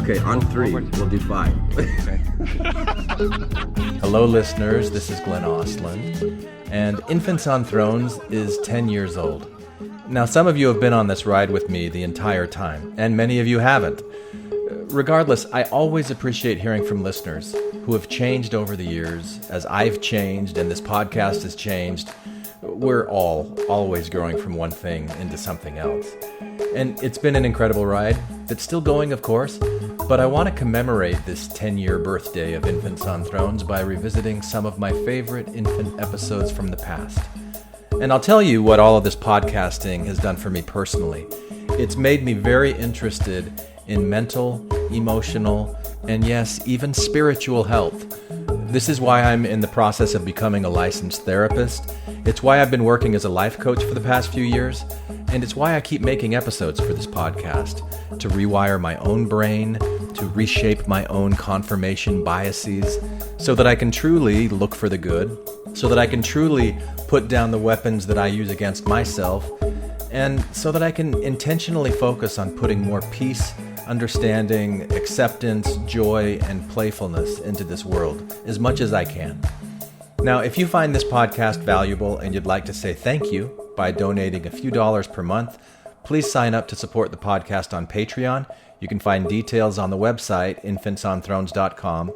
Okay, on three, we'll do 5. Hello, listeners. This is Glenn Ostlund, and Infants on Thrones is 10 years old. Now, some of you have been on this ride with me the entire time, and many of you haven't. Regardless, I always appreciate hearing from listeners who have changed over the years, as I've changed and this podcast has changed. We're all always growing from one thing into something else. And it's been an incredible ride that's still going, of course, but I want to commemorate this 10-year birthday of Infants on Thrones by revisiting some of my favorite infant episodes from the past. And I'll tell you what all of this podcasting has done for me personally. It's made me very interested in mental, emotional, and yes, even spiritual health. This is why I'm in the process of becoming a licensed therapist. It's why I've been working as a life coach for the past few years. And it's why I keep making episodes for this podcast, to rewire my own brain, to reshape my own confirmation biases, so that I can truly look for the good, so that I can truly put down the weapons that I use against myself, and so that I can intentionally focus on putting more peace, understanding, acceptance, joy, and playfulness into this world as much as I can. Now, if you find this podcast valuable and you'd like to say thank you by donating a few dollars per month, please sign up to support the podcast on Patreon. You can find details on the website, infantsonthrones.com.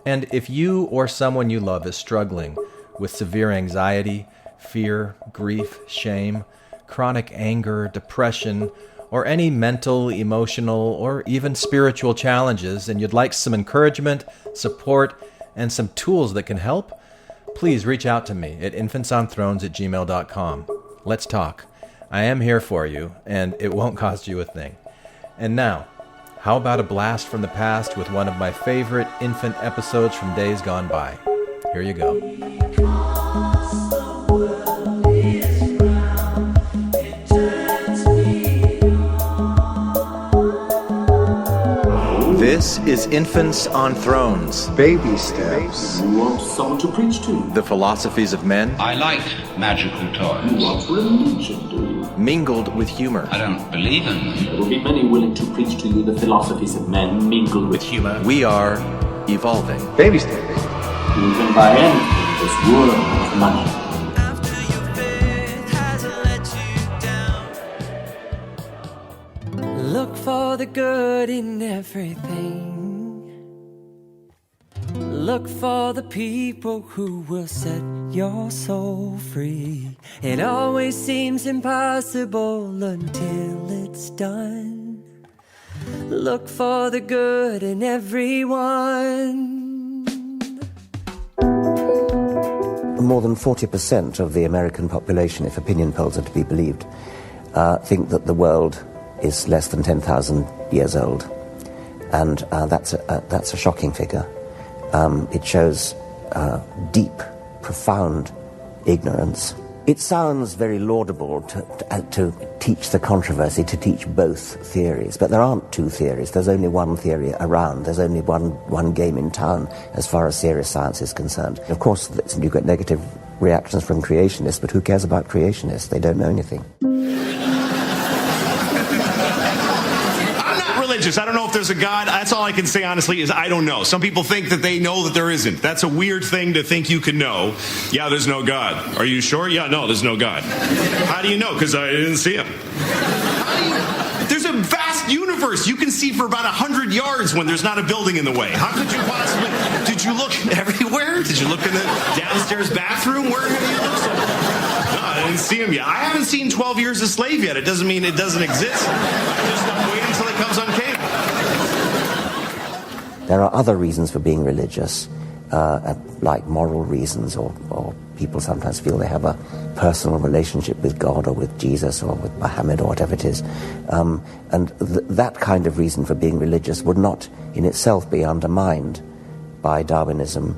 And if you or someone you love is struggling with severe anxiety, fear, grief, shame, chronic anger, depression, or any mental, emotional, or even spiritual challenges, and you'd like some encouragement, support, and some tools that can help, please reach out to me at infantsonthrones@gmail.com. Let's talk. I am here for you, and it won't cost you a thing. And now, how about a blast from the past with one of my favorite infant episodes from days gone by? Here you go. This is Infants on Thrones. Baby steps. You want someone to preach to? The philosophies of men. I like magical toys. You want religion, do you? Mingled with humor. I don't believe in them. There will be many willing to preach to you the philosophies of men mingled with humor. We are evolving. Baby steps. You can buy anything in this world of money. Look for the good in everything. Look for the people who will set your soul free. It always seems impossible until it's done. Look for the good in everyone. More than 40% of the American population, if opinion polls are to be believed, think that the world is less than 10,000 years old, and that's a shocking figure. It shows deep, profound ignorance. It sounds very laudable to teach the controversy, to teach both theories, but there aren't two theories. There's only one theory around. There's only one game in town as far as serious science is concerned. Of course, you get negative reactions from creationists, but who cares about creationists? They don't know anything. I don't know if there's a God. That's all I can say, honestly, is I don't know. Some people think that they know that there isn't. That's a weird thing to think you can know. Yeah, there's no God. Are you sure? Yeah, no, there's no God. How do you know? Because I didn't see him. There's a vast universe you can see for about 100 yards when there's not a building in the way. How could you possibly... Did you look everywhere? Did you look in the downstairs bathroom? Where have you looked? No, I didn't see him yet. I haven't seen 12 Years a Slave yet. It doesn't mean it doesn't exist. I'm waiting until it comes on cable. There are other reasons for being religious, like moral reasons, or people sometimes feel they have a personal relationship with God or with Jesus or with Muhammad or whatever it is. And that kind of reason for being religious would not in itself be undermined by Darwinism,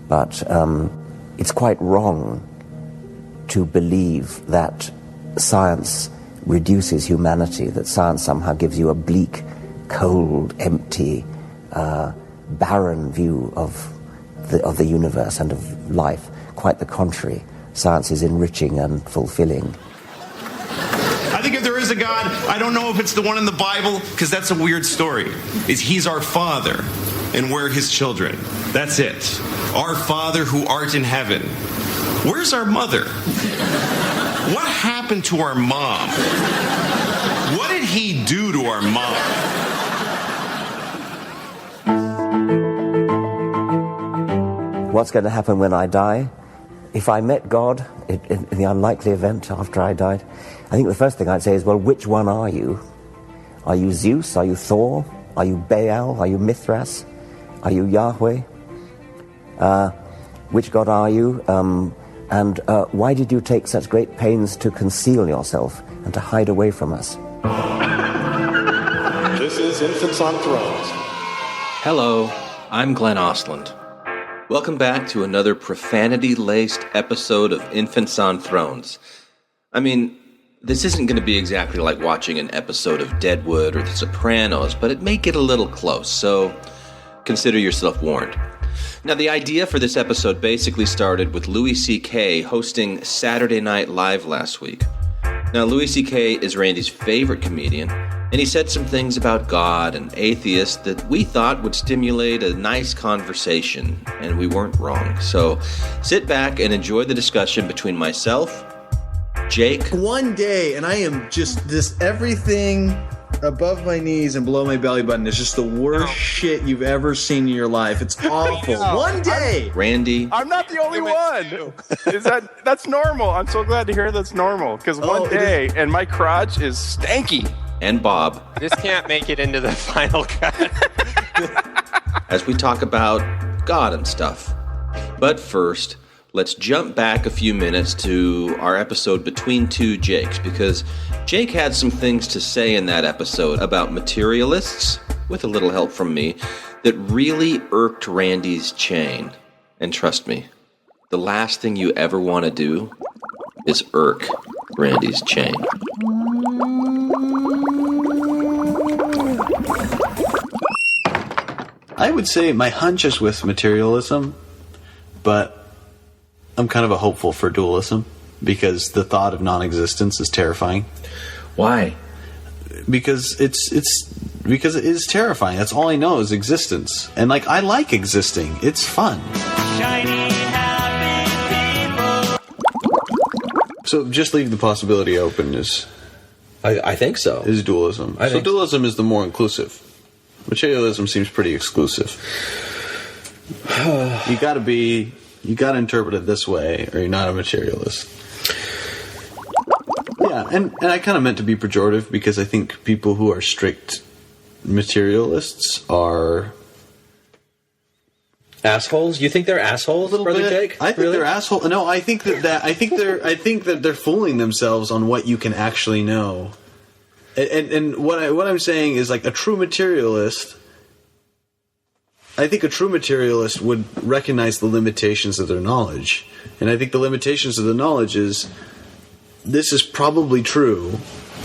but it's quite wrong to believe that science reduces humanity, that science somehow gives you a bleak, cold, empty, barren view of the universe and of life. Quite the contrary. Science is enriching and fulfilling. I think if there is a God, I don't know if it's the one in the Bible, because that's a weird story. He's our Father, and we're his children. That's it. Our Father who art in heaven. Where's our mother? What happened to our mom? What did he do to our mom? What's going to happen when I die? If I met God in the unlikely event after I died, I think the first thing I'd say is, well, which one are you? Are you Zeus? Are you Thor? Are you Baal? Are you Mithras? Are you Yahweh? Which God are you? And why did you take such great pains to conceal yourself and to hide away from us? This is Infants on Thrones. Hello, I'm Glenn Ostlund. Welcome back to another profanity-laced episode of Infants on Thrones. I mean, this isn't going to be exactly like watching an episode of Deadwood or The Sopranos, but it may get a little close, so consider yourself warned. Now, the idea for this episode basically started with Louis C.K. hosting Saturday Night Live last week. Now, Louis C.K. is Randy's favorite comedian, and he said some things about God and atheists that we thought would stimulate a nice conversation, and we weren't wrong. So sit back and enjoy the discussion between myself, Jake. One day, and I am just everything above my knees and below my belly button is just the worst shit you've ever seen in your life. It's awful. One day. Randy. I'm not the only one. That's normal. I'm so glad to hear that's normal. Because one day, and my crotch is stanky. And Bob. This can't make it into the final cut. As we talk about God and stuff. But first, let's jump back a few minutes to our episode Between Two Jakes, because Jake had some things to say in that episode about materialists, with a little help from me, that really irked Randy's chain. And trust me, the last thing you ever want to do is irk Randy's chain. I would say my hunch is with materialism, but I'm kind of a hopeful for dualism because the thought of non-existence is terrifying. Why? Because it is terrifying. That's all I know is existence. And I like existing. It's fun. Shiny, happy people. So just leave the possibility open I think so. Is dualism. So dualism is the more inclusive. Materialism seems pretty exclusive. You gotta interpret it this way, or you're not a materialist. Yeah, and I kind of meant to be pejorative because I think people who are strict materialists are assholes. You think they're assholes, Brother Jake? I think they're assholes. No, I think that they're fooling themselves on what you can actually know. And what I'm saying is, a true materialist, I think a true materialist would recognize the limitations of their knowledge. And I think the limitations of the knowledge is, this is probably true.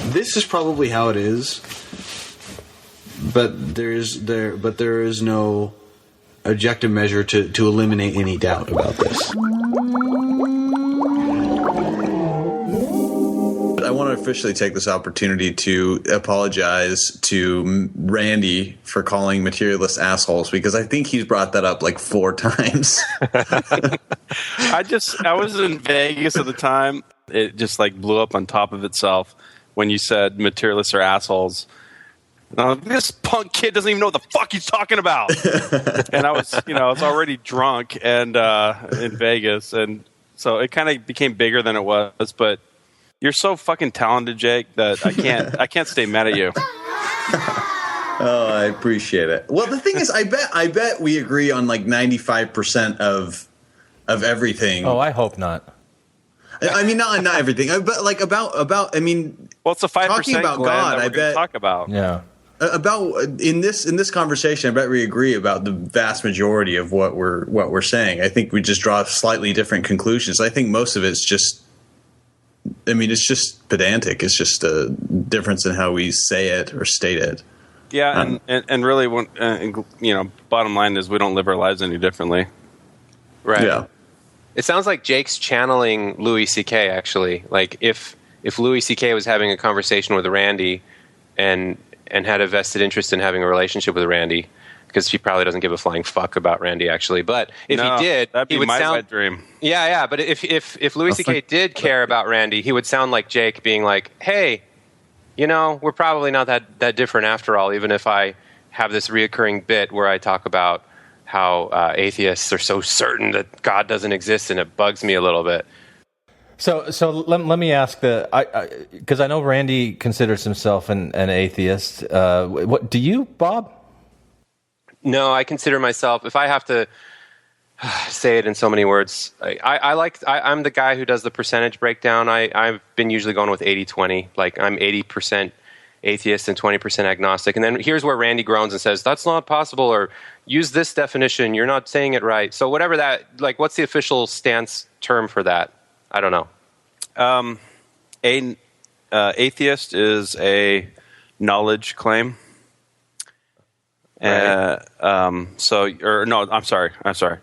This is probably how it is. But there is no objective measure to eliminate any doubt about this. I want to officially take this opportunity to apologize to Randy for calling materialists assholes, because I think he's brought that up 4 times. I was in Vegas at the time. It just blew up on top of itself when you said materialists are assholes. This punk kid doesn't even know what the fuck he's talking about. And I was already drunk and in Vegas, and so it kind of became bigger than it was. But you're so fucking talented, Jake, that I can't stay mad at you. Oh, I appreciate it. Well, the thing is, I bet we agree on 95% of everything. Oh, I hope not. I mean, not everything, but about. I mean, well, it's a 5% talking about God. I bet talk about about in this conversation. I bet we agree about the vast majority of what we're saying. I think we just draw slightly different conclusions. I think most of it's just. I mean, it's just pedantic. It's just a difference in how we say it or state it. Yeah, and really, bottom line is we don't live our lives any differently. Right. Yeah. It sounds like Jake's channeling Louis C.K. actually. If if Louis C.K. was having a conversation with Randy and had a vested interest in having a relationship with Randy, because he probably doesn't give a flying fuck about Randy, actually. But if he did, that'd be he would my sound wet dream. Yeah. But if Louis C.K. did care about Randy, he would sound like Jake, being like, "Hey, we're probably not that different after all. Even if I have this reoccurring bit where I talk about how atheists are so certain that God doesn't exist, and it bugs me a little bit." So let me ask because I know Randy considers himself an atheist. What do you, Bob? No, I consider myself, if I have to say it in so many words, I'm the guy who does the percentage breakdown. I've been usually going with 80-20. Like, I'm 80% atheist and 20% agnostic. And then here's where Randy groans and says, "That's not possible," or "Use this definition, you're not saying it right." So whatever that, like, what's the official stance term for that? I don't know. Atheist is a knowledge claim. Right. I'm sorry.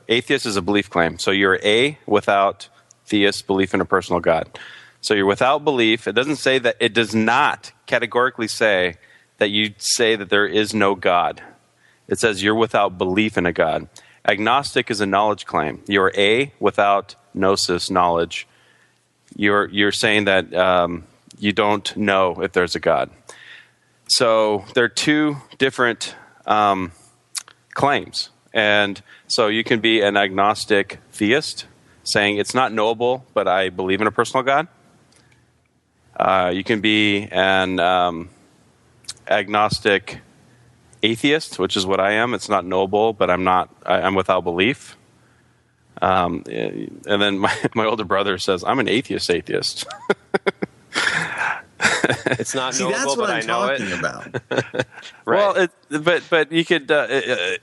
Atheist is a belief claim. So you're A, without theist belief in a personal God. So you're without belief. It doesn't say that. It does not categorically say that you say that there is no God. It says you're without belief in a God. Agnostic is a knowledge claim. You're A, without gnosis, knowledge. You're saying that you don't know if there's a God. So there are two different claims. And so you can be an agnostic theist, saying it's not knowable, but I believe in a personal God. You can be an agnostic atheist, which is what I am. It's not knowable, but I'm without belief. And then my older brother says, "I'm an atheist." It's not knowable, that's what but I'm I know talking it. about. Right. Well, but you could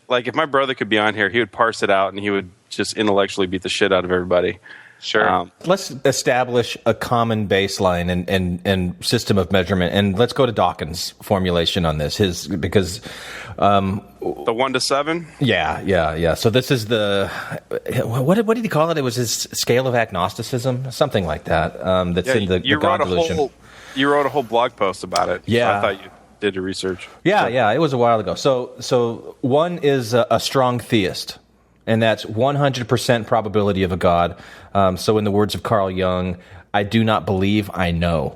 like, if my brother could be on here, he would parse it out and he would just intellectually beat the shit out of everybody. Sure. Let's establish a common baseline and system of measurement, and let's go to Dawkins' formulation on this. Because the 1 to 7. Yeah. So this is what did he call it? It was his scale of agnosticism, something like that. That's in the God Delusion. You wrote a whole blog post about it. Yeah, so I thought you did your research. Yeah. It was a while ago. So one is a strong theist. And that's 100% probability of a God. So in the words of Carl Jung, I do not believe, I know.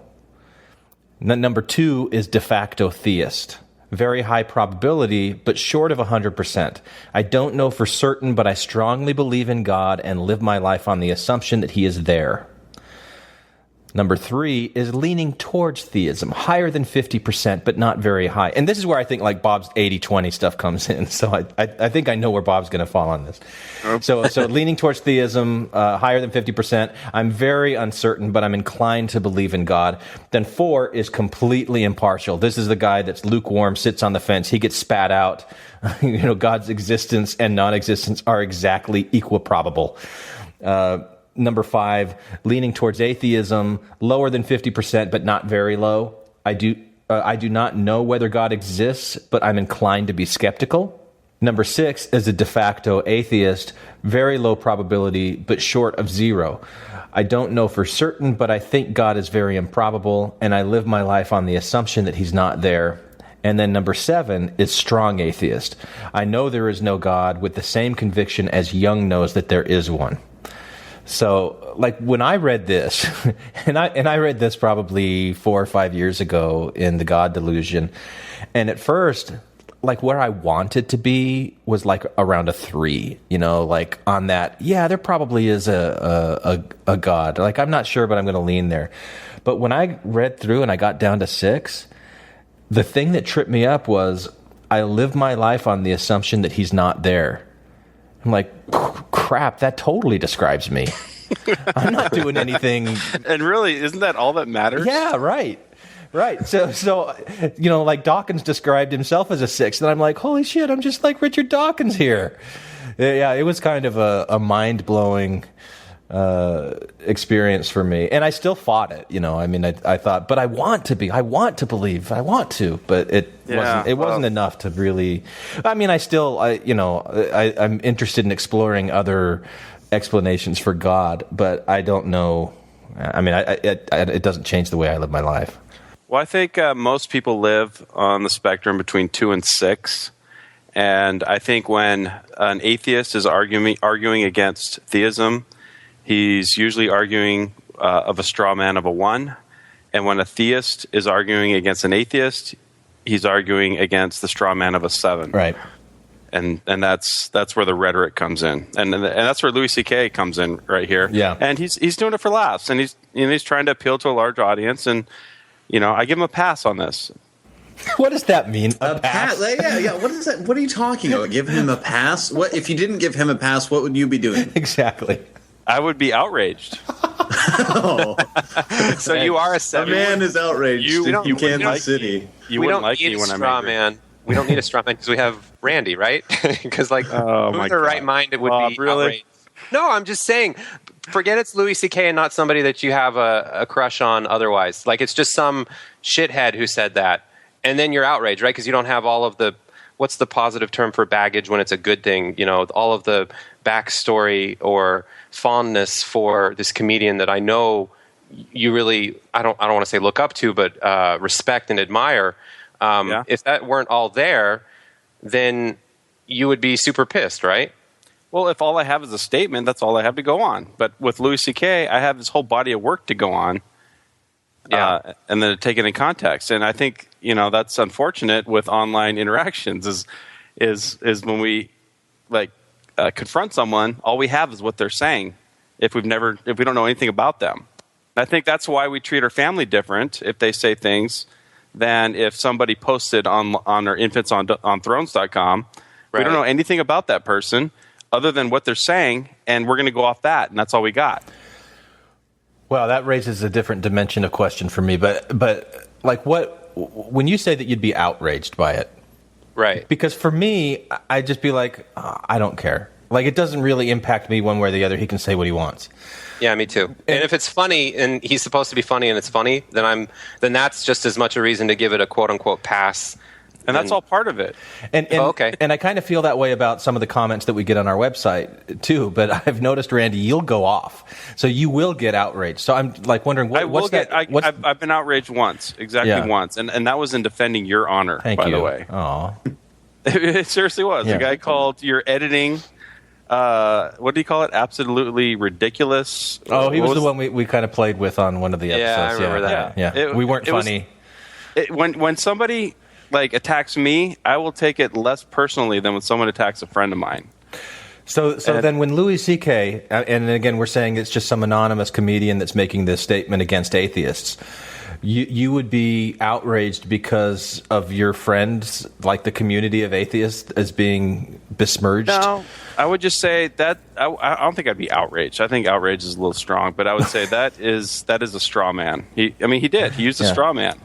Number 2 is de facto theist. Very high probability, but short of 100%. I don't know for certain, but I strongly believe in God and live my life on the assumption that he is there. Number 3 is leaning towards theism, higher than 50%, but not very high. And this is where I think like Bob's 80-20 stuff comes in. So I think I know where Bob's going to fall on this. So leaning towards theism, higher than 50%. I'm very uncertain, but I'm inclined to believe in God. Then 4 is completely impartial. This is the guy that's lukewarm, sits on the fence. He gets spat out. God's existence and non-existence are exactly equiprobable. Number 5, leaning towards atheism, lower than 50%, but not very low. I do not know whether God exists, but I'm inclined to be skeptical. Number 6 is a de facto atheist, very low probability, but short of 0. I don't know for certain, but I think God is very improbable, and I live my life on the assumption that he's not there. And then number 7 is strong atheist. I know there is no God with the same conviction as Jung knows that there is one. So, like, when I read this, and I read this probably 4 or 5 years ago in The God Delusion, and at first, like, where I wanted to be was like around a 3, like on that. Yeah, there probably is a God. Like, I'm not sure, but I'm going to lean there. But when I read through and I got down to 6, the thing that tripped me up was I live my life on the assumption that he's not there. I'm like, crap, that totally describes me. I'm not doing anything. And really, isn't that all that matters? Yeah, right. So like Dawkins described himself as a 6, and I'm like, holy shit, I'm just like Richard Dawkins here. Yeah, it was kind of a mind-blowing experience for me. And I still fought it, I mean, I thought, but I want to believe, but it wasn't enough to really, I mean, I'm interested in exploring other explanations for God, but I don't know I mean, it doesn't change the way I live my life. Well, I think most people live on the spectrum between 2 and 6. And I think when an atheist is arguing against theism, he's usually arguing of a straw man of a 1. And when a theist is arguing against an atheist, he's arguing against the straw man of a 7. Right. And that's where the rhetoric comes in, and that's where Louis C.K. comes in right here. Yeah. And he's doing it for laughs, and he's trying to appeal to a large audience, and I give him a pass on this. What does that mean? A pass? Yeah. What is that? What are you talking about? Giving him a pass? What if you didn't give him a pass? What would you be doing? Exactly. I would be outraged. Oh. So you are a 7. A man is outraged in Kansas City. You wouldn't like me when I'm angry. Man. We don't need a straw man because we have Randy, right? Because who in their right mind it would be really? outraged. No, I'm just saying. Forget it's Louis C.K. and not somebody that you have a crush on otherwise. Like it's just some shithead who said that, and then you're outraged, right? Because you don't have all of the what's the positive term for baggage when it's a good thing? All of the backstory or fondness for this comedian that I know you really I don't want to say look up to, but respect and admire. If that weren't all there, then you would be super pissed, right? Well, if all I have is a statement, that's all I have to go on. But with Louis C.K., I have this whole body of work to go on, and then take it in context. And I think that's unfortunate with online interactions. Is when we confront someone, all we have is what they're saying. If we don't know anything about them, and I think that's why we treat our family different if they say things than if somebody posted on our infantsonthrones.com. Right. We don't know anything about that person other than what they're saying, and we're going to go off that, and that's all we got. Well, that raises a different dimension of question for me, but like when you say that you'd be outraged by it, right? Because for me, I'd just be like, I don't care. Like it doesn't really impact me one way or the other. He can say what he wants. Yeah, me too. And if it's funny, and he's supposed to be funny, and it's funny, then that's just as much a reason to give it a quote unquote pass. And that's all part of it. Okay. And I kind of feel that way about some of the comments that we get on our website too. But I've noticed, Randy, you'll go off, so you will get outraged. So I'm like wondering, what's that? I've been outraged once, once, and that was in defending your honor. By the way, oh, it seriously was. Yeah. The guy called your editing. What do you call it? Absolutely ridiculous. Oh, he was the one we kind of played with on one of the episodes. Yeah, I remember that. Yeah. We weren't funny. When somebody attacks me, I will take it less personally than when someone attacks a friend of mine. So then when Louis C.K., and again we're saying it's just some anonymous comedian that's making this statement against atheists, you would be outraged because of your friends, like the community of atheists, as being besmirched? No, I would just say that I don't think I'd be outraged. I think outrage is a little strong, but I would say that is a straw man. He used a straw man.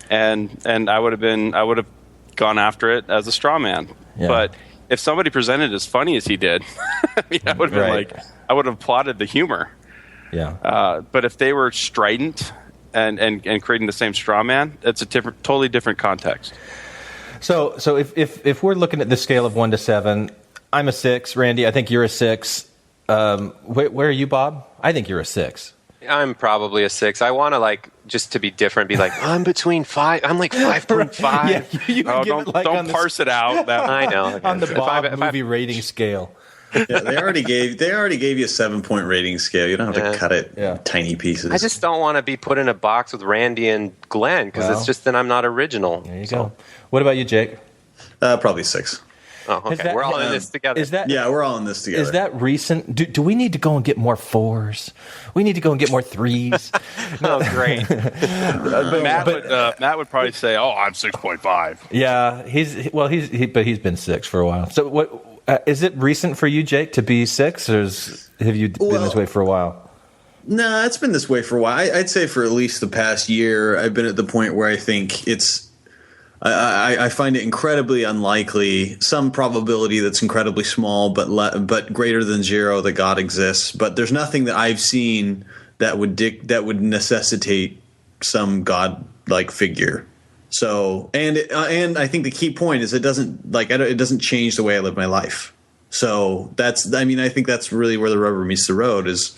And I would have gone after it as a straw man. Yeah. But if somebody presented as funny as he did, I would have been I would have applauded the humor. Yeah. But if they were strident and creating the same straw man, it's a totally different context. So if we're looking at the scale of 1 to 7, I'm a 6. Randy, I think you're a 6. Where are you, Bob? I think you're a 6. I'm probably a 6. I want to just to be different, be like, I'm between 5. I'm like 5.5. Yeah, you don't parse it out. I know. On the Bob movie rating scale. Yeah, they already gave you a 7-point rating scale. You don't have to cut it in tiny pieces. I just don't want to be put in a box with Randy and Glenn because it's just then I'm not original. There you go. What about you, Jake? Probably 6. Oh, okay. We're all in this together. We're all in this together. Is that recent? Do we need to go and get more 4s? We need to go and get more 3s. Oh, great. Matt would probably say, "Oh, I'm 6.5." Yeah, he's been 6 for a while. So what? Is it recent for you, Jake, to be 6, or have you been this way for a while? No, it's been this way for a while. I'd say for at least the past year, I've been at the point where I think it's. I find it incredibly unlikely, some probability that's incredibly small, but greater than 0 that God exists. But there's nothing that I've seen that would necessitate some God-like figure. So, and I think the key point is it doesn't change the way I live my life. So I think that's really where the rubber meets the road. Is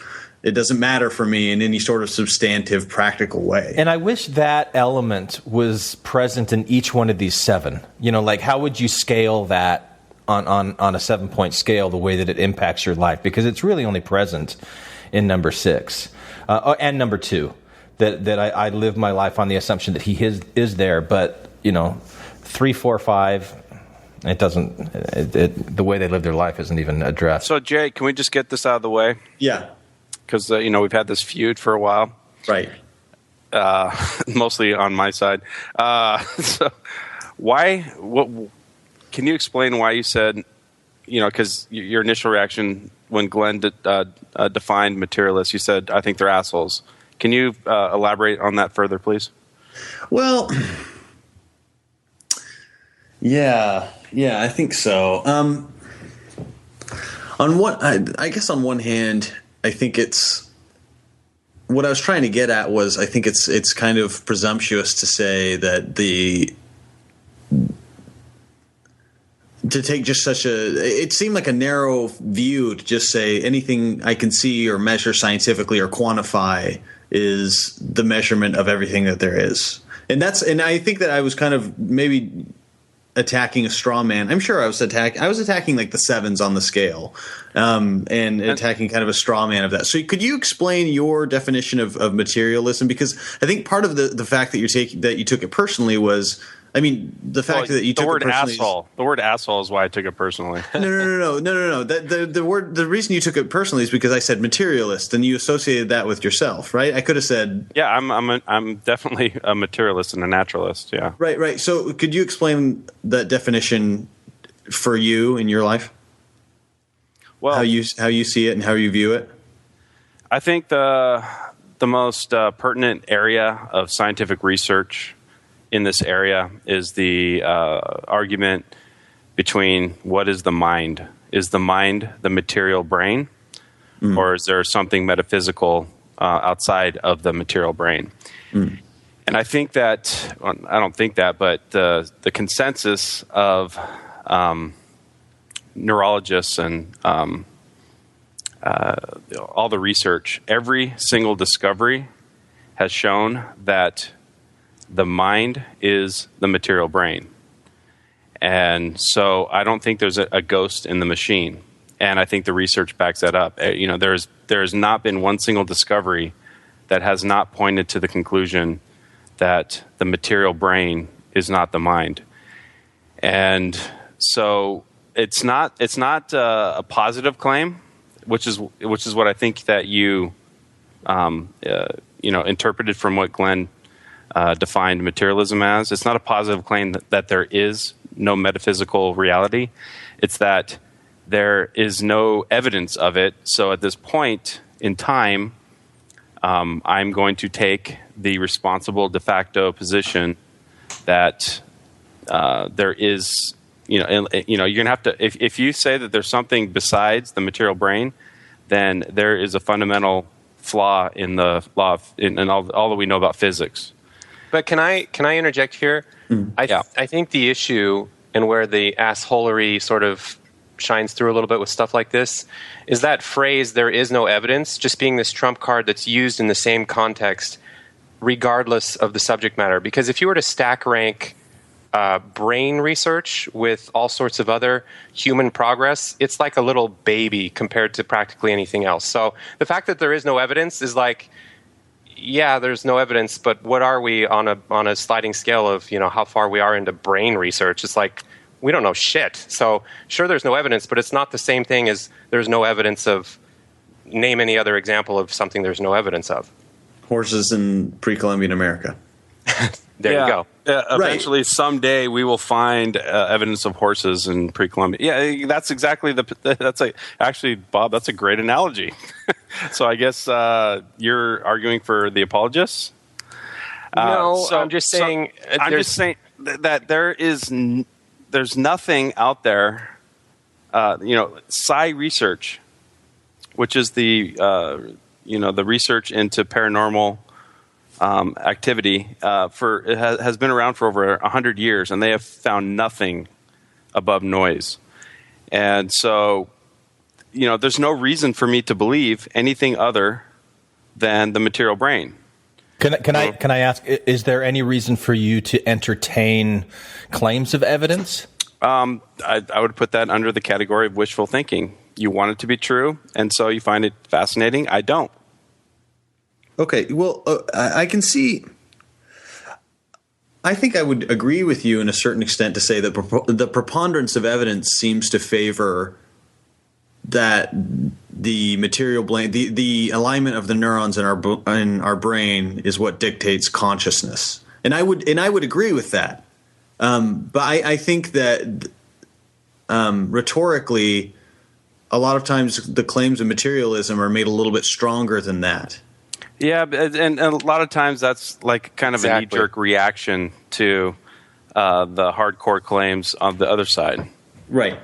It doesn't matter for me in any sort of substantive, practical way. And I wish that element was present in each one of these 7. Like how would you scale that on a 7-point scale the way that it impacts your life? Because it's really only present in number 6 and number 2. That I live my life on the assumption that he is there, but 3, 4, 5. It doesn't. The way they live their life isn't even addressed. So, Jay, can we just get this out of the way? Yeah. Because we've had this feud for a while, right? Mostly on my side. So, why? What? Can you explain why you said? Because your initial reaction when Glenn defined materialists, you said, "I think they're assholes." Can you elaborate on that further, please? Well, yeah, I think so. I guess on one hand, I think it's what I was trying to get at was I think it's kind of presumptuous to say that to take just such it seemed like a narrow view to just say anything I can see or measure scientifically or quantify is the measurement of everything that there is. And I think that I was kind of maybe attacking a straw man. I'm sure I was attacking like the 7s on the scale, and attacking kind of a straw man of that. So could you explain your definition of materialism? Because I think part of the fact that you took it personally was, the fact that you took it personally. The word asshole is why I took it personally. No. The reason you took it personally is because I said materialist, and you associated that with yourself, right? I could have said, yeah, I'm definitely a materialist and a naturalist. Yeah, right. So could you explain that definition for you in your life? Well, how you see it and how you view it. I think the most pertinent area of scientific research in this area is the argument between what is the mind? Is the mind the material brain, or is there something metaphysical outside of the material brain? And I think that, I don't think that, but the consensus of neurologists and all the research, every single discovery has shown that the mind is the material brain. And so I don't think there's a ghost in the machine. And I think the research backs that up. There's not been one single discovery that has not pointed to the conclusion that the material brain is not the mind. And so it's not a positive claim, which is what I think that you interpreted from what Glenn defined materialism as. It's not a positive claim that there is no metaphysical reality. It's that there is no evidence of it. So at this point in time, I'm going to take the responsible de facto position that there is, you're going to have to, if you say that there's something besides the material brain, then there is a fundamental flaw in the law in all that we know about physics. But can I interject here? I think the issue and where the assholery sort of shines through a little bit with stuff like this is that phrase, there is no evidence, just being this trump card that's used in the same context regardless of the subject matter. Because if you were to stack rank brain research with all sorts of other human progress, it's like a little baby compared to practically anything else. So the fact that there is no evidence is like, yeah, there's no evidence, but what are we on a sliding scale of, how far we are into brain research? It's like, we don't know shit. So sure, there's no evidence, but it's not the same thing as there's no evidence of, name any other example of something there's no evidence of. Horses in pre-Columbian America. There you go. Eventually, someday, we will find evidence of horses in pre-Columbian. Yeah, that's exactly actually, Bob, that's a great analogy. So I guess you're arguing for the apologists? No, I'm just saying. I'm just saying that there's nothing out there. Psi research, which is the the research into paranormal activity, has been around for over 100 years, and they have found nothing above noise. And so, there's no reason for me to believe anything other than the material brain. Can I ask, is there any reason for you to entertain claims of evidence? I would put that under the category of wishful thinking. You want it to be true, and so you find it fascinating. I don't. Okay, well, I can see. I think I would agree with you in a certain extent to say that the preponderance of evidence seems to favor that the material brain, the alignment of the neurons in our brain is what dictates consciousness, and I would agree with that. But I think that rhetorically, a lot of times the claims of materialism are made a little bit stronger than that. Yeah, and a lot of times that's like kind of a knee-jerk reaction to the hardcore claims on the other side. Right.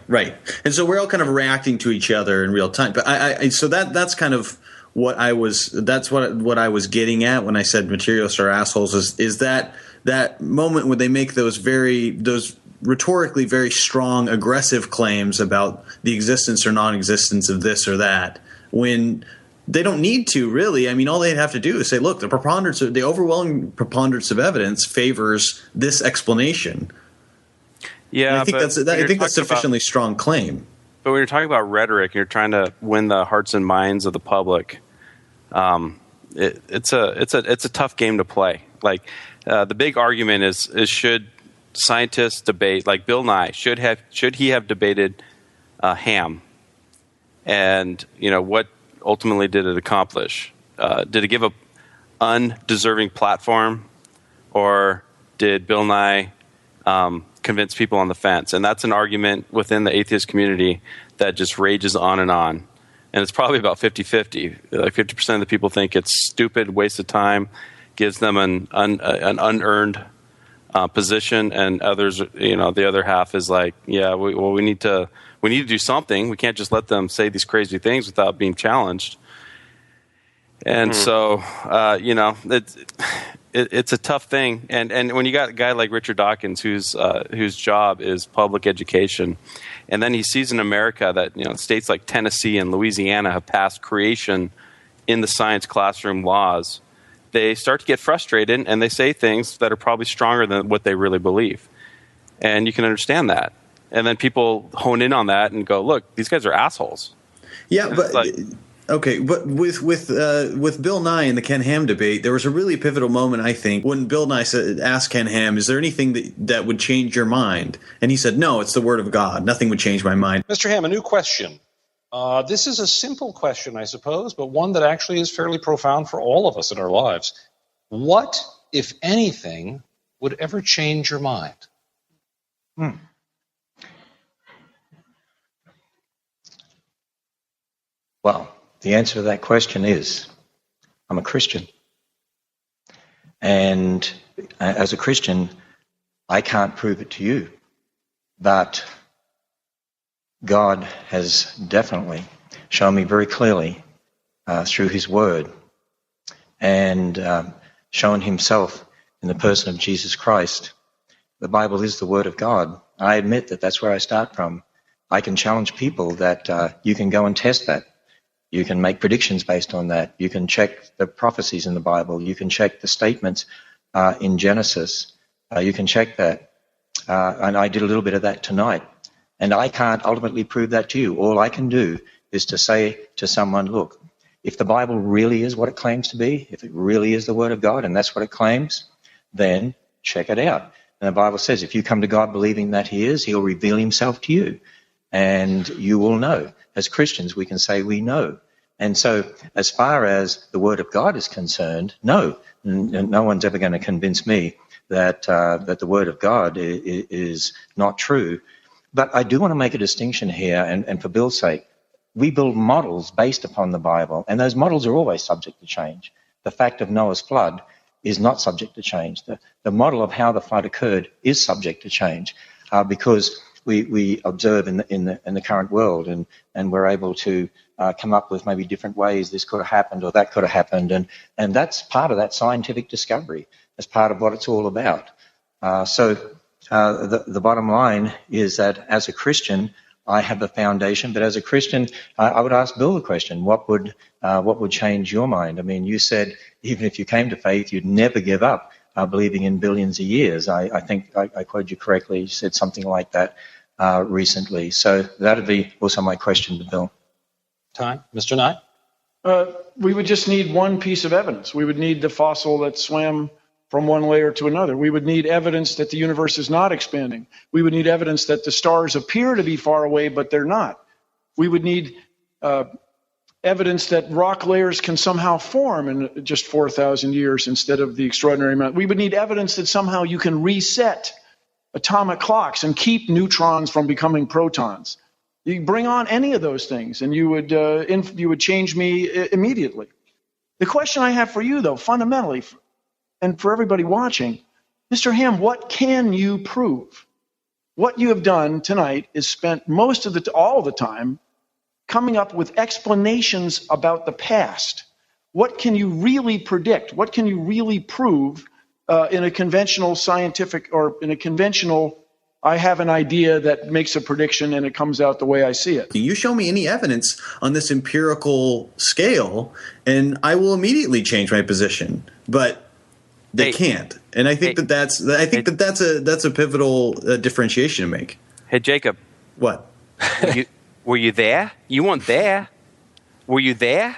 And so we're all kind of reacting to each other in real time. But so that's kind of what I was getting at when I said materialists are assholes is that moment when they make those rhetorically very strong, aggressive claims about the existence or non-existence of this or that, when they don't need to, really. I mean, all they'd have to do is say, look, the overwhelming preponderance of evidence favors this explanation. Yeah, and I think that's a sufficiently strong claim. But when you're talking about rhetoric, you're trying to win the hearts and minds of the public. It's a tough game to play. Like the big argument is should scientists debate? Like Bill Nye, should he have debated Ham? And what ultimately did it accomplish? Did it give a undeserving platform, or did Bill Nye convince people on the fence? And that's an argument within the atheist community that just rages on. And it's probably about 50-50. Like 50% of the people think it's stupid, waste of time, gives them an unearned position, and others, the other half is like, yeah, we need to do something. We can't just let them say these crazy things without being challenged. And so, it's a tough thing. And when you got a guy like Richard Dawkins, whose job is public education, and then he sees in America that states like Tennessee and Louisiana have passed creation in the science classroom laws, they start to get frustrated and they say things that are probably stronger than what they really believe. And you can understand that. And then people hone in on that and go, look, these guys are assholes. Yeah, but okay, but with Bill Nye and the Ken Ham debate, there was a really pivotal moment, I think, when Bill Nye asked Ken Ham, is there anything that would change your mind? And he said, no, it's the Word of God. Nothing would change my mind. Mr. Ham, a new question. This is a simple question, I suppose, but one that actually is fairly profound for all of us in our lives. What, if anything, would ever change your mind? Well, the answer to that question is, I'm a Christian. And as a Christian, I can't prove it to you. But God has definitely shown me very clearly through His Word and shown Himself in the person of Jesus Christ. The Bible is the Word of God. I admit that that's where I start from. I can challenge people that you can go and test that. You can make predictions based on that. You can check the prophecies in the Bible. You can check the statements in Genesis. You can check that. And I did a little bit of that tonight. And I can't ultimately prove that to you. All I can do is to say to someone, look, if the Bible really is what it claims to be, if it really is the Word of God and that's what it claims, then check it out. And the Bible says if you come to God believing that He is, He'll reveal Himself to you. And you will know. As Christians, we can say we know. And so as far as the Word of God is concerned, no one's ever going to convince me that the Word of God is not true. But I do want to make a distinction here, and for Bill's sake, we build models based upon the Bible, and those models are always subject to change. The fact of Noah's flood is not subject to change. The model of how the flood occurred is subject to change because we observe in the current world, and we're able to come up with maybe different ways this could have happened or that could have happened, and that's part of that scientific discovery. That's part of what it's all about. So the bottom line is that as a Christian, I have a foundation. But as a Christian, I would ask Bill the question: what would change your mind? I mean, you said even if you came to faith, you'd never give up believing in billions of years. I think I quoted you correctly. You said something like that recently. So that'd be also my question to Bill. Time, Mr. Nye. We would just need one piece of evidence. We would need the fossil that swam from one layer to another. We would need evidence that the universe is not expanding. We would need evidence that the stars appear to be far away, but they're not. We would need evidence that rock layers can somehow form in just 4,000 years instead of the extraordinary amount. We would need evidence that somehow you can reset atomic clocks and keep neutrons from becoming protons. You bring on any of those things, and you would change me immediately. The question I have for you, though, fundamentally, and for everybody watching, Mr. Ham, what can you prove? What you have done tonight is spent all the time coming up with explanations about the past. What can you really predict? What can you really prove in a conventional scientific or in a conventional I have an idea that makes a prediction and it comes out the way I see it? You show me any evidence on this empirical scale, and I will immediately change my position. But they can't, and I think that's a pivotal differentiation to make. Hey, Jacob. What? Were you there? You weren't there. Were you there?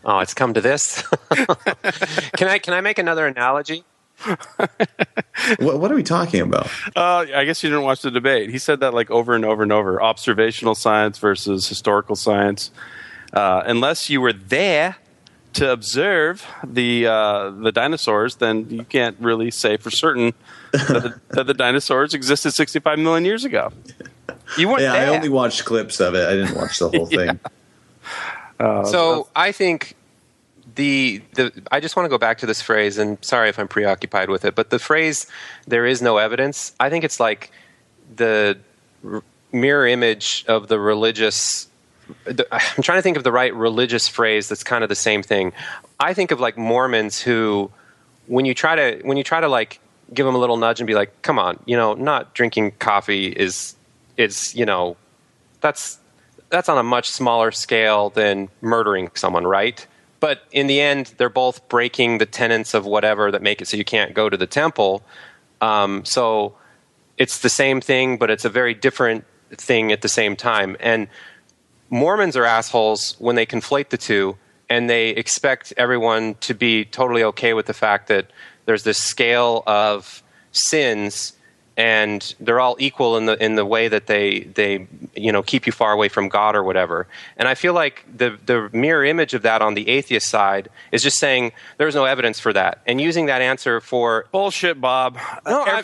Oh, it's come to this. Can I make another analogy? What are we talking about? I guess you didn't watch the debate. He said that like over and over and over. Observational science versus historical science. Unless you were there to observe the dinosaurs, then you can't really say for certain that the dinosaurs existed 65 million years ago. You weren't there. I only watched clips of it. I didn't watch the whole thing. So I think I just want to go back to this phrase, and sorry if I'm preoccupied with it, but the phrase, there is no evidence, I think it's like the mirror image of the religious. I'm trying to think of the right religious phrase that's kind of the same thing. I think of like Mormons who, when you try to like give them a little nudge and be like, come on, not drinking coffee is that's on a much smaller scale than murdering someone, right? But in the end, they're both breaking the tenets of whatever that make it so you can't go to the temple. So it's the same thing, but it's a very different thing at the same time. And Mormons are assholes when they conflate the two, and they expect everyone to be totally okay with the fact that there's this scale of sins, and they're all equal in the way that they keep you far away from God or whatever. And I feel like the mirror image of that on the atheist side is just saying there's no evidence for that, and using that answer for bullshit, Bob. No, a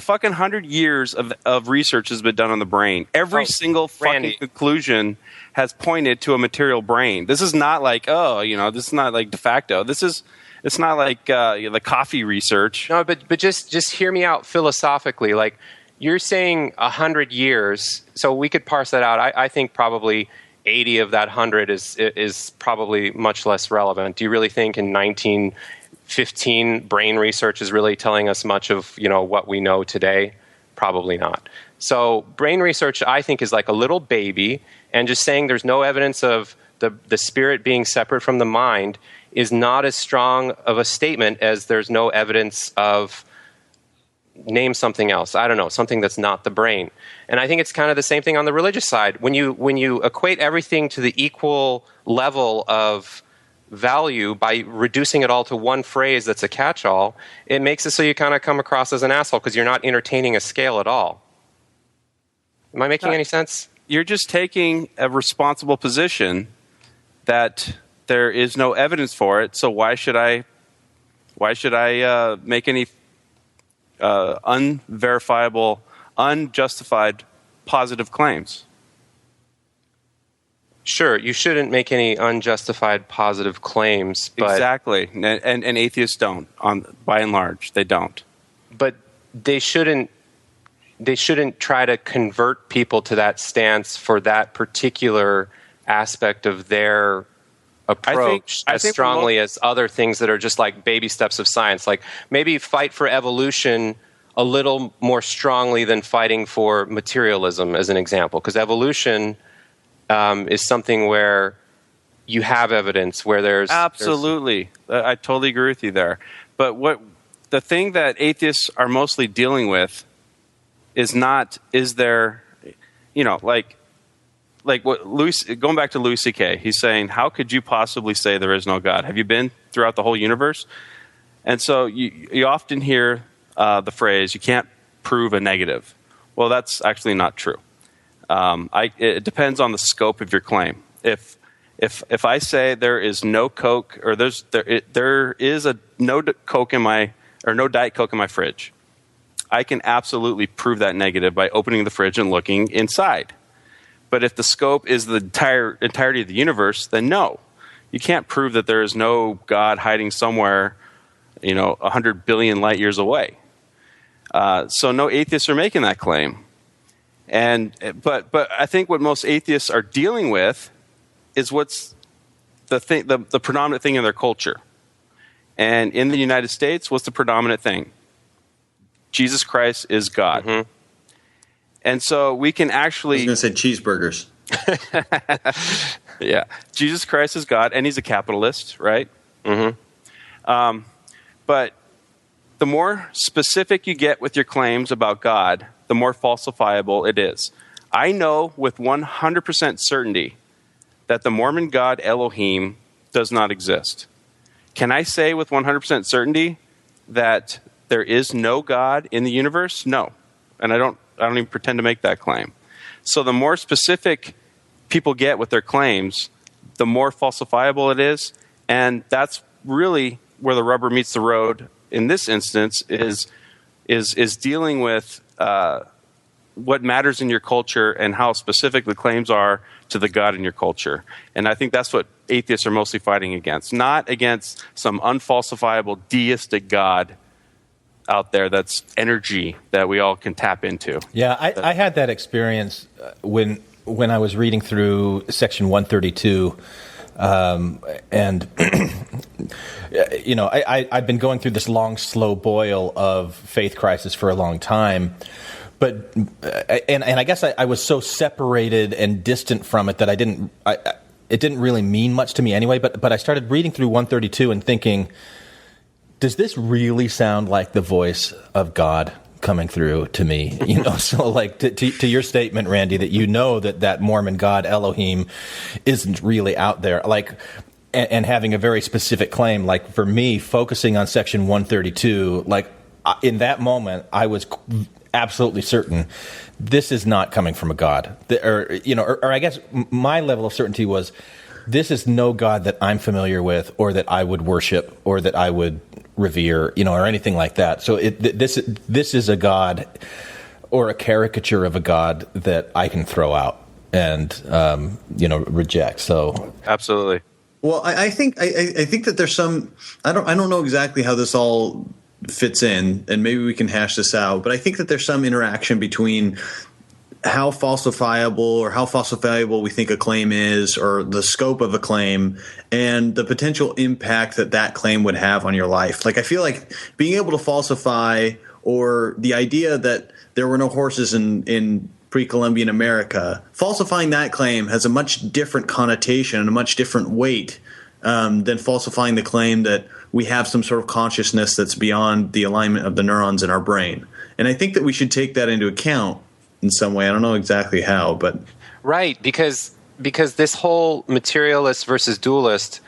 fucking 100 years of research has been done on the brain. Every single fucking conclusion has pointed to a material brain. This is not like this is not like de facto. It's not like the coffee research. No, but just hear me out philosophically. Like, you're saying 100 years, so we could parse that out. I think probably 80 of that 100 is probably much less relevant. Do you really think in 1915 brain research is really telling us much of what we know today? Probably not. So brain research, I think, is like a little baby, and just saying there's no evidence of the spirit being separate from the mind is not as strong of a statement as there's no evidence of, name something else, I don't know, something that's not the brain. And I think it's kind of the same thing on the religious side. When you equate everything to the equal level of value by reducing it all to one phrase that's a catch-all, it makes it so you kind of come across as an asshole because you're not entertaining a scale at all. Am I making any sense? You're just taking a responsible position that there is no evidence for it, so why should I make any unverifiable, unjustified positive claims? Sure, you shouldn't make any unjustified positive claims. But exactly, and atheists don't. By and large, they don't. But they shouldn't try to convert people to that stance for that particular aspect of their approach as strongly as other things that are just like baby steps of science. Like maybe fight for evolution a little more strongly than fighting for materialism, as an example, because evolution is something where you have evidence, where there's absolutely. I totally agree with you there. But the thing that atheists are mostly dealing with is there, like what going back to Louis C.K., he's saying, how could you possibly say there is no God? Have you been throughout the whole universe? And so you often hear the phrase, you can't prove a negative. Well, that's actually not true. It depends on the scope of your claim. If I say there is no Coke, or there is no Coke no Diet Coke in my fridge, I can absolutely prove that negative by opening the fridge and looking inside. But if the scope is the entirety of the universe, then no, you can't prove that there is no God hiding somewhere, 100 billion light years away. So no atheists are making that claim. But I think what most atheists are dealing with is what's the predominant thing in their culture. And in the United States, what's the predominant thing? Jesus Christ is God. Mm-hmm. And so we can actually... I was going to say cheeseburgers. Yeah. Jesus Christ is God, and he's a capitalist, right? Mm-hmm. But the more specific you get with your claims about God, the more falsifiable it is. I know with 100% certainty that the Mormon God Elohim does not exist. Can I say with 100% certainty that there is no God in the universe? No. And I don't even pretend to make that claim. So the more specific people get with their claims, the more falsifiable it is. And that's really where the rubber meets the road in this instance, is dealing with what matters in your culture and how specific the claims are to the God in your culture. And I think that's what atheists are mostly fighting against, not against some unfalsifiable deistic God out there that's energy that we all can tap into. Yeah, I had that experience when I was reading through Section 132, and I've been going through this long, slow boil of faith crisis for a long time. But I guess I was so separated and distant from it that it didn't really mean much to me anyway. But I started reading through 132 and thinking, does this really sound like the voice of God coming through to me? So like to your statement, Randy, that that Mormon God Elohim isn't really out there, like, and having a very specific claim. Like for me, focusing on Section 132, like in that moment, I was absolutely certain this is not coming from a God, or I guess my level of certainty was, this is no God that I'm familiar with, or that I would worship, or that I would revere, or anything like that. So this is a God, or a caricature of a God, that I can throw out and reject. So absolutely. Well, I think that there's some. I don't know exactly how this all fits in, and maybe we can hash this out. But I think that there's some interaction between how falsifiable we think a claim is, or the scope of a claim, and the potential impact that claim would have on your life. Like, I feel like being able to falsify, or the idea that there were no horses in pre-Columbian America, falsifying that claim has a much different connotation and a much different weight than falsifying the claim that we have some sort of consciousness that's beyond the alignment of the neurons in our brain. And I think that we should take that into account in some way. I don't know exactly how, but right, because this whole materialist versus dualist,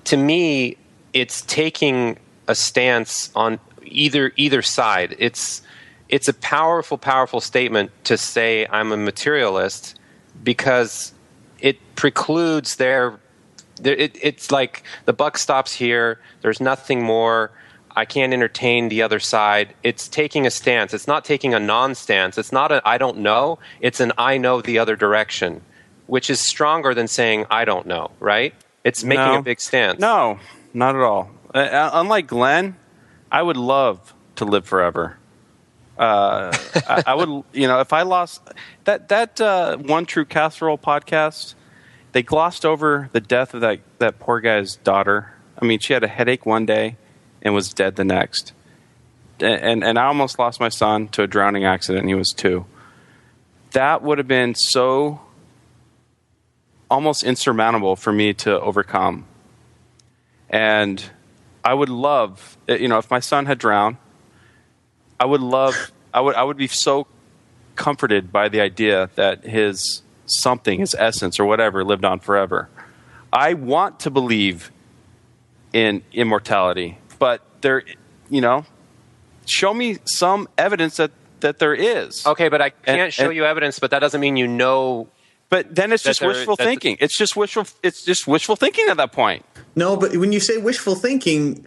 to me, it's taking a stance on either side. It's a powerful statement to say I'm a materialist, because it precludes it's like the buck stops here. There's nothing more. I can't entertain the other side. It's taking a stance. It's not taking a non-stance. It's not I don't know. It's an I know the other direction, which is stronger than saying I don't know, right? It's making a big stance. No, not at all. Unlike Glenn, I would love to live forever. I would, if I lost that One True Casserole podcast, they glossed over the death of that poor guy's daughter. I mean, she had a headache one day and was dead the next. and I almost lost my son to a drowning accident. He was 2. That would have been so almost insurmountable for me to overcome. And I would love, if my son had drowned, I would be so comforted by the idea that his essence or whatever lived on forever. I want to believe in immortality, but show me some evidence that there is. Okay, but I can't show you evidence, but that doesn't mean you know. But then it's just wishful thinking. It's just wishful thinking at that point. No, but when you say wishful thinking,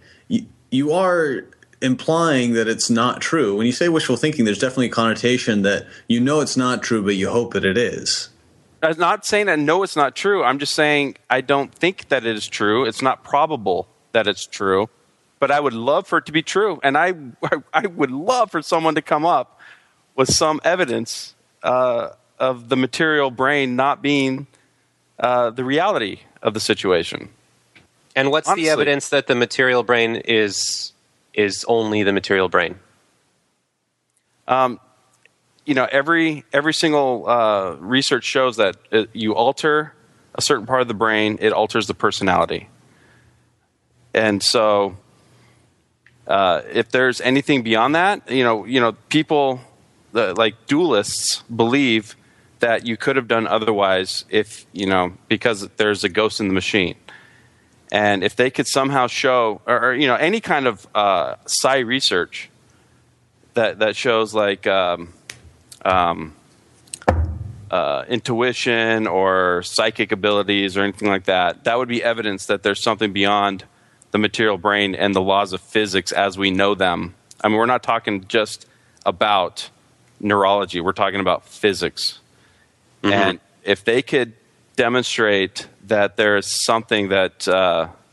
you are implying that it's not true. When you say wishful thinking, there's definitely a connotation that it's not true, but you hope that it is. I'm not saying I know it's not true. I'm just saying I don't think that it is true. It's not probable that it's true, but I would love for it to be true. And I would love for someone to come up with some evidence of the material brain not being the reality of the situation. And what's honestly the evidence that the material brain is only the material brain? Every single research shows that you alter a certain part of the brain, it alters the personality. And so, if there's anything beyond that, people like dualists believe that you could have done otherwise because there's a ghost in the machine. And if they could somehow show, or any kind of psi research that shows like intuition or psychic abilities or anything like that, that would be evidence that there's something beyond the material brain and the laws of physics as we know them. I mean, we're not talking just about neurology. We're talking about physics. Mm-hmm. And if they could demonstrate that there's something there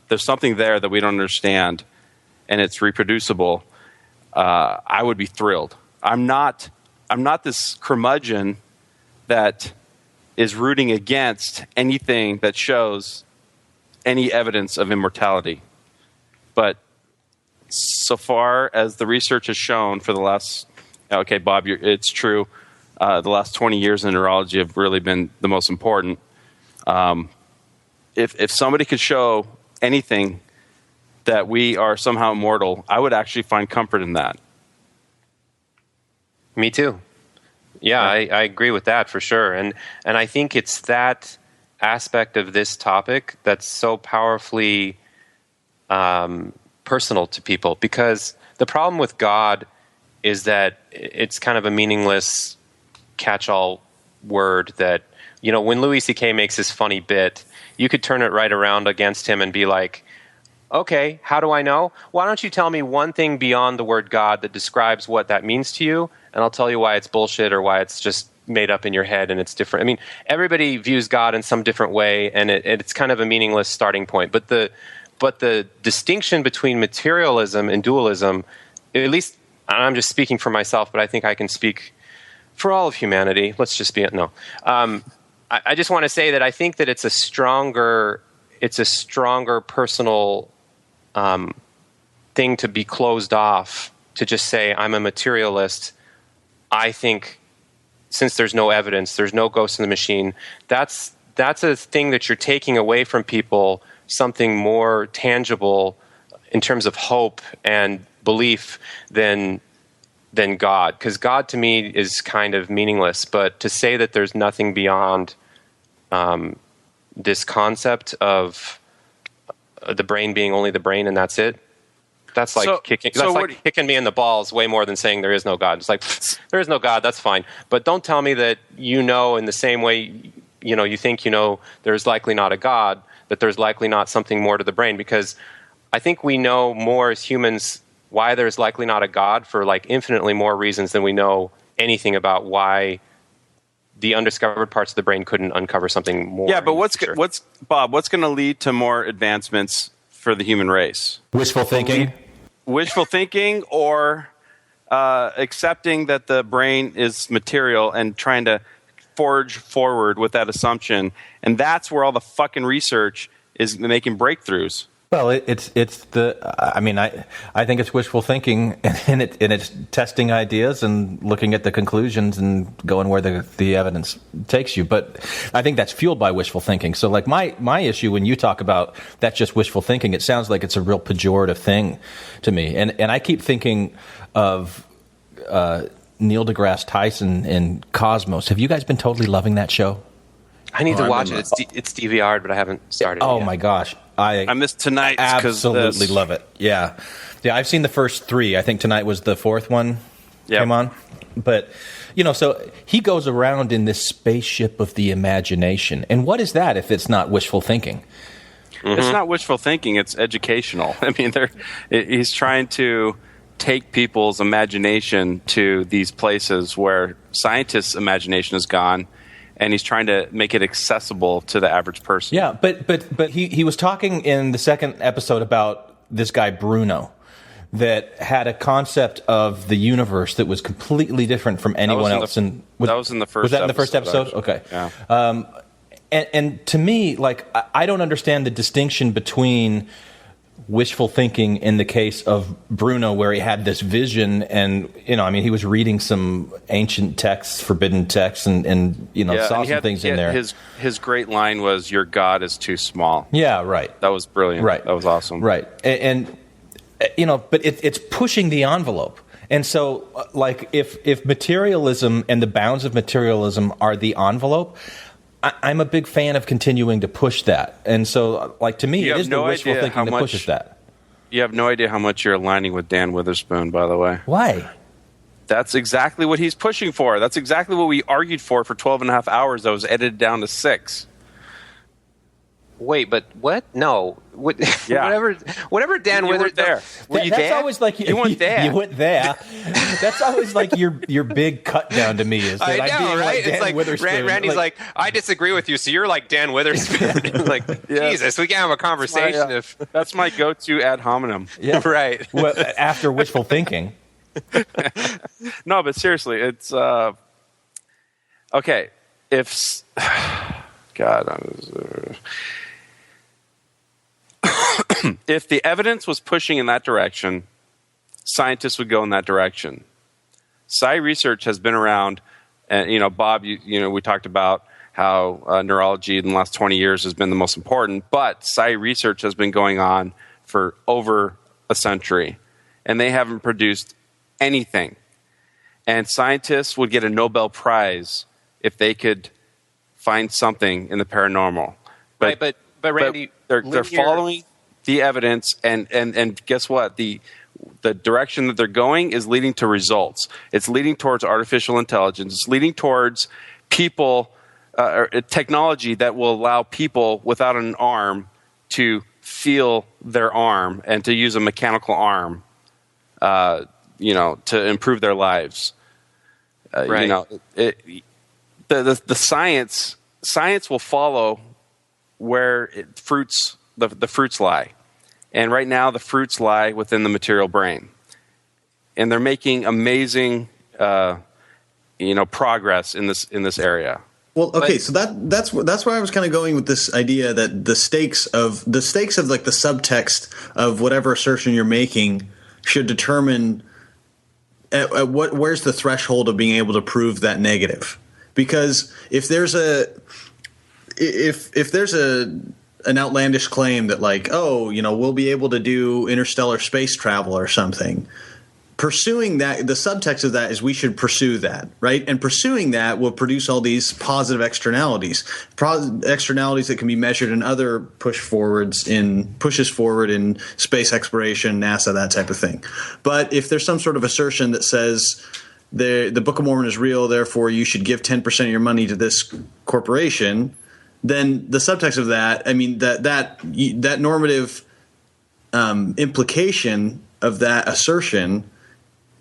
that we don't understand and it's reproducible, I would be thrilled. I'm not this curmudgeon that is rooting against anything that shows any evidence of immortality. But so far as the research has shown for the last, okay, Bob, it's true, the last 20 years in neurology have really been the most important. If somebody could show anything that we are somehow immortal, I would actually find comfort in that. Me too. Yeah, I agree with that for sure. And I think it's that aspect of this topic that's so powerfully personal to people, because the problem with God is that it's kind of a meaningless catch-all word that, when Louis C.K. makes his funny bit, you could turn it right around against him and be like, okay, how do I know? Why don't you tell me one thing beyond the word God that describes what that means to you, and I'll tell you why it's bullshit or why it's just made up in your head and it's different. I mean, everybody views God in some different way, and it's kind of a meaningless starting point. But the distinction between materialism and dualism, at least I'm just speaking for myself, but I think I can speak for all of humanity. Let's just be no. I just want to say that I think that it's a stronger personal thing to be closed off, to just say I'm a materialist. I think since there's no evidence, there's no ghost in the machine, that's a thing that you're taking away from people, something more tangible in terms of hope and belief than God. Because God to me is kind of meaningless, but to say that there's nothing beyond this concept of the brain being only the brain and that's it, that's like kicking me in the balls way more than saying there is no God. It's like, there is no God, that's fine. But don't tell me that in the same way, you think there's likely not a God, that there's likely not something more to the brain. Because I think we know more as humans why there's likely not a God for like infinitely more reasons than we know anything about why the undiscovered parts of the brain couldn't uncover something more. Yeah, but what's going to lead to more advancements for the human race? Wishful thinking? Wishful thinking, or accepting that the brain is material and trying to forge forward with that assumption. And that's where all the fucking research is making breakthroughs. Well, it's the. I mean, I think it's wishful thinking, and it's testing ideas and looking at the conclusions and going where the evidence takes you. But I think that's fueled by wishful thinking. So, like my issue when you talk about that's just wishful thinking, it sounds like it's a real pejorative thing to me. And I keep thinking of Neil deGrasse Tyson in Cosmos. Have you guys been totally loving that show? I need to watch it. It's DVR'd, but I haven't started. Oh it yet. My gosh, I missed tonight. Absolutely love it. Yeah. I've seen the first 3. I think tonight was the 4th one came on. But so he goes around in this spaceship of the imagination, and what is that if it's not wishful thinking? Mm-hmm. It's not wishful thinking. It's educational. I mean, he's trying to take people's imagination to these places where scientists' imagination is gone. And he's trying to make it accessible to the average person. Yeah, but he was talking in the second episode about this guy Bruno that had a concept of the universe that was completely different from anyone else. That was in the first. Was that in the first episode? Actually. Okay. Yeah. And to me, like, I don't understand the distinction between wishful thinking in the case of Bruno, where he had this vision, and he was reading some ancient texts, forbidden texts, and saw some things in there. His great line was, "Your God is too small." Yeah, right. That was brilliant. Right, that was awesome. Right, and but it's pushing the envelope. And so, like, if materialism and the bounds of materialism are the envelope, I'm a big fan of continuing to push that. And so, like, to me, it is the wishful thinking that pushes that. You have no idea how much you're aligning with Dan Witherspoon, by the way. Why? That's exactly what he's pushing for. That's exactly what we argued for 12 and a half hours that was edited down to 6. Wait, but what? No. Yeah. Whatever Dan Witherspoon. there. Were you that's there? Always like you went there. You went there. That's always like your big cut down to me. Is that I know, I'm being right? like Dan it's like Witherspoon. Randy's like, I disagree with you, so you're like Dan Witherspoon. Like, Jesus, we can have a conversation That's my go-to ad hominem. Yeah. Right. Well, after wishful thinking. No, but seriously, it's okay. If if the evidence was pushing in that direction, scientists would go in that direction. Psi research has been around, and Bob, we talked about how neurology in the last 20 years has been the most important, but Psi research has been going on for over a century, and they haven't produced anything. And scientists would get a Nobel Prize if they could find something in the paranormal. But Randy, they're following the evidence, and guess what? The direction that they're going is leading to results. It's leading towards artificial intelligence. It's leading towards people, technology that will allow people without an arm to feel their arm and to use a mechanical arm, to improve their lives. Right. The science will follow where the fruits lie. And right now the fruits lie within the material brain. And they're making amazing progress in this area. Well, okay, so that's where I was kind of going with this idea that the stakes of like the subtext of whatever assertion you're making should determine where's the threshold of being able to prove that negative. Because if there's an outlandish claim that, like, we'll be able to do interstellar space travel or something, pursuing that, the subtext of that is we should pursue that, right? And pursuing that will produce all these positive externalities that can be measured in other pushes forward in space exploration, NASA, that type of thing. But if there's some sort of assertion that says the Book of Mormon is real, therefore you should give 10% of your money to this corporation, then the subtext of that, I mean, that normative implication of that assertion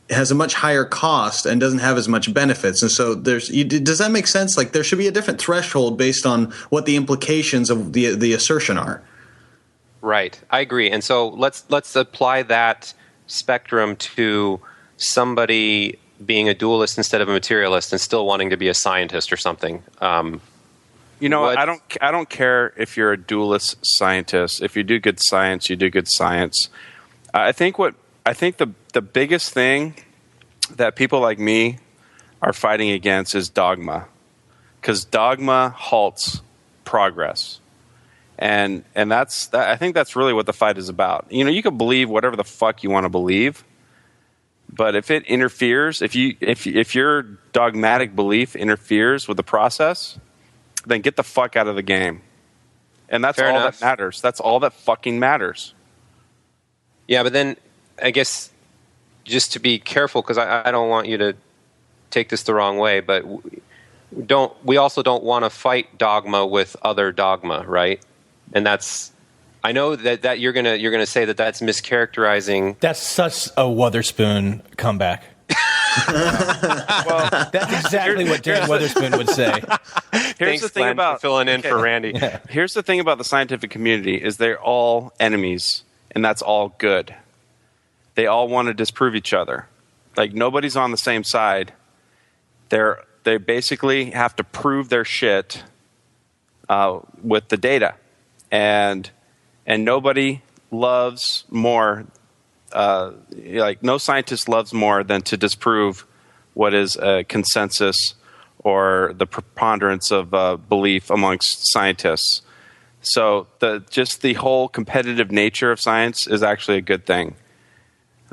has a much higher cost and doesn't have as much benefits. And so does that make sense? Like, there should be a different threshold based on what the implications of the assertion are. Right. I agree. And so let's apply that spectrum to somebody being a dualist instead of a materialist and still wanting to be a scientist or something. You know, I don't care if you're a dualist scientist. If you do good science, you do good science. I think the biggest thing that people like me are fighting against is dogma, because dogma halts progress, and I think that's really what the fight is about. You know, you can believe whatever the fuck you want to believe, but if it interferes, if your dogmatic belief interferes with the process, then get the fuck out of the game. And that's all that matters. That's all that fucking matters. Yeah, but then I guess just to be careful, because I don't want you to take this the wrong way, but we also don't want to fight dogma with other dogma, right? And I know that you're gonna say that that's mischaracterizing. That's such a Witherspoon comeback. Well, that's exactly what Dan Witherspoon would say. Here's the thing about filling in for Randy. Yeah. Here's the thing about the scientific community is they're all enemies, and that's all good. They all want to disprove each other. Like, nobody's on the same side. They basically have to prove their shit with the data, and nobody loves more. No scientist loves more than to disprove what is a consensus or the preponderance of belief amongst scientists. So the whole competitive nature of science is actually a good thing.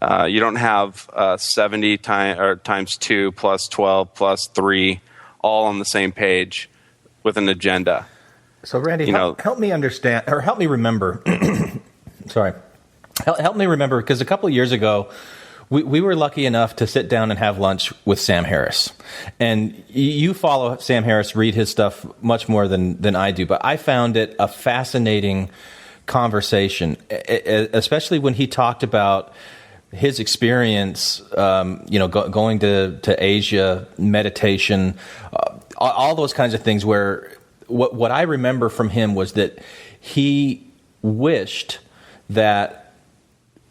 You don't have 70 times 2 plus 12 plus 3 all on the same page with an agenda. So, Randy, help me understand, or help me remember. Sorry. Help me remember, because a couple of years ago, we were lucky enough to sit down and have lunch with Sam Harris. And you follow Sam Harris, read his stuff much more than I do. But I found it a fascinating conversation, especially when he talked about his experience, going to Asia, meditation, all those kinds of things, where what I remember from him was that he wished that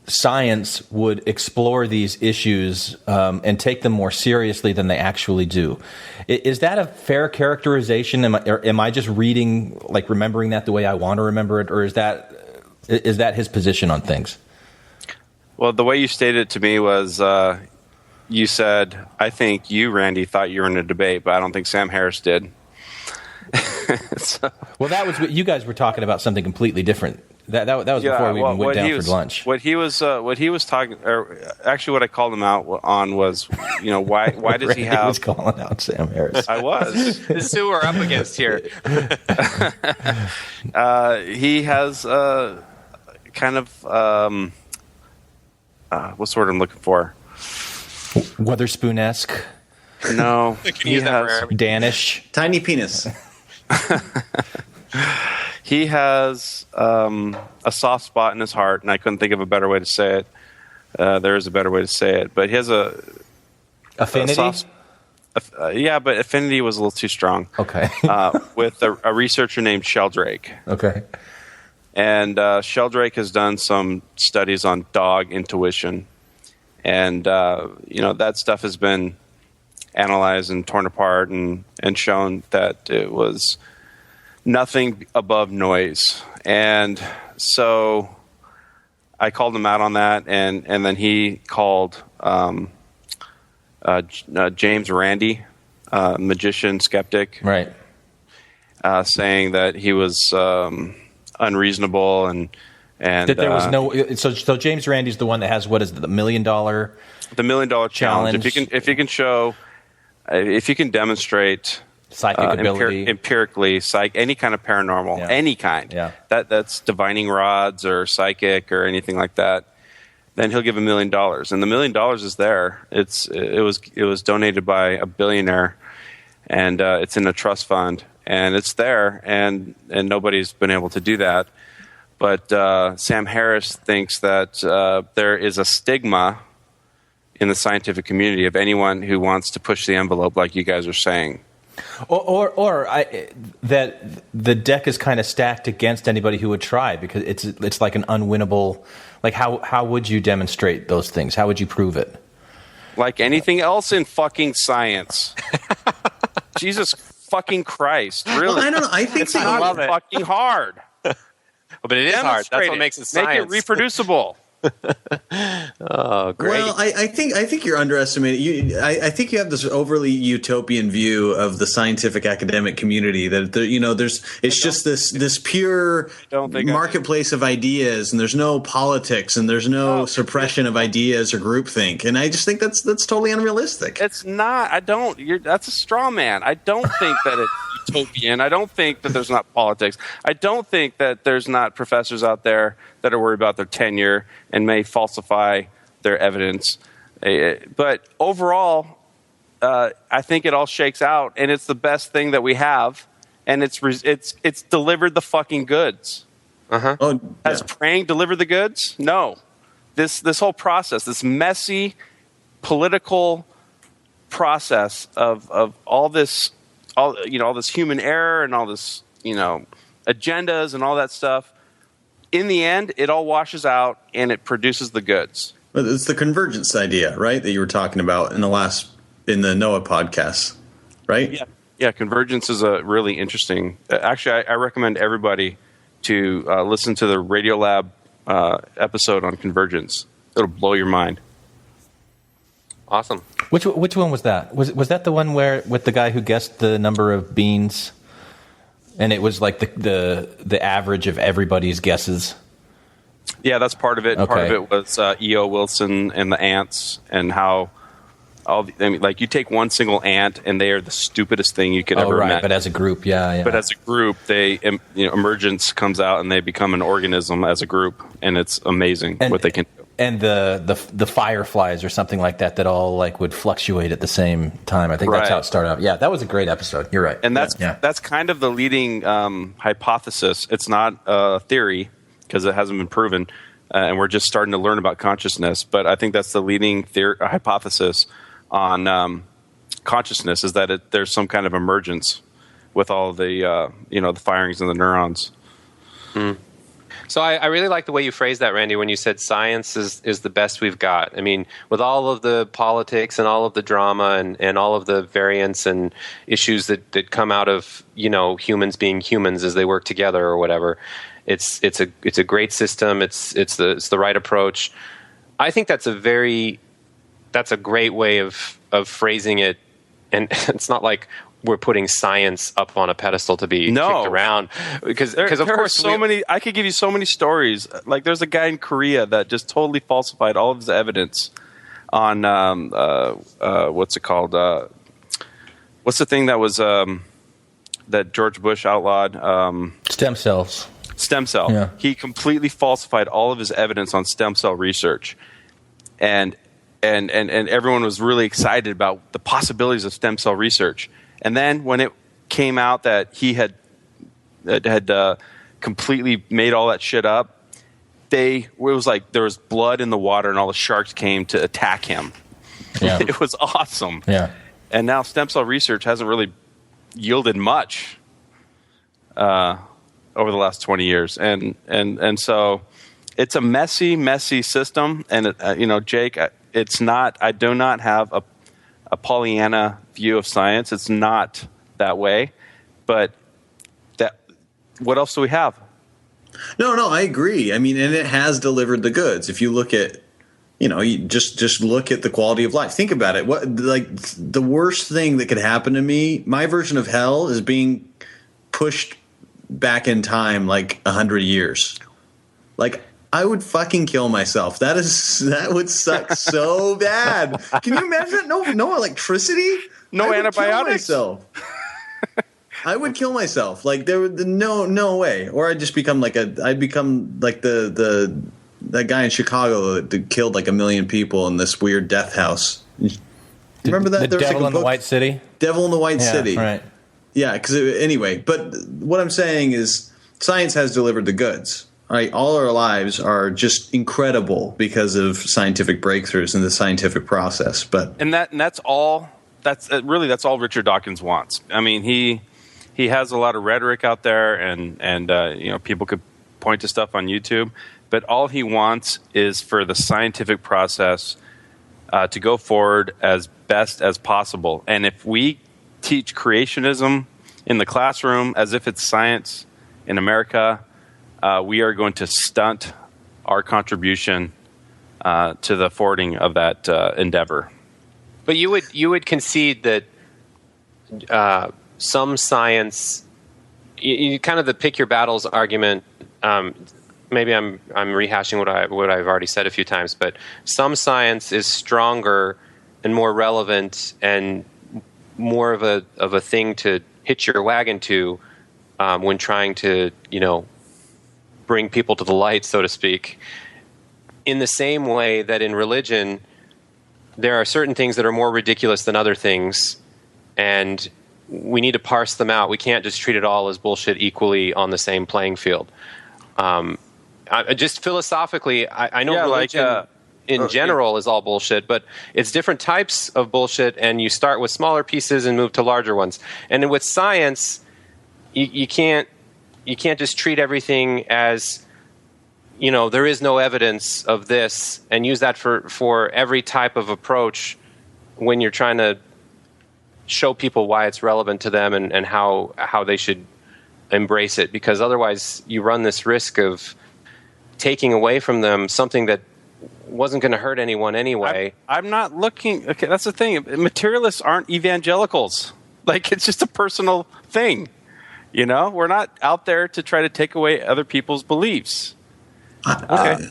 science would explore these issues and take them more seriously than they actually do. Is that a fair characterization? Am I just remembering that the way I want to remember it, or is that his position on things? Well, the way you stated it to me was you said, I think you, Randy, thought you were in a debate, but I don't think Sam Harris did. Well, that was what you guys were talking about, something completely different. That was before we even went down for lunch. What he was talking, or actually, what I called him out on was, why does he have? He was calling out Sam Harris. I was. This is who we're up against here. He has kind of what's the word I'm looking for? Witherspoon-esque. No, he has Danish. Tiny penis. He has a soft spot in his heart, and I couldn't think of a better way to say it. There is a better way to say it, but he has affinity. But affinity was a little too strong. Okay. With a researcher named Sheldrake. Okay. And Sheldrake has done some studies on dog intuition, and that stuff has been analyzed and torn apart and shown that it was nothing above noise. And so I called him out on that, and then he called James Randi, magician, skeptic, right, saying that he was unreasonable and that there was no. So James Randi's the one that has, what is it, the $1 million? The $1 million challenge. If you can demonstrate psychic ability, empirically, any kind of paranormal, any kind, that's divining rods or psychic or anything like that, then he'll give $1 million, and the $1 million is there. It was donated by a billionaire, and it's in a trust fund, and it's there, and nobody's been able to do that. But Sam Harris thinks that there is a stigma in the scientific community of anyone who wants to push the envelope, like you guys are saying. Or that the deck is kind of stacked against anybody who would try, because it's like an unwinnable. Like, how would you demonstrate those things? How would you prove it? Like anything else in fucking science. Jesus fucking Christ, really. Well, I don't know. I think it's not fucking hard. But it is hard. That's what makes it science. Make it reproducible. Oh, great. Well, I think you're underestimating. I think you have this overly utopian view of the scientific academic community that it's just this pure marketplace of ideas, and there's no politics, and there's no suppression of ideas or groupthink. And I just think that's totally unrealistic. It's not. That's a straw man. I don't think that it's utopian. I don't think that there's not politics. I don't think that there's not professors out there that are worried about their tenure and may falsify their evidence. But overall, I think it all shakes out, and it's the best thing that we have, and it's delivered the fucking goods. Uh-huh. Oh, yeah. Has praying delivered the goods? No. This whole process, this messy political process of all this human error and all this agendas and all that stuff. In the end, it all washes out and it produces the goods. Well, it's the convergence idea, right, that you were talking about in the Noah podcast, right? Yeah. Convergence is a really interesting. Actually, I recommend everybody to listen to the Radiolab episode on convergence. It'll blow your mind. Awesome. Which one was that? Was that the one where with the guy who guessed the number of beans? And it was like the average of everybody's guesses. Yeah, that's part of it. Okay. Part of it was E.O. Wilson and the ants, and how you take one single ant, and they are the stupidest thing you could ever imagine. But as a group, yeah. But as a group, they emergence comes out, and they become an organism as a group, and it's amazing what they can do. And the fireflies or something like that all like would fluctuate at the same time. I think that's how it started out. Yeah, that was a great episode. You're right. And that's kind of the leading hypothesis. It's not a theory because it hasn't been proven, and we're just starting to learn about consciousness. But I think that's the leading hypothesis on consciousness is that there's some kind of emergence with all the the firings in the neurons. Mm. So I really like the way you phrased that, Randy, when you said science is the best we've got. I mean, with all of the politics and all of the drama and all of the variants and issues that come out of, humans being humans as they work together or whatever, it's a great system. It's the right approach. I think that's a great way of phrasing it. And it's not like we're putting science up on a pedestal to be kicked around because of course so many. I could give you so many stories. Like there's a guy in Korea that just totally falsified all of his evidence on what's it called? What's the thing that was that George Bush outlawed? Stem cells. Stem cell. Yeah. He completely falsified all of his evidence on stem cell research, and everyone was really excited about the possibilities of stem cell research. And then when it came out that he had completely made all that shit up, it was like there was blood in the water and all the sharks came to attack him. Yeah. It was awesome. Yeah. And now stem cell research hasn't really yielded much over the last 20 years. And so it's a messy system. And, Jake, I do not have a Pollyanna view of science. It's not that way. But what else do we have? No, I agree. I mean, and it has delivered the goods. If you look at, you just look at the quality of life. Think about it. The worst thing that could happen to me, my version of hell is being pushed back in time like 100 years. Like, I would fucking kill myself. That would suck so bad. Can you imagine that? No electricity? No antibiotics? I would kill myself. Like there would no way. Or I'd just become I'd become like that guy in Chicago that killed like 1 million people in this weird death house. Remember that? The Devil in the White City? Devil in the White City. Right. Yeah, anyway, but what I'm saying is science has delivered the goods. Right, all our lives are just incredible because of scientific breakthroughs in the scientific process. That's all Richard Dawkins wants. I mean, he has a lot of rhetoric out there, and people could point to stuff on YouTube, but all he wants is for the scientific process to go forward as best as possible. And if we teach creationism in the classroom as if it's science in America, we are going to stunt our contribution to the forwarding of that endeavor. But you would concede that some science, you kind of the pick your battles argument. Maybe I'm rehashing what I've already said a few times, but some science is stronger and more relevant and more of a thing to hitch your wagon to when trying to bring people to the light, so to speak. In the same way that in religion, there are certain things that are more ridiculous than other things, and we need to parse them out. We can't just treat it all as bullshit equally on the same playing field. Just philosophically, I know religion in general is all bullshit, but it's different types of bullshit, and you start with smaller pieces and move to larger ones. And with science, you can't just treat everything as, there is no evidence of this, and use that for every type of approach when you're trying to show people why it's relevant to them and how they should embrace it, because otherwise you run this risk of taking away from them something that wasn't going to hurt anyone anyway. I'm not looking... Okay, that's the thing. Materialists aren't evangelicals. Like, it's just a personal thing. We're not out there to try to take away other people's beliefs. Okay.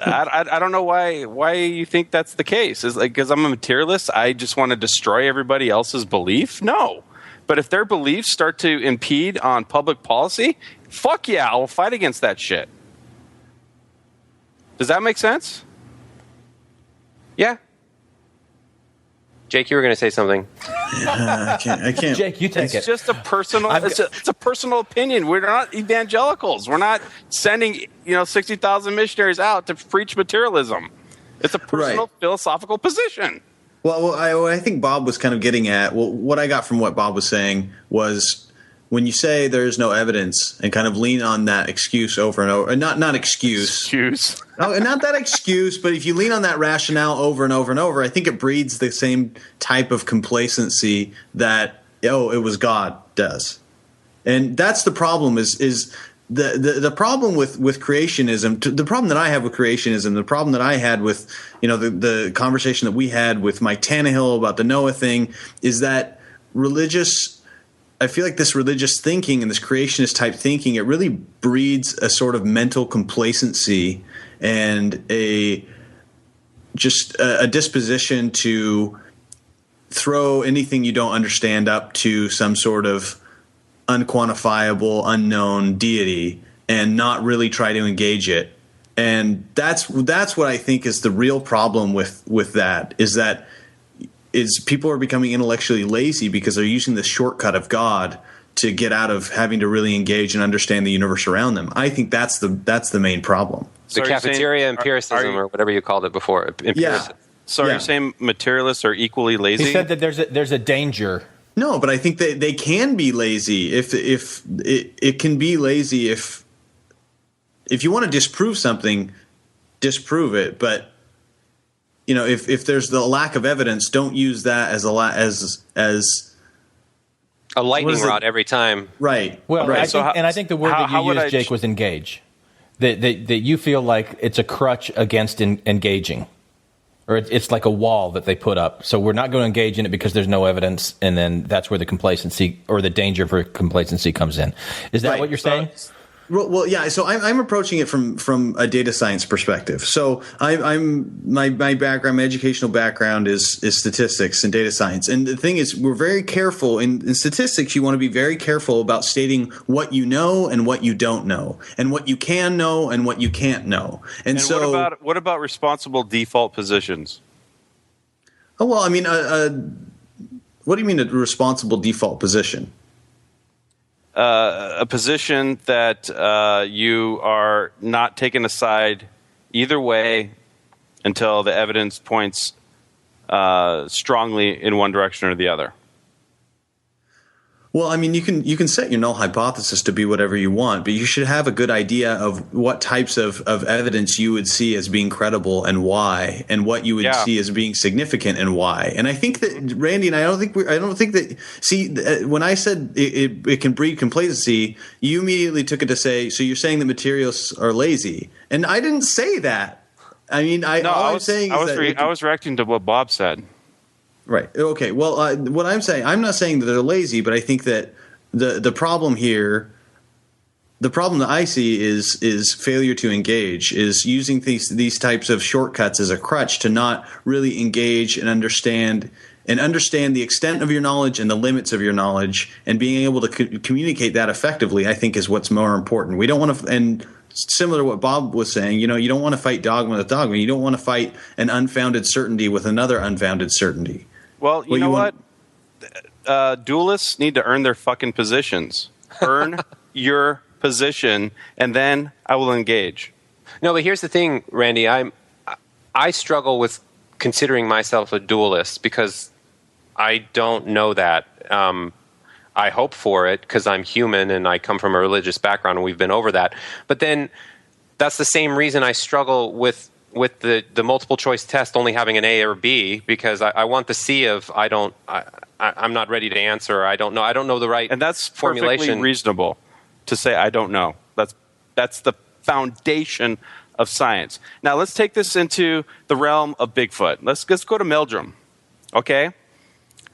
I don't know why you think that's the case. Is like because I'm a materialist, I just want to destroy everybody else's belief? No. But if their beliefs start to impede on public policy, fuck yeah, I'll fight against that shit. Does that make sense? Yeah. Jake, you were going to say something. I can't. Jake, you take it. It's just a personal. It's a personal opinion. We're not evangelicals. We're not sending 60,000 missionaries out to preach materialism. It's a personal philosophical position. Well, I think Bob was kind of getting at. Well, what I got from what Bob was saying was when you say there is no evidence and kind of lean on that excuse over and over, and not excuse. No, not that excuse, but if you lean on that rationale over and over and over, I think it breeds the same type of complacency that it was God does, and that's the problem. Is the problem with creationism? The problem that I have with creationism, the problem that I had with the conversation that we had with Mike Tannehill about the Noah thing, is that I feel like this religious thinking and this creationist type thinking, it really breeds a sort of mental complacency and a disposition to throw anything you don't understand up to some sort of unquantifiable, unknown deity and not really try to engage it. And that's what I think is the real problem with that, is people are becoming intellectually lazy because they're using the shortcut of God to get out of having to really engage and understand the universe around them. I think that's the main problem. The cafeteria empiricism, or whatever you called it before. Empiricism. So are you saying materialists are equally lazy? He said that there's a danger. No, but I think they can be lazy. If it can be lazy if you want to disprove something, disprove it. But if there's the lack of evidence, don't use that as a lightning rod every time. Right. Well, right. I think the word that you used, Jake, was engage. That you feel like it's a crutch against engaging, or it's like a wall that they put up. So we're not going to engage in it because there's no evidence, and then that's where the complacency or the danger for complacency comes in. Is that what you're saying? Well, yeah. So I'm approaching it from a data science perspective. So my background, my educational background is statistics and data science. And the thing is, we're very careful in statistics. You want to be very careful about stating what you know and what you don't know, and what you can know and what you can't know. And so, what about responsible default positions? Oh well, I mean, what do you mean a responsible default position? A position that you are not taking a side either way until the evidence points strongly in one direction or the other. Well, I mean, you can set your null hypothesis to be whatever you want, but you should have a good idea of what types of evidence you would see as being credible and why, and what you would see as being significant and why. And I think that Randy and I don't think that. See, when I said it can breed complacency, you immediately took it to say, so you're saying that materialists are lazy, and I didn't say that. I mean, I was reacting to what Bob said. Right. Okay. Well, what I'm saying, I'm not saying that they're lazy, but I think that the problem here, the problem that I see is failure to engage, is using these types of shortcuts as a crutch to not really engage and understand the extent of your knowledge and the limits of your knowledge, and being able to communicate that effectively, I think, is what's more important. We don't want to, and similar to what Bob was saying, you don't want to fight dogma with dogma. You don't want to fight an unfounded certainty with another unfounded certainty. Well, you know what? Duelists need to earn their fucking positions. Earn your position, and then I will engage. No, but here's the thing, Randy. I struggle with considering myself a dualist because I don't know that. I hope for it because I'm human and I come from a religious background, and we've been over that. But then that's the same reason I struggle with the multiple choice test only having an A or B, because I want the C of I'm not ready to answer. I don't know the right, and that's formulation. Perfectly reasonable to say I don't know. That's the foundation of science. Now let's take this into the realm of Bigfoot. Let's go to Meldrum. Okay,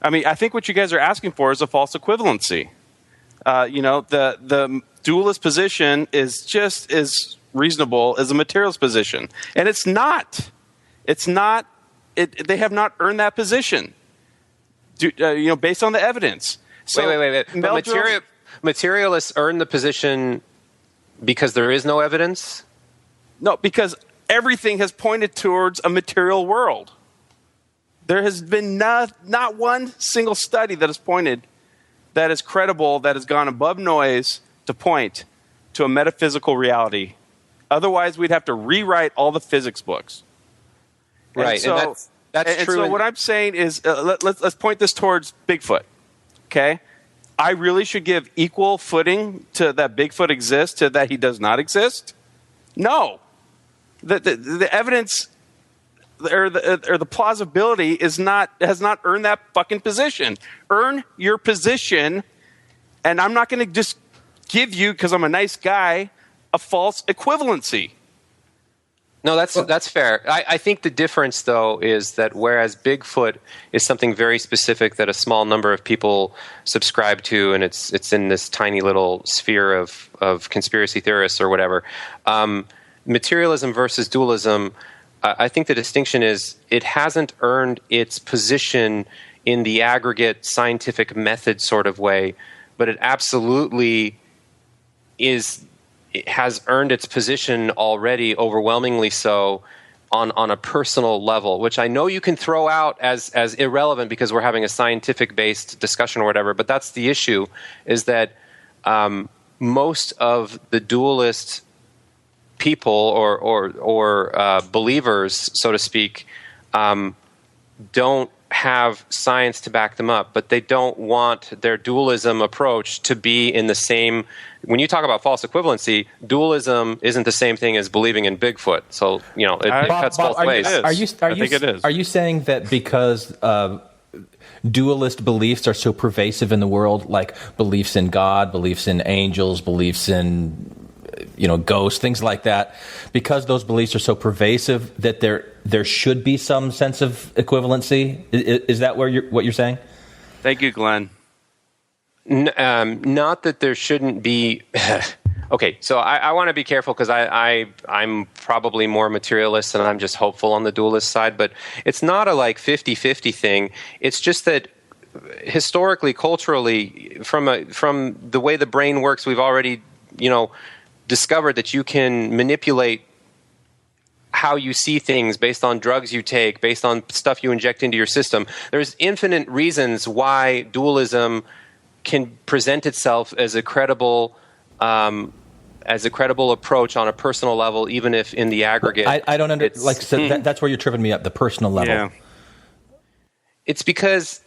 I mean, I think what you guys are asking for is a false equivalency. The dualist position is just as reasonable as a materialist position, and it's not. They have not earned that position. Based on the evidence. So wait. But materialists earn the position because there is no evidence? No, because everything has pointed towards a material world. There has been not one single study that has pointed, that is credible, that has gone above noise to point to a metaphysical reality. Otherwise, we'd have to rewrite all the physics books. Right, and that's true. So what I'm saying is, let's point this towards Bigfoot. Okay, I really should give equal footing to that Bigfoot exists to that he does not exist. No, the evidence or the plausibility has not earned that fucking position. Earn your position, and I'm not going to just give you, because I'm a nice guy, a false equivalency. No, that's fair. I think the difference, though, is that whereas Bigfoot is something very specific that a small number of people subscribe to, and it's in this tiny little sphere of conspiracy theorists or whatever, materialism versus dualism, I think the distinction is it hasn't earned its position in the aggregate scientific method sort of way, but it absolutely has earned its position already, overwhelmingly so, on a personal level, which I know you can throw out as irrelevant because we're having a scientific-based discussion or whatever, but that's the issue, is that most of the dualist people or believers, so to speak, don't have science to back them up, but they don't want their dualism approach to be in the same. When you talk about false equivalency, dualism isn't the same thing as believing in Bigfoot. So it cuts both ways. I think it is. Are you saying that because dualist beliefs are so pervasive in the world, like beliefs in God, beliefs in angels, beliefs in ghosts, things like that, because those beliefs are so pervasive that there should be some sense of equivalency? Is that what you're saying? Thank you, Glenn. Not that there shouldn't be. Okay, so I want to be careful because I'm probably more materialist and I'm just hopeful on the dualist side, but it's not a 50-50 thing. It's just that historically, culturally, from the way the brain works, we've already discovered that you can manipulate how you see things based on drugs you take, based on stuff you inject into your system. There's infinite reasons why dualism can present itself as a credible approach on a personal level, even if in the aggregate. I don't understand. That's where you're tripping me up, the personal level. Yeah. It's because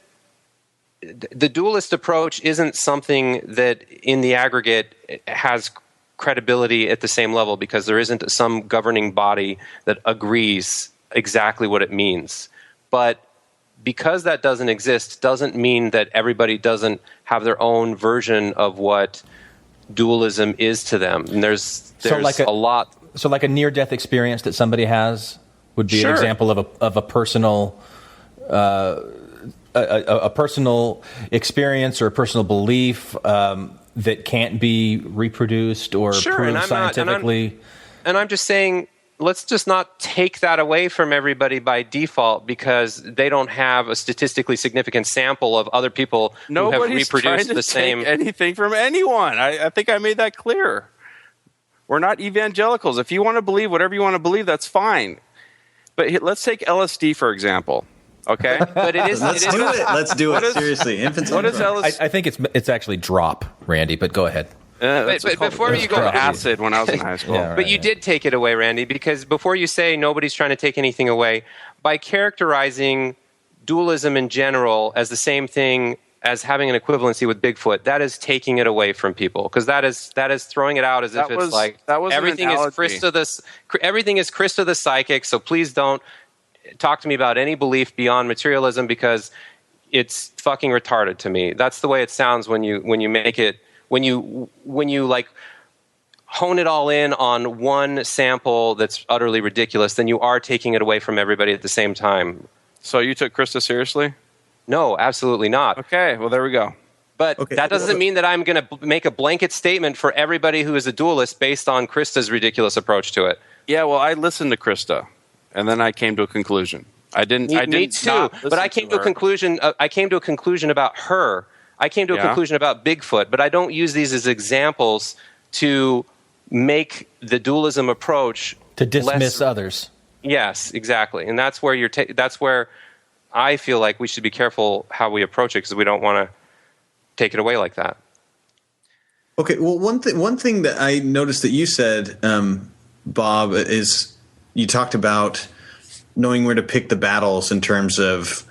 the dualist approach isn't something that in the aggregate has credibility at the same level, because there isn't some governing body that agrees exactly what it means. But because that doesn't exist doesn't mean that everybody doesn't have their own version of what dualism is to them. And there's a lot. So like a near-death experience that somebody has would be an example of a personal a personal experience or a personal belief that can't be reproduced or proved scientifically. And I'm just saying, let's just not take that away from everybody by default because they don't have a statistically significant sample of other people who have reproduced the same. Take anything from anyone. I think I made that clear. We're not evangelicals. If you want to believe whatever you want to believe, that's fine. But let's take LSD, for example. Okay? But it is. Let's do it. Let's do it. Seriously. What is LSD? I think it's actually drop, Randy, but go ahead. But before you go, acid when I was in high school. But you did take it away, Randy, because before you say nobody's trying to take anything away, by characterizing dualism in general as the same thing as having an equivalency with Bigfoot, that is taking it away from people, because that is throwing it out as if it's like everything is Krista the psychic. So please don't talk to me about any belief beyond materialism because it's fucking retarded to me. That's the way it sounds when you make it. When you like hone it all in on one sample that's utterly ridiculous, then you are taking it away from everybody at the same time. So you took Krista seriously? No, absolutely not. Okay, well, there we go. But that doesn't mean that I'm going to make a blanket statement for everybody who is a dualist based on Krista's ridiculous approach to it. Yeah, well, I listened to Krista, and then I came to a conclusion. Me too. But I came to a conclusion. I came to a conclusion about her. I came to a conclusion about Bigfoot, but I don't use these as examples to make the dualism approach to dismiss others. Yes, exactly, and that's where that's where I feel like we should be careful how we approach it, because we don't want to take it away like that. Okay, well, one thing that I noticed that you said, Bob, is you talked about knowing where to pick the battles in terms of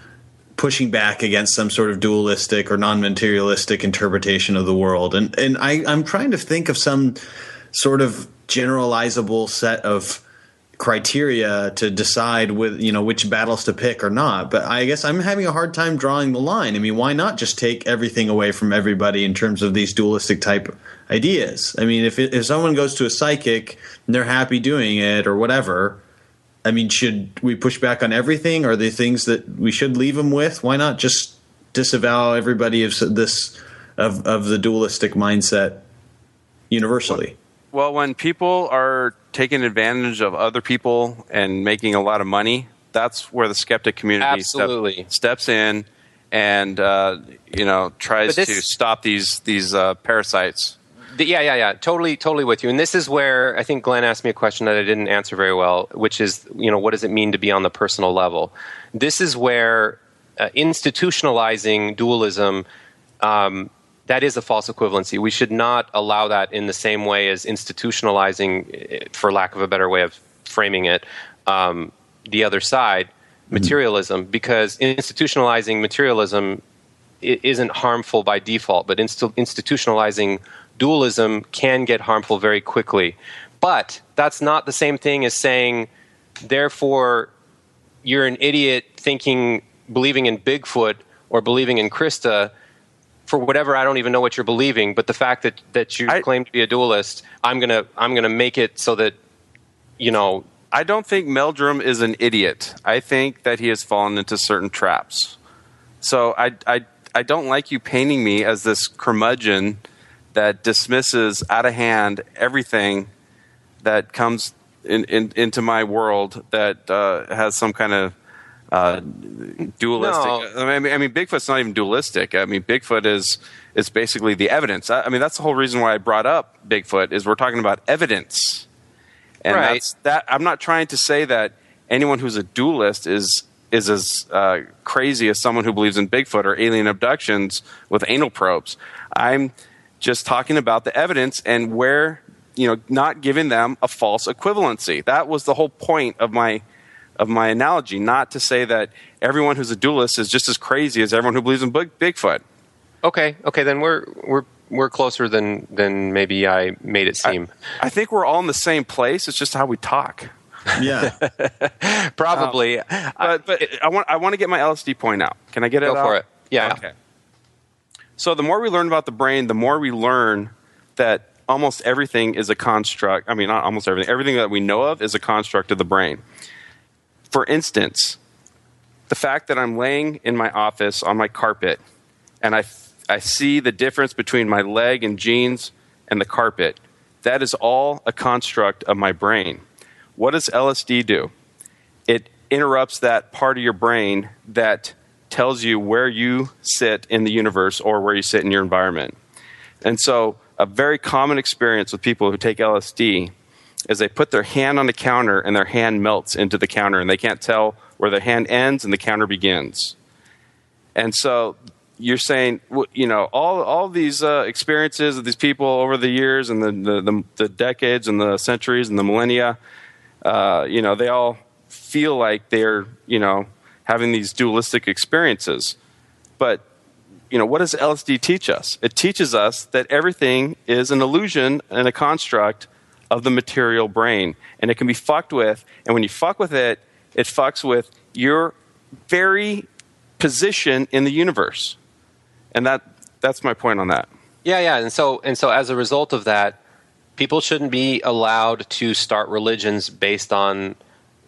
pushing back against some sort of dualistic or non-materialistic interpretation of the world. And I'm trying to think of some sort of generalizable set of criteria to decide which battles to pick or not. But I guess I'm having a hard time drawing the line. I mean, why not just take everything away from everybody in terms of these dualistic type ideas? I mean, if someone goes to a psychic and they're happy doing it or whatever, I mean, should we push back on everything? Are there things that we should leave them with? Why not just disavow everybody of the dualistic mindset universally? Well, when people are taking advantage of other people and making a lot of money, that's where the skeptic community steps in and tries to stop these parasites. Yeah. Totally with you. And this is where I think Glenn asked me a question that I didn't answer very well, which is, what does it mean to be on the personal level? This is where institutionalizing dualism, that is a false equivalency. We should not allow that in the same way as institutionalizing, for lack of a better way of framing it, the other side, materialism, because institutionalizing materialism isn't harmful by default, but institutionalizing dualism can get harmful very quickly. But that's not the same thing as saying, therefore, you're an idiot believing in Bigfoot or believing in Krista for whatever. I don't even know what you're believing, but the fact that you claim to be a dualist, I'm gonna make it so that, I don't think Meldrum is an idiot. I think that he has fallen into certain traps. So I don't like you painting me as this curmudgeon that dismisses out of hand everything that comes into my world that has some kind of dualistic. No. I mean, Bigfoot's not even dualistic. I mean, Bigfoot is basically the evidence. I mean, that's the whole reason why I brought up Bigfoot, is we're talking about evidence. And right. I'm not trying to say that anyone who's a dualist is as crazy as someone who believes in Bigfoot or alien abductions with anal probes. I'm just talking about the evidence and where, not giving them a false equivalency. That was the whole point of my of my analogy, not to say that everyone who's a dualist is just as crazy as everyone who believes in Bigfoot. Okay, then we're closer than maybe I made it seem. I think we're all in the same place. It's just how we talk. Yeah, probably. But I want to get my LSD point out. Can I get it out? Go for it. Yeah. Okay. So the more we learn about the brain, the more we learn that almost everything is a construct. I mean, not almost everything. Everything that we know of is a construct of the brain. For instance, the fact that I'm laying in my office on my carpet and I see the difference between my leg and jeans and the carpet, that is all a construct of my brain. What does LSD do? It interrupts that part of your brain that tells you where you sit in the universe or where you sit in your environment. And so a very common experience with people who take LSD is they put their hand on the counter and their hand melts into the counter and they can't tell where their hand ends and the counter begins. And so you're saying, you know, all these experiences of these people over the years and the decades and the centuries and the millennia, you know, they all feel like they're, you know, having these dualistic experiences. But, you know, what does LSD teach us? It teaches us that everything is an illusion and a construct of the material brain. And it can be fucked with. And when you fuck with it, it fucks with your very position in the universe. And that's my point on that. Yeah. And so as a result of that, people shouldn't be allowed to start religions based on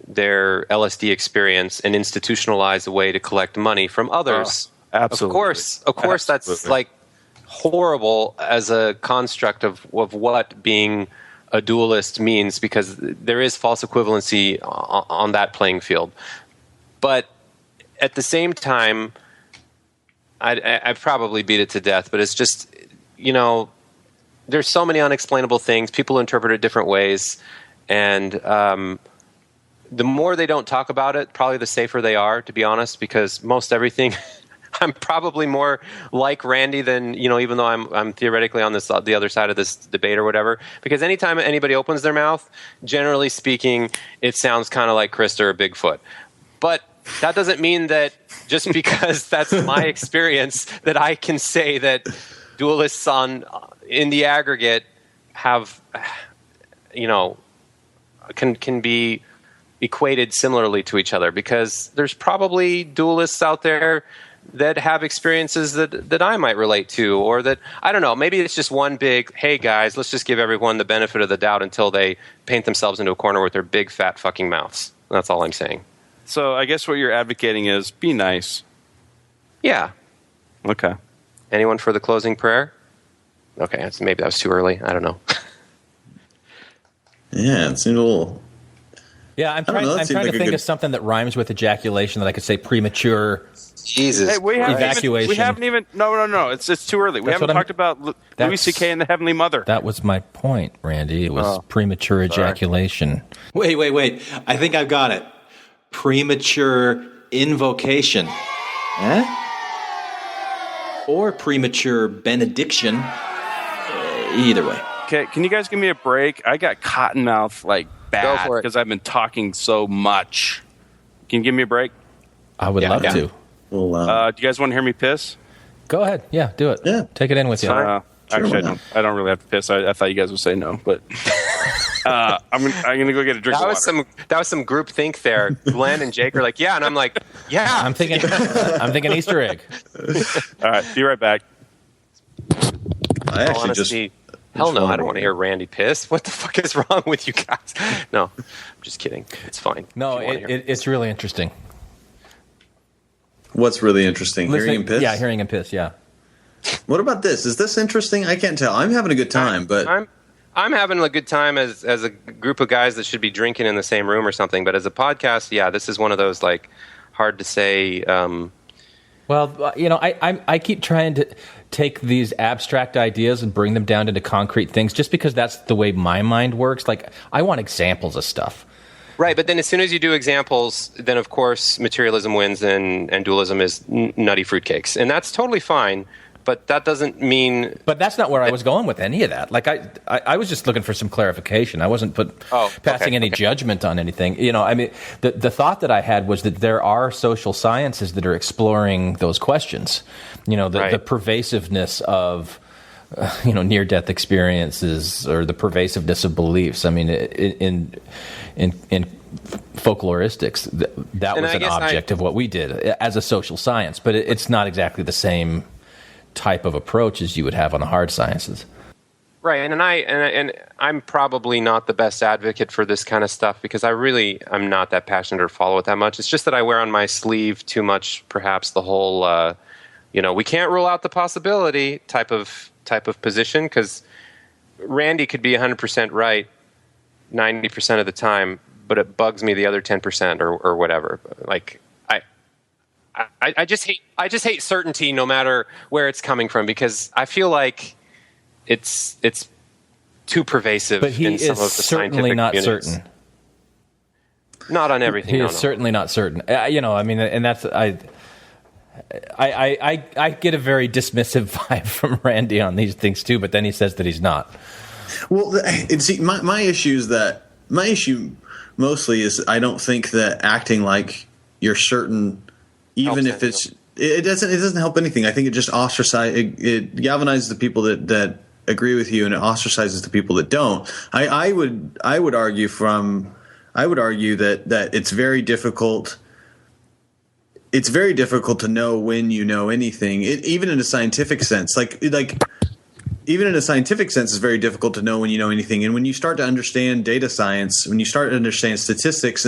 their LSD experience and institutionalize a way to collect money from others. Absolutely. Of course, that's like horrible as a construct of what being a dualist means, because there is false equivalency on that playing field. But at the same time, I've probably beat it to death, but it's just, you know, there's so many unexplainable things. People interpret it different ways. And the more they don't talk about it, probably the safer they are, to be honest, because most everything... I'm probably more like Randy than, you know, even though I'm theoretically on the other side of this debate or whatever. Because anytime anybody opens their mouth, generally speaking, it sounds kind of like Krista or Bigfoot. But that doesn't mean that just because that's my experience that I can say that dualists in the aggregate have, you know, can be equated similarly to each other. Because there's probably dualists out there that have experiences that I might relate to, or that, I don't know, maybe it's just one big, hey guys, let's just give everyone the benefit of the doubt until they paint themselves into a corner with their big fat fucking mouths. That's all I'm saying. So I guess what you're advocating is be nice. Yeah. Okay. Anyone for the closing prayer? Okay, maybe that was too early. I don't know. Yeah, it seemed a little... Yeah, I'm trying to think of something that rhymes with ejaculation that I could say premature. Jesus. Hey, evacuation. We haven't even. No. It's too early. We haven't talked about Louis C.K. and the Heavenly Mother. That was my point, Randy. It was premature ejaculation. Wait. I think I've got it. Premature invocation. Or premature benediction. Either way. Okay, can you guys give me a break? I got cotton mouth like bad because I've been talking so much. Can you give me a break? I would love to. Well, do you guys want to hear me piss? Go ahead. Yeah, do it. Yeah. Take it in with you. Actually, I don't really have to piss. I thought you guys would say no, but I'm gonna go get a drink of water. That was some group think there. Glenn and Jake are like, yeah, and I'm like, yeah. I'm thinking Easter egg. All right, be right back. I actually hell no, I don't want to hear Randy piss. What the fuck is wrong with you guys? No, I'm just kidding. It's fine. No, it's really interesting. What's really interesting? Hearing him piss? Yeah, hearing him piss, yeah. What about this? Is this interesting? I can't tell. I'm having a good time, but... I'm having a good time as a group of guys that should be drinking in the same room or something, but as a podcast, yeah, this is one of those, like, hard to say... Well, you know, I keep trying to take these abstract ideas and bring them down into concrete things just because that's the way my mind works. Like, I want examples of stuff. Right, but then as soon as you do examples, then of course materialism wins and dualism is nutty fruitcakes. And that's totally fine. but that doesn't mean. But that's not where I was going with any of that. Like I was just looking for some clarification. I wasn't passing any judgment on anything. You know, I mean, the thought that I had was that there are social sciences that are exploring those questions. You know, the pervasiveness of near-death experiences or the pervasiveness of beliefs. I mean, in folkloristics, that was an object of what we did as a social science, but it's not exactly the same type of approach as you would have on the hard sciences. Right, and I'm probably not the best advocate for this kind of stuff because I'm not that passionate or follow it that much. It's just that I wear on my sleeve too much, perhaps the whole, we can't rule out the possibility type of position, because Randy could be 100% right 90% of the time, but it bugs me the other 10% or whatever. Like I just hate certainty, no matter where it's coming from, because I feel like it's too pervasive. But he in some is of the certainly not communities. certain. Not on everything. He is certainly not certain. I mean, and that's I get a very dismissive vibe from Randy on these things too, but then he says that he's not. Well, see, my issue mostly is I don't think that acting like you're certain, even if it doesn't help anything. I think it just it galvanizes the people that agree with you, and it ostracizes the people that don't. I would argue that it's very difficult. It's very difficult to know when you know anything, even in a scientific sense. Like even in a scientific sense, it's very difficult to know when you know anything. And when you start to understand data science, when you start to understand statistics,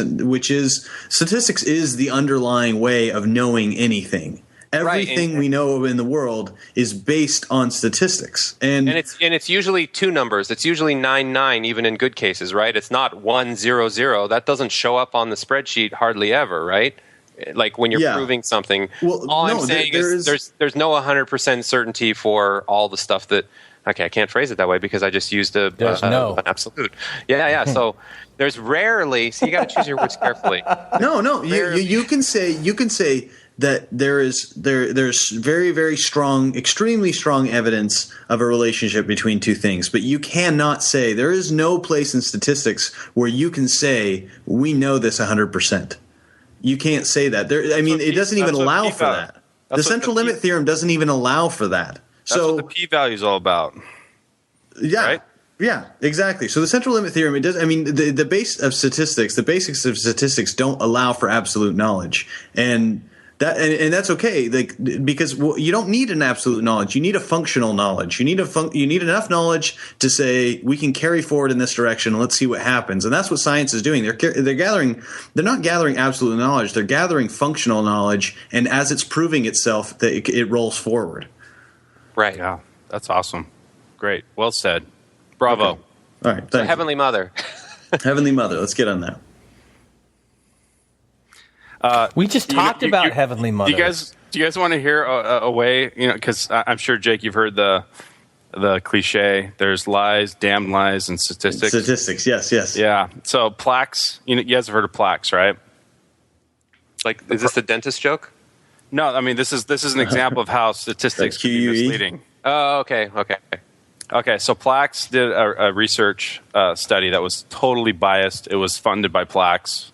statistics is the underlying way of knowing anything. Everything we know in the world is based on statistics, and it's usually two numbers. It's usually 9, even in good cases, right? It's not 1, 0, 0. That doesn't show up on the spreadsheet hardly ever, right? Like when you're proving something. Well, I'm saying is there's no 100% certainty for all the stuff that. Okay, I can't phrase it that way because I just used an absolute. Yeah. So there's rarely. So you got to choose your words carefully. No. You can say that there's very, very strong, extremely strong evidence of a relationship between two things, but you cannot say, there is no place in statistics where you can say we know this 100%. You can't say that. It doesn't even allow for that. The central limit theorem doesn't even allow for that. That's what the p-value is all about. Yeah. Right? Yeah, exactly. So the central limit theorem, the base of statistics, the basics of statistics don't allow for absolute knowledge. And that's okay, because you don't need an absolute knowledge. You need a functional knowledge. You need enough knowledge to say we can carry forward in this direction and let's see what happens. And that's what science is doing. They're not gathering absolute knowledge. They're gathering functional knowledge, and as it's proving itself, that it rolls forward. Right. Yeah, that's awesome. Great. Well said. Bravo. Okay. All right. So Heavenly Mother. Heavenly Mother. Let's get on that. We just talked about Heavenly Mother. Do you guys want to hear a way? Because I'm sure, Jake, you've heard the cliche. There's lies, damned lies, and statistics. Statistics, yes. Yeah. So plaques. You guys have heard of plaques, right? Like, is this the dentist joke? No, I mean this is an example of how statistics can be misleading. Oh, okay. Okay, so Plaques did a research study that was totally biased. It was funded by Plaques.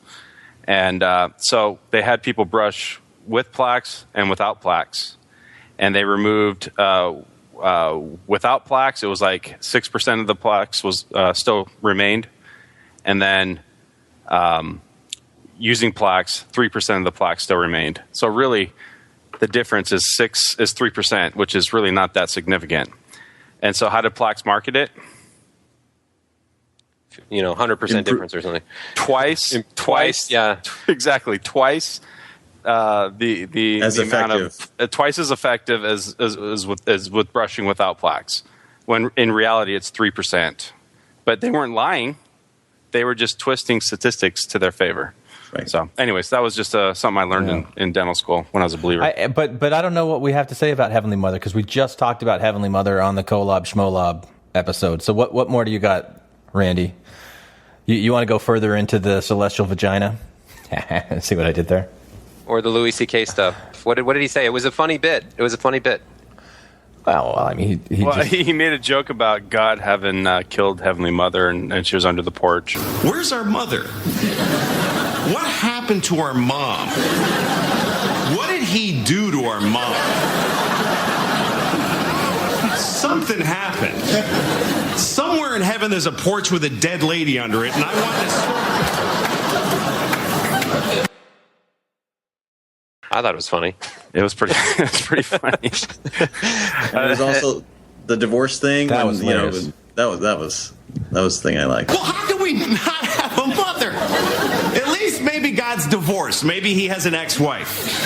And so they had people brush with plaques and without plaques. And they removed, without plaques, it was like 6% of the plaques was still remained. And then using plaques, 3% of the plaques still remained. So really, the difference is 3%, which is really not that significant. And so how did Plaques market it? 100% difference or something. Twice. Yeah, exactly. Twice the amount of twice as effective as with brushing without plaques. When in reality it's 3%. But they weren't lying; they were just twisting statistics to their favor. Right. So, anyways, that was just something I learned in dental school when I was a believer. But I don't know what we have to say about Heavenly Mother because we just talked about Heavenly Mother on the Kolob Schmolob episode. So what more do you got, Randy? You want to go further into the celestial vagina? See what I did there? Or the Louis C.K. stuff. What did he say? It was a funny bit. Well, I mean, he made a joke about God having killed Heavenly Mother, and she was under the porch. Where's our mother? What happened to our mom? What did he do to our mom? Something happened. Somewhere in heaven there's a porch with a dead lady under it, and I want this. I thought it was funny. It was pretty funny. There was also the divorce thing. That when, was you know, hilarious. that was the thing I liked. Well, how can we not have a mother? At least maybe God's divorced. Maybe he has an ex-wife.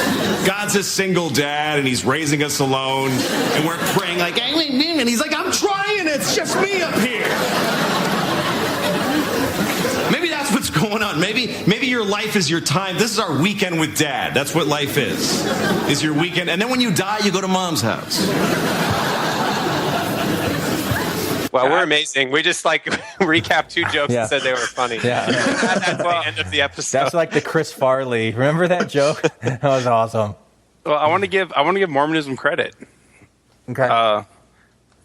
God's a single dad, and he's raising us alone, and we're praying like, and he's like, I'm trying. It's just me up here. Maybe that's what's going on. Maybe your life is your time. This is our weekend with Dad. That's what life is your weekend. And then when you die, you go to Mom's house. Well, we're amazing. We just recapped 2 jokes and said they were funny. Yeah. That's the end of the episode. That's like the Chris Farley. Remember that joke? That was awesome. Well, I want to give Mormonism credit. Okay.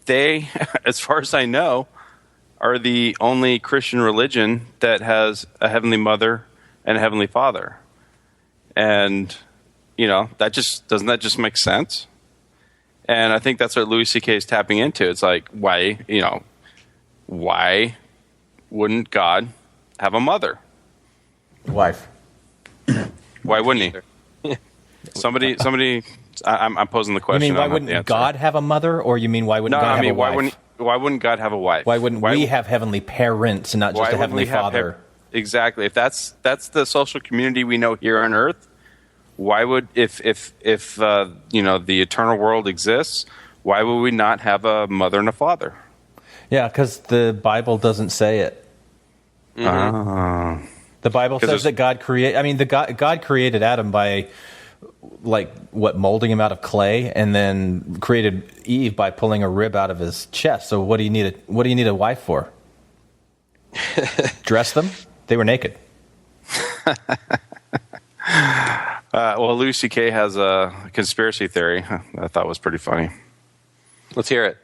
They, as far as I know, are the only Christian religion that has a Heavenly Mother and a Heavenly Father. And, doesn't that just make sense? And I think that's what Louis C.K. is tapping into. It's like, why wouldn't God have a mother? Wife. Why wouldn't he? Somebody, I'm posing the question. You mean why wouldn't God have a mother, or you mean why wouldn't God have a wife? Why wouldn't God have a wife? Why wouldn't we have heavenly parents and not just a heavenly father? Exactly. If that's the social community we know here on Earth, why would if the eternal world exists, why would we not have a mother and a father? Yeah, because the Bible doesn't say it. Mm-hmm. The Bible says that God created. I mean, God created Adam by molding him out of clay, and then created Eve by pulling a rib out of his chest. So what do you need a wife for? Dress them? They were naked. Well, Louis C.K. has a conspiracy theory I thought was pretty funny. Let's hear it.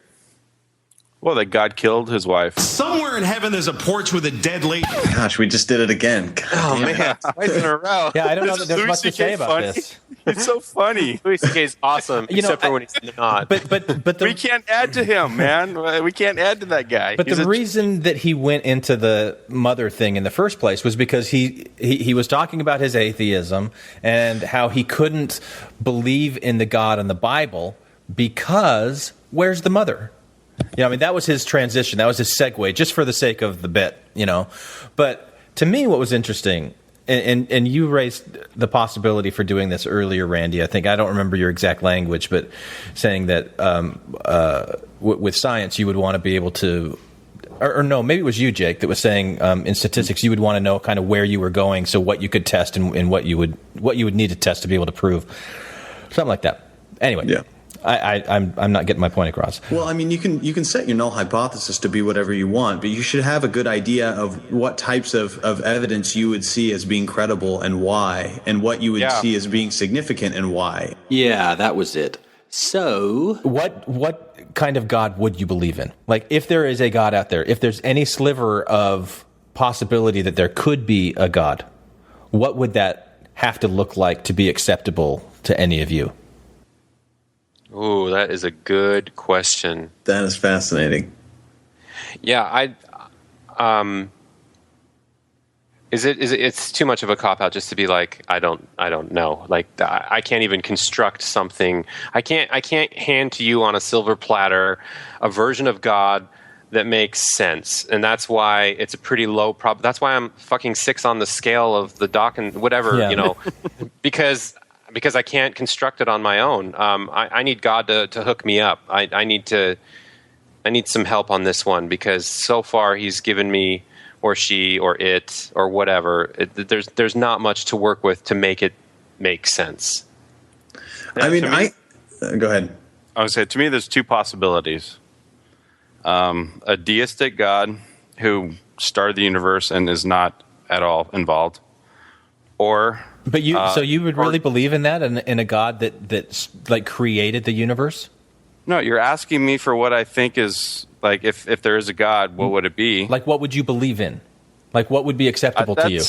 Well, that God killed his wife. Somewhere in heaven there's a porch with a dead lady. Gosh, we just did it again. God man, twice in a row. Yeah, I don't know that there's much to say about this. It's so funny. Louis C.K. is awesome, except for when he's not. But we can't add to him, man. We can't add to that guy. But the reason that he went into the mother thing in the first place was because he was talking about his atheism and how he couldn't believe in the God in the Bible because where's the mother? I mean, that was his transition. That was his segue, just for the sake of the bit, But to me, what was interesting, and you raised the possibility for doing this earlier, Randy. I don't remember your exact language, but saying that with science, you would want to be able to, or no, maybe it was you, Jake, that was saying in statistics, you would want to know kind of where you were going, so what you could test and what you would need to test to be able to prove, something like that. Anyway, yeah. I'm not getting my point across. Well, I mean, you can set your null hypothesis to be whatever you want, but you should have a good idea of what types of evidence you would see as being credible and why, and what you would see as being significant and why. Yeah, that was it. So, what kind of God would you believe in? Like, if there is a God out there, if there's any sliver of possibility that there could be a God, what would that have to look like to be acceptable to any of you? Ooh, that is a good question. That is fascinating. Yeah, it's too much of a cop out just to be like, I don't know. Like, I can't even construct something. I can't hand to you on a silver platter a version of God that makes sense. And that's why it's a pretty low that's why I'm fucking 6 on the scale of the doc and whatever, because I can't construct it on my own. I need God to hook me up. I need some help on this one, because so far he's given me, or she, or it, or whatever. There's not much to work with to make it make sense. I mean, go ahead. I would say, to me, there's 2 possibilities. A deistic God who started the universe and is not at all involved, or... But so you would really believe in that, in a God that like created the universe? No, you're asking me for what I think is, like, if there is a God, what would it be? Like, what would you believe in? Like, what would be acceptable to you?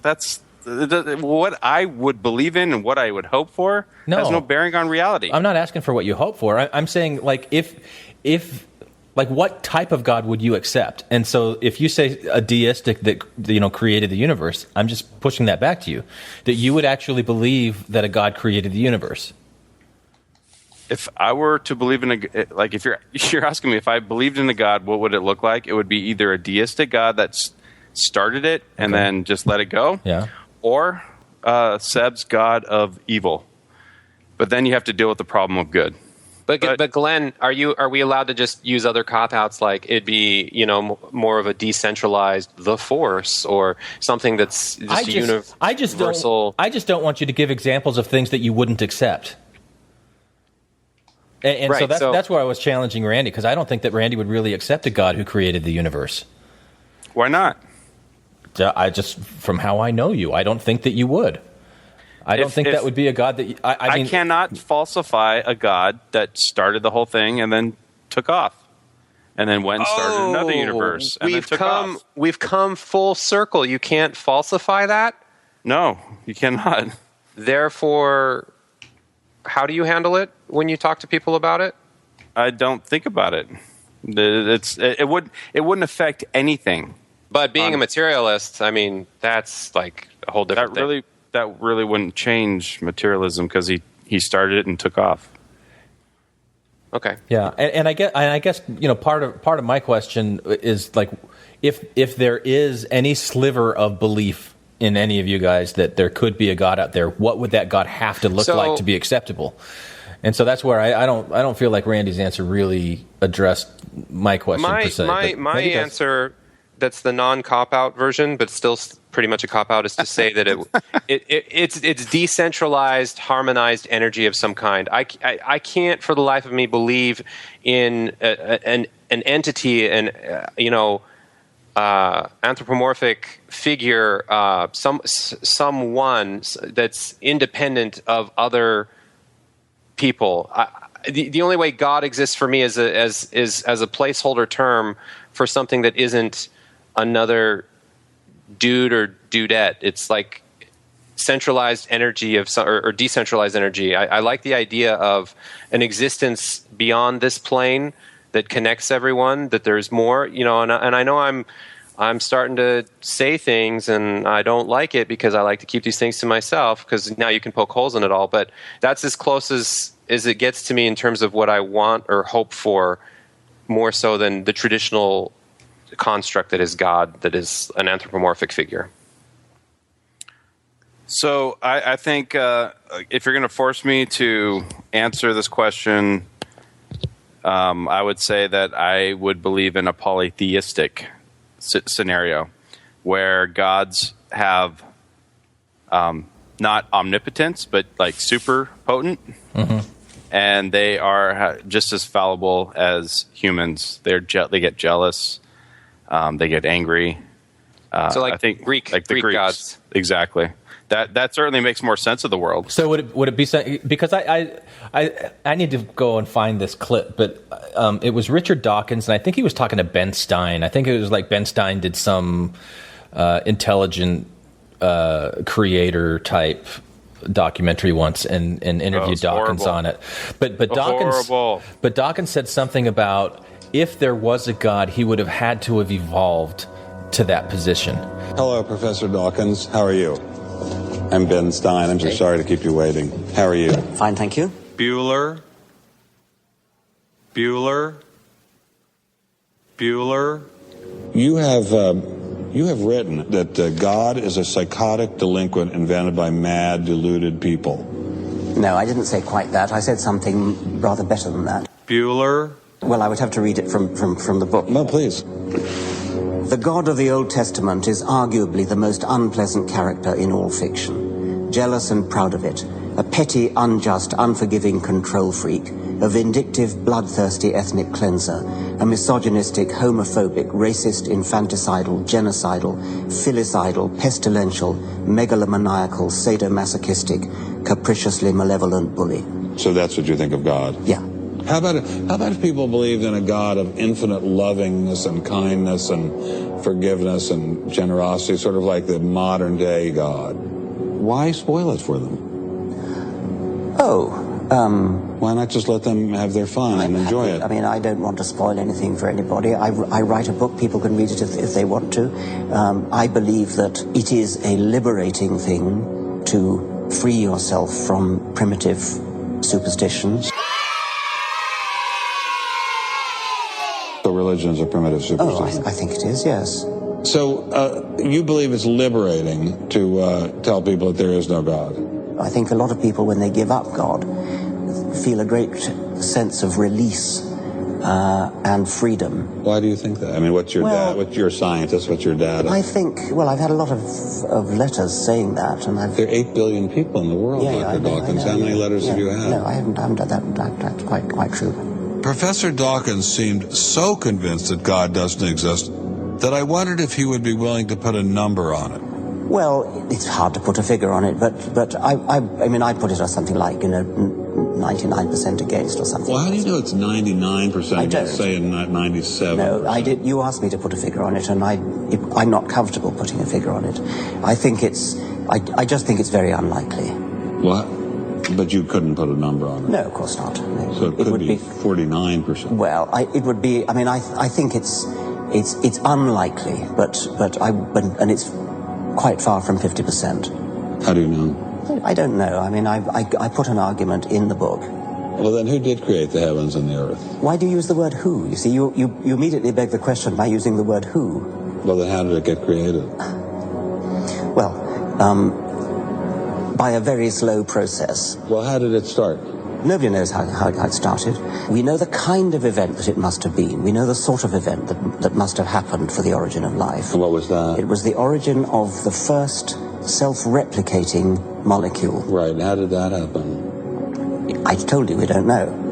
That's what I would believe in and what I would hope for has no bearing on reality. I'm not asking for what you hope for. I'm saying, like, if like, what type of God would you accept? And so if you say a deistic that, created the universe, I'm just pushing that back to you, that you would actually believe that a God created the universe. If I were to believe in if you're asking me if I believed in a God, what would it look like? It would be either a deistic God that started it and then just let it go, or Seb's God of evil. But then you have to deal with the problem of good. But Glenn, are we allowed to just use other cop-outs, like it'd be more of a decentralized the Force or something that's just universal? I just don't want you to give examples of things that you wouldn't accept. And right, so that's where I was challenging Randy, because I don't think that Randy would really accept a God who created the universe. Why not? From how I know you, I don't think that you would. I don't think that would be a God that I mean, cannot falsify a God that started the whole thing and then took off, and then went and started another universe and then took off. We've come full circle. You can't falsify that? No, you cannot. Therefore, how do you handle it when you talk to people about it? I don't think about it. It wouldn't affect anything. But being a materialist, I mean, that's like a whole different thing. That really wouldn't change materialism, because he started it and took off. Okay. Yeah, and I guess part of my question is, like, if there is any sliver of belief in any of you guys that there could be a God out there, what would that God have to look like to be acceptable? And so that's where I don't feel like Randy's answer really addressed my question per se. My answer, that's the non-cop-out version, but still pretty much a cop-out, is to say that it's decentralized, harmonized energy of some kind. I can't for the life of me believe in an entity, anthropomorphic figure, someone that's independent of other people. The only way God exists for me is as a placeholder term for something that isn't another dude or dudette. It's like centralized energy or decentralized energy. I like the idea of an existence beyond this plane that connects everyone, that there's more, and I know I'm starting to say things and I don't like it, because I like to keep these things to myself, because now you can poke holes in it all. But that's as close as it gets to me in terms of what I want or hope for, more so than the traditional construct that is God, that is an anthropomorphic figure. So I think if you're going to force me to answer this question, I would say that I would believe in a polytheistic scenario where gods have not omnipotence, but like super potent, and they are just as fallible as humans. They get jealous. They get angry. So, I think Greek Greeks. gods. Exactly. That certainly makes more sense of the world. So would it be, because I need to go and find this clip, but it was Richard Dawkins, and I think he was talking to Ben Stein. I think it was like Ben Stein did some intelligent creator type documentary once and interviewed Dawkins horrible. on it. But Dawkins said something about, if there was a God, he would have had to have evolved to that position. Hello, Professor Dawkins. How are you? I'm Ben Stein. I'm so sorry to keep you waiting. How are you? Fine, thank you. Bueller. You have written that God is a psychotic delinquent invented by mad, deluded people. No, I didn't say quite that. I said something rather better than that. Bueller. Well, I would have to read it from the book. No, please. The God of the Old Testament is arguably the most unpleasant character in all fiction. Jealous and proud of it, a petty, unjust, unforgiving control freak, a vindictive, bloodthirsty ethnic cleanser, a misogynistic, homophobic, racist, infanticidal, genocidal, filicidal, pestilential, megalomaniacal, sadomasochistic, capriciously malevolent bully. So that's what you think of God? Yeah. How about if people believed in a God of infinite lovingness and kindness and forgiveness and generosity, sort of like the modern day God? Why spoil it for them? Why not just let them have their fun and enjoy it? I mean, I don't want to spoil anything for anybody. I write a book. People can read it if they want to. I believe that it is a liberating thing to free yourself from primitive superstitions. So religion is a primitive superstition? I think it is, yes. So you believe it's liberating to tell people that there is no God? I think a lot of people, when they give up God, feel a great sense of release and freedom. Why do you think that? I mean, what's your dad? What's your scientist? What's your dad? I think, I've had a lot of letters saying that, and there are 8 billion people in the world, Dr. Dawkins. How many letters have you had? No, I haven't done that. That's quite true. Professor Dawkins seemed so convinced that God doesn't exist that I wondered if he would be willing to put a number on it. Well, it's hard to put a figure on it, but I mean, I put it as something like, 99% against or something. Well, how do you know it's 99%? I don't. Say 97%. No, I did. You asked me to put a figure on it, and I'm not comfortable putting a figure on it. I think I just think it's very unlikely. What? But you couldn't put a number on it? No, of course not. No. So it could be 49%. Well, it would be. I mean, I think it's unlikely, and it's quite far from 50%. How do you know? I don't know. I mean, I put an argument in the book. Well, then who did create the heavens and the earth? Why do you use the word who? You see, you immediately beg the question by using the word who. Well, then how did it get created? Well, by a very slow process. Well, how did it start? Nobody knows how it started. We know the kind of event that it must have been. We know the sort of event that must have happened for the origin of life. And what was that? It was the origin of the first self-replicating molecule. Right. And how did that happen? I told you we don't know.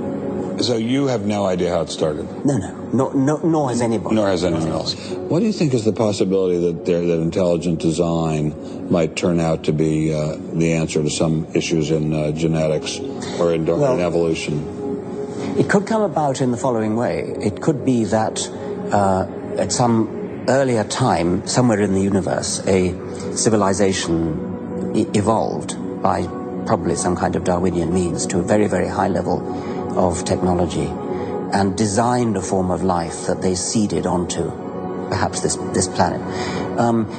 So you have no idea how it started? No, nor has anybody. Nor has anyone else. What do you think is the possibility that intelligent design might turn out to be the answer to some issues in genetics or in evolution? It could come about in the following way. It could be that at some earlier time, somewhere in the universe, a civilization evolved by probably some kind of Darwinian means to a very, very high level of technology, and designed a form of life that they seeded onto perhaps this planet.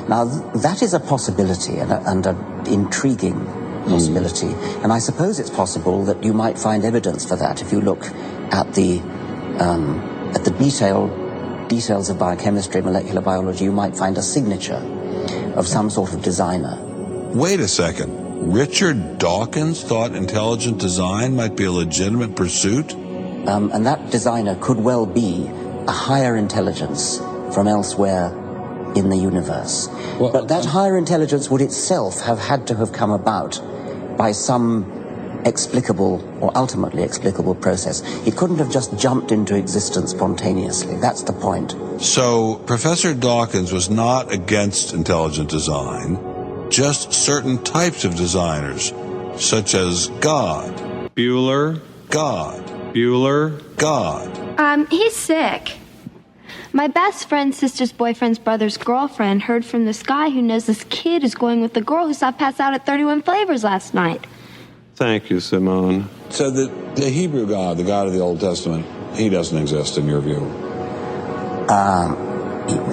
Now, that is a possibility and an intriguing possibility. And I suppose it's possible that you might find evidence for that if you look at the details of biochemistry, molecular biology. You might find a signature of some sort of designer. Wait a second. Richard Dawkins thought intelligent design might be a legitimate pursuit? And that designer could well be a higher intelligence from elsewhere in the universe. Well, but that higher intelligence would itself have had to have come about by some explicable or ultimately explicable process. It couldn't have just jumped into existence spontaneously. That's the point. So Professor Dawkins was not against intelligent design, just certain types of designers, such as God. Bueller, God. Bueller, God. He's sick. My best friend's sister's boyfriend's brother's girlfriend heard from this guy who knows this kid is going with the girl who saw pass out at 31 Flavors last night. Thank you, Simone. So the Hebrew God, the God of the Old Testament, he doesn't exist in your view?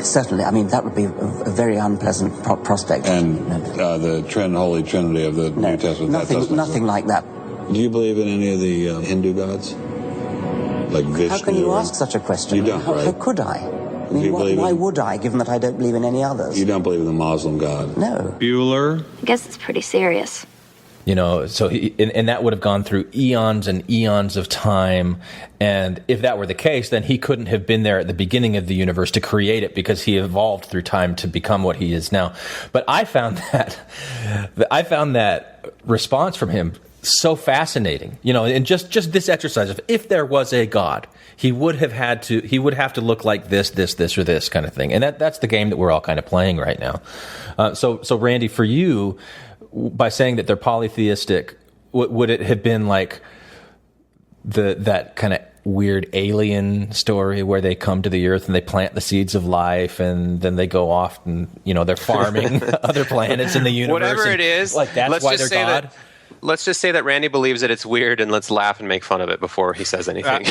Certainly. I mean, that would be a very unpleasant prospect. And the Holy Trinity of the New Testament? Nothing like that. Do you believe in any of the Hindu gods? Like Vishnu? How can you ask such a question? You don't, right? How could I? I mean, why would I, given that I don't believe in any others? You don't believe in the Muslim God? No. Bueller? I guess it's pretty serious. You know, so and that would have gone through eons and eons of time. And if that were the case, then he couldn't have been there at the beginning of the universe to create it, because he evolved through time to become what he is now. But I found that response from him so fascinating. You know, and just this exercise of, if there was a God, he would have to look like this, or this kind of thing. And that's the game that we're all kind of playing right now. So Randy, for you, by saying that they're polytheistic, would it have been like that kind of weird alien story where they come to the earth and they plant the seeds of life and then they go off and they're farming other planets in the universe. Whatever it is, like that's why they're God. Let's just say that Randy believes that it's weird, and let's laugh and make fun of it before he says anything.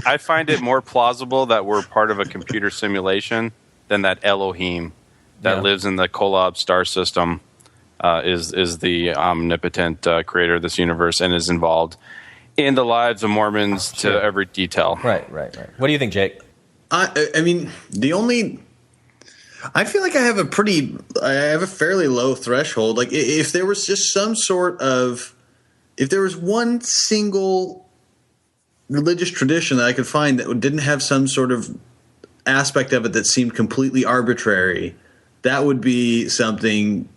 I find it more plausible that we're part of a computer simulation than that Elohim that lives in the Kolob star system is the omnipotent creator of this universe and is involved in the lives of Mormons to every detail. Right. What do you think, Jake? I mean, I feel like I have a fairly low threshold. Like if there was just if there was one single religious tradition that I could find that didn't have some sort of aspect of it that seemed completely arbitrary, that would be something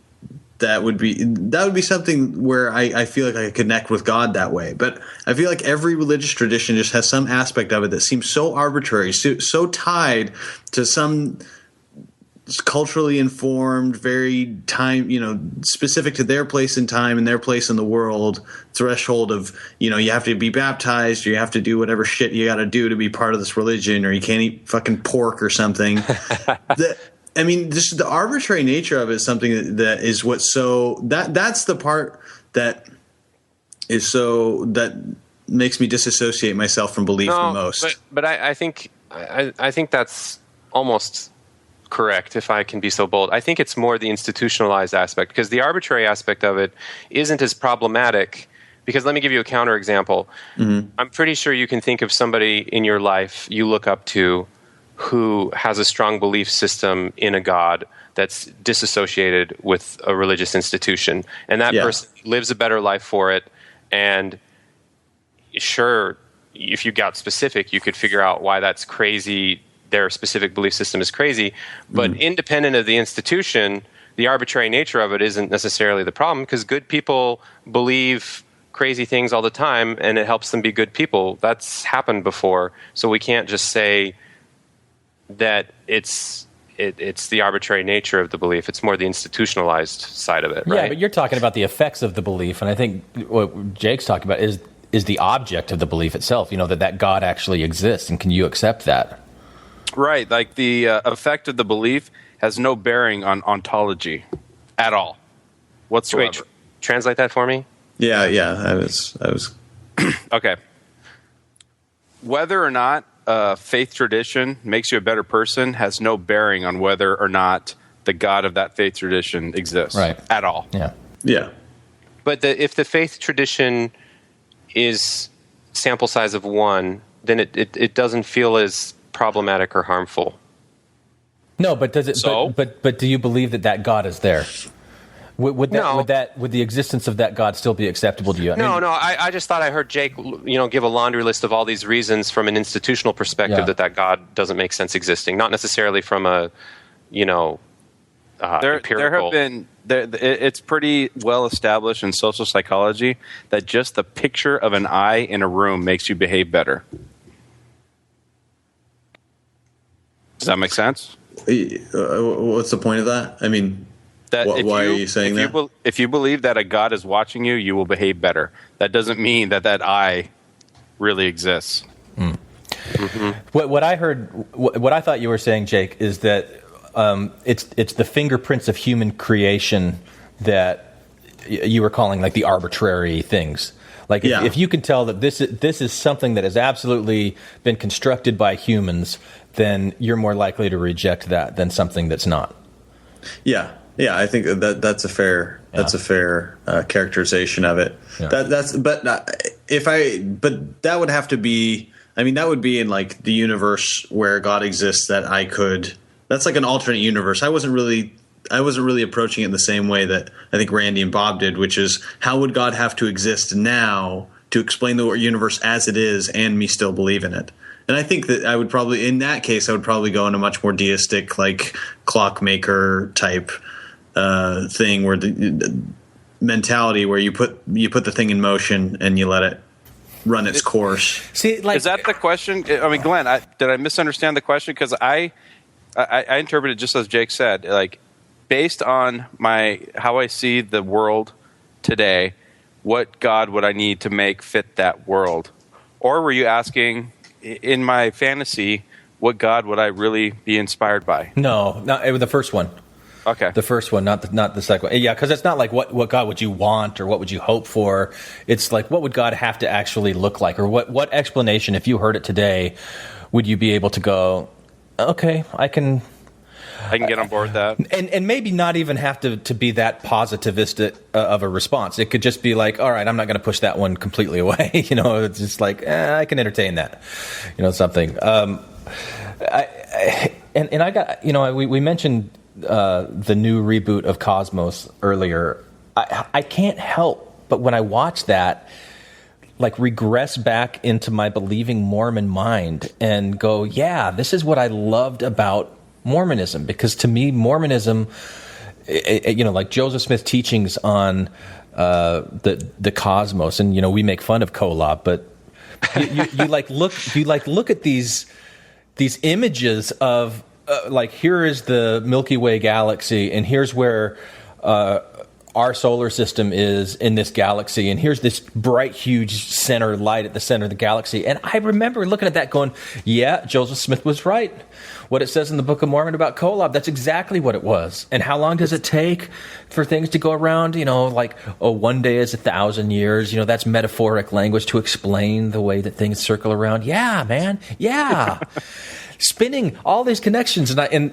something where I feel like I could connect with God that way. But I feel like every religious tradition just has some aspect of it that seems so arbitrary, so tied to some culturally informed, very specific to their place in time and their place in the world threshold of, you have to be baptized, or you have to do whatever shit you got to do to be part of this religion, or you can't eat fucking pork or something. Just the arbitrary nature of it is something that is that's the part that makes me disassociate myself from belief the most. But I think that's almost correct, if I can be so bold. I think it's more the institutionalized aspect, because the arbitrary aspect of it isn't as problematic. Because let me give you a counterexample. Mm-hmm. I'm pretty sure you can think of somebody in your life you look up to who has a strong belief system in a God that's disassociated with a religious institution. And that person lives a better life for it. And sure, if you got specific, you could figure out why that's crazy. Their specific belief system is crazy. But independent of the institution, the arbitrary nature of it isn't necessarily the problem, because good people believe crazy things all the time, and it helps them be good people. That's happened before. So we can't just say that it's the arbitrary nature of the belief. It's more the institutionalized side of it, right? Yeah, but you're talking about the effects of the belief, and I think what Jake's talking about is the object of the belief itself, that God actually exists, and can you accept that? Right, like the effect of the belief has no bearing on ontology at all whatsoever. Wait, translate that for me? Yeah, I was Okay. Whether or not faith tradition makes you a better person has no bearing on whether or not the God of that faith tradition exists, right? At all. Yeah. But if the faith tradition is sample size of one, then it doesn't feel as problematic or harmful. No, but does it? So? But do you believe that God is there? Would the existence of that God still be acceptable to you? I just thought I heard Jake, give a laundry list of all these reasons from an institutional perspective that God doesn't make sense existing, not necessarily from a, empirical. It's pretty well established in social psychology that just the picture of an eye in a room makes you behave better. Does that make sense? What's the point of that? I mean, why are you saying that? If you believe that a God is watching you, you will behave better. That doesn't mean that eye really exists. Mm-hmm. What I heard, what I thought you were saying, Jake, is that it's the fingerprints of human creation that you were calling like the arbitrary things. Like if you can tell that this is something that has absolutely been constructed by humans, then you're more likely to reject that than something that's not. Yeah, I think that's a fair characterization of it. Yeah. But that would have to be. I mean, that would be in like the universe where God exists. That's like an alternate universe. I wasn't really approaching it in the same way that I think Randy and Bob did, which is how would God have to exist now to explain the universe as it is and me still believe in it? And I think that in that case, I would probably go in a much more deistic, like clockmaker type thing, where the mentality where you put the thing in motion and you let it run its course. See, is that the question? I mean, Glenn, did I misunderstand the question? Because I interpret it just as Jake said, like based on how I see the world today, what God would I need to make fit that world? Or were you asking, in my fantasy, what God would I really be inspired by? No, it was the first one. Okay. The first one, not the second one. Yeah, because it's not like what God would you want or what would you hope for. It's like, what would God have to actually look like? Or what explanation, if you heard it today, would you be able to go, okay, I can get on board with that. And maybe not even have to be that positivistic of a response. It could just be like, all right, I'm not going to push that one completely away. It's just like, I can entertain that, something. I got, we mentioned the new reboot of Cosmos earlier. I can't help but when I watch that, like regress back into my believing Mormon mind and go, yeah, this is what I loved about Mormonism, because to me, Mormonism, like Joseph Smith teachings on the cosmos, and we make fun of Kolob, but you look at these images of like, here is the Milky Way galaxy, and here's where our solar system is in this galaxy, and here's this bright, huge center light at the center of the galaxy. And I remember looking at that going, yeah, Joseph Smith was right. What it says in the Book of Mormon about Kolob, that's exactly what it was. And how long does it take for things to go around? One day is 1,000 years. That's metaphoric language to explain the way that things circle around. Yeah, man. Yeah. Spinning all these connections, and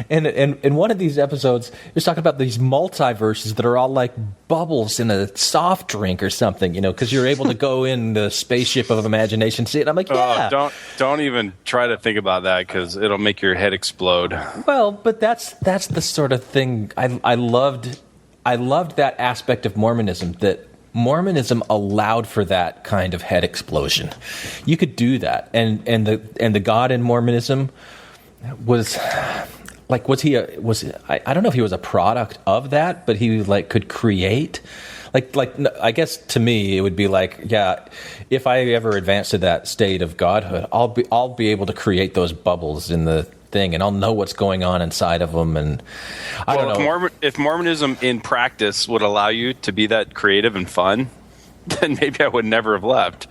in one of these episodes, he was talking about these multiverses that are all like bubbles in a soft drink or something, because you're able to go in the spaceship of imagination, see it. And I'm like, yeah. Don't even try to think about that, because it'll make your head explode. Well, but that's the sort of thing I loved. I loved that aspect of Mormonism, that Mormonism allowed for that kind of head explosion. You could do that, and the God in Mormonism was like, I don't know if he was a product of that, but he could create. I guess to me it would be like, yeah, if I ever advance to that state of godhood, I'll be able to create those bubbles in the thing, and I'll know what's going on inside of them. And I don't know. If Mormonism in practice would allow you to be that creative and fun, then maybe I would never have left.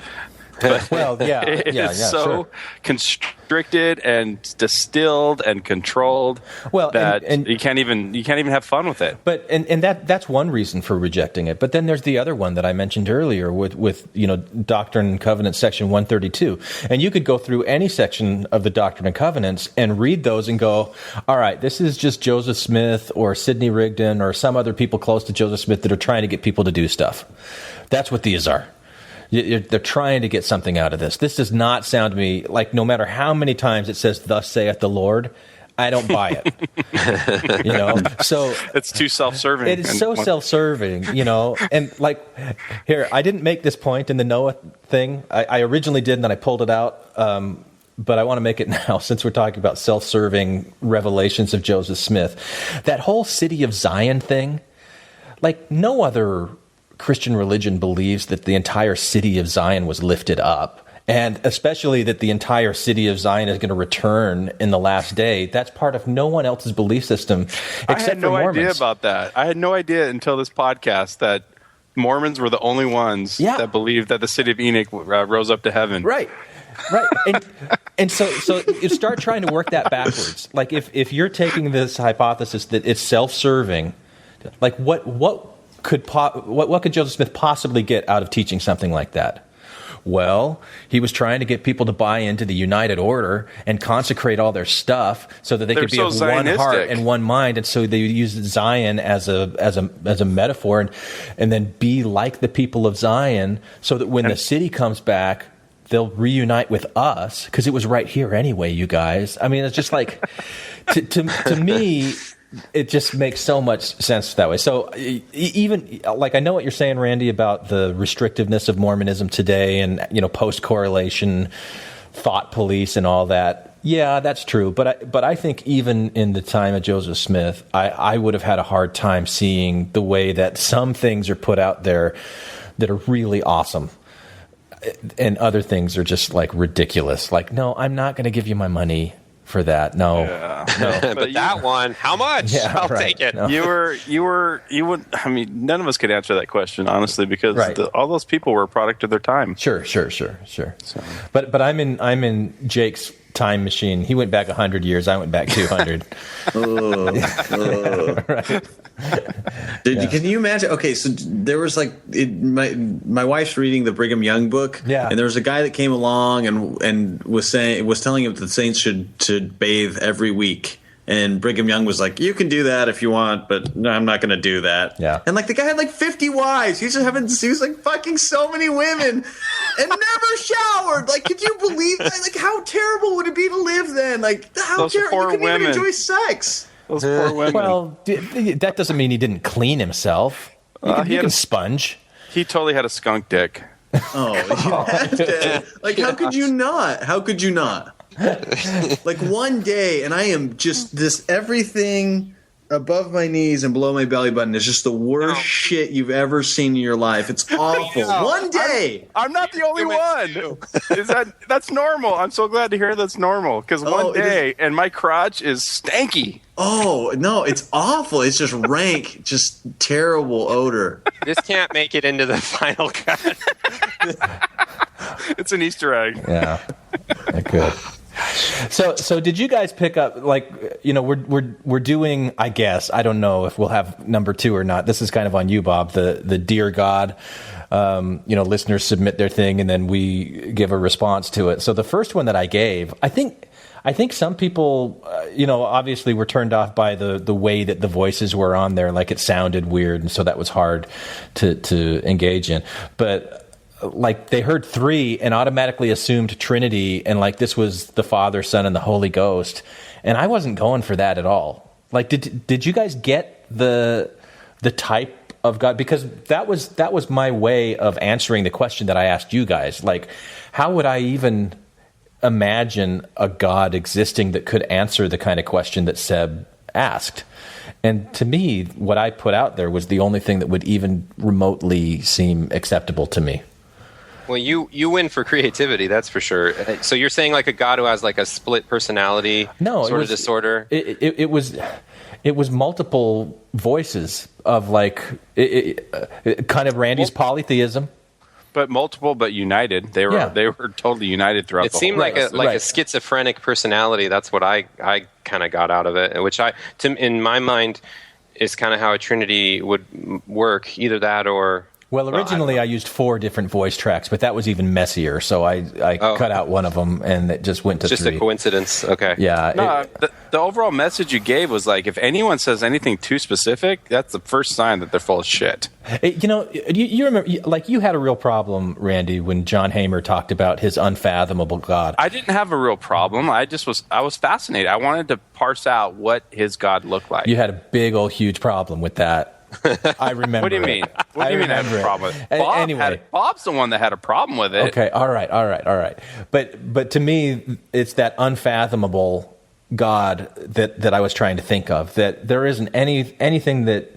But well, yeah, it's so constricted and distilled and controlled that and you can't even have fun with it. But and that's one reason for rejecting it. But then there's the other one that I mentioned earlier with Doctrine and Covenants section 132, and you could go through any section of the Doctrine and Covenants and read those and go, all right, this is just Joseph Smith or Sidney Rigdon or some other people close to Joseph Smith that are trying to get people to do stuff. That's what these are. They're trying to get something out of this. This does not sound to me like, no matter how many times it says, "Thus saith the Lord," I don't buy it. So it's too self-serving. It is so self-serving, And here, I didn't make this point in the Noah thing. I originally did, and then I pulled it out. But I want to make it now, since we're talking about self-serving revelations of Joseph Smith. That whole City of Zion thing, like no other Christian religion believes that the entire city of Zion was lifted up, and especially that the entire city of Zion is going to return in the last day. That's part of no one else's belief system except for Mormons. I had no idea about that. I had no idea until this podcast that Mormons were the only ones that believed that the city of Enoch rose up to heaven. Right. And so you start trying to work that backwards. Like if you're taking this hypothesis that it's self-serving, like what could Joseph Smith possibly get out of teaching something like that? Well, he was trying to get people to buy into the United Order and consecrate all their stuff so that they could be of one heart and one mind, and so they use Zion as a metaphor, and then be like the people of Zion, so that when the city comes back, they'll reunite with us, because it was right here anyway, you guys. I mean, it's just like to me. It just makes so much sense that way. So even like, I know what you're saying, Randy, about the restrictiveness of Mormonism today and, post-correlation, thought police and all that. Yeah, that's true. But I think even in the time of Joseph Smith, I would have had a hard time seeing the way that some things are put out there that are really awesome, and other things are just like ridiculous. Like, no, I'm not going to give you my money for that. No, Yeah. But that one, how much? Yeah, I'll right. take it. No. You would. I mean, none of us could answer that question honestly, because Right. all those people were a product of their time. Sure. But I'm in Jake's time machine. He went back 100 years. I went back 200. Right. Can you imagine? Okay, so there was my wife's reading the Brigham Young book, and there was a guy that came along and was telling him that the saints should bathe every week. And Brigham Young was like, "You can do that if you want, but no, I'm not going to do that." Yeah. And the guy had 50 wives. He was fucking so many women and never showered. Could you believe that? How terrible would it be to live then? How Those terrible! poor You couldn't even women. enjoy sex. Those poor women. Well, that doesn't mean he didn't clean himself. You can sponge. He totally had a skunk dick. Oh, you have to. How could you not? How could you not? One day, and I am just everything above my knees and below my belly button is just the worst shit you've ever seen in your life. It's awful. One day. I'm not the only one. That's normal? I'm so glad to hear that's normal, because one day and my crotch is stanky. Oh, no, it's awful. It's just rank, just terrible odor. This can't make it into the final cut. It's an Easter egg. Yeah. Good. So did you guys pick up, we're doing, I guess, I don't know if we'll have number 2 or not. This is kind of on you, Bob, the Dear God, listeners submit their thing and then we give a response to it. So the first one that I gave, I think some people, obviously were turned off by the way that the voices were on there. It sounded weird. And so that was hard to engage in. But they heard 3 and automatically assumed Trinity, and this was the Father, Son, and the Holy Ghost, and I wasn't going for that at all. Did you guys get the type of God? Because that was my way of answering the question that I asked you guys. How would I even imagine a God existing that could answer the kind of question that Seb asked? And to me, what I put out there was the only thing that would even remotely seem acceptable to me. Well, you win for creativity, that's for sure. So you're saying a God who has a split personality sort of disorder? It was multiple voices of kind of Randy's polytheism. But multiple, but united. They were totally united throughout. It the seemed whole like a schizophrenic personality. That's what I kind of got out of it, which in my mind is kind of how a Trinity would work. Either that or. Well, originally I used 4 different voice tracks, but that was even messier. So I cut out one of them, and it just went to 3. Just a coincidence. Okay. Yeah. No, the overall message you gave was if anyone says anything too specific, that's the first sign that they're full of shit. You remember, you had a real problem, Randy, when John Hamer talked about his unfathomable God. I didn't have a real problem. I was fascinated. I wanted to parse out what his God looked like. You had a big old huge problem with that. I remember. What do you mean? What do you mean I have a problem with it? Bob's the one that had a problem with it. Okay, all right. But to me, it's that unfathomable God that I was trying to think of. That there isn't anything that.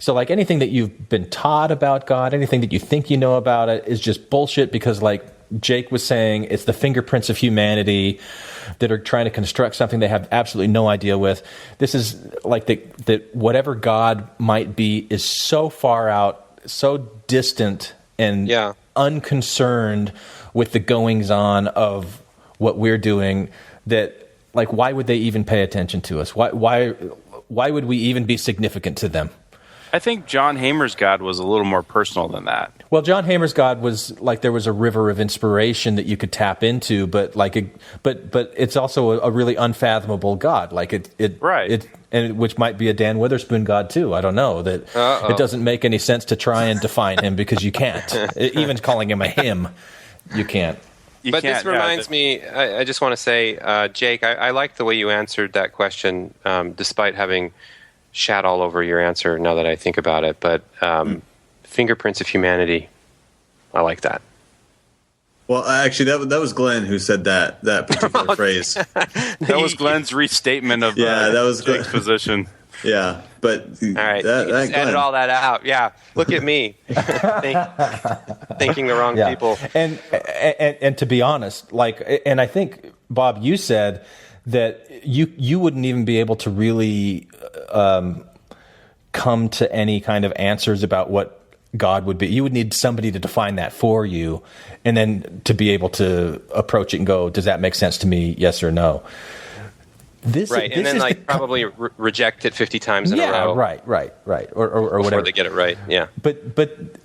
So anything that you've been taught about God, anything that you think you know about it is just bullshit, because Jake was saying, it's the fingerprints of humanity that are trying to construct something they have absolutely no idea with. This is that whatever God might be is so far out, so distant and unconcerned with the goings on of what we're doing, that why would they even pay attention to us? Why would we even be significant to them? I think John Hamer's God was a little more personal than that. Well, John Hamer's God was there was a river of inspiration that you could tap into, but it's also a really unfathomable God. Which might be a Dan Witherspoon God too. I don't know. It doesn't make any sense to try and define him, because you can't. Even calling him a him, you can't. This reminds me, I just want to say, Jake, I like the way you answered that question, despite having shat all over your answer now that I think about it. But fingerprints of humanity, I like that. Well, actually, that was Glenn who said that particular phrase. That was Glenn's restatement of that was Jake's position. Yeah, but all right, just edit all that out. Yeah, look at me thinking the wrong people. And to be honest, and I think, Bob, you said that you wouldn't even be able to really come to any kind of answers about what God would be. You would need somebody to define that for you, and then to be able to approach it and go, does that make sense to me? Yes or no? Right, and then probably reject it 50 times in a row. Right, or before whatever. they get it right. Yeah, but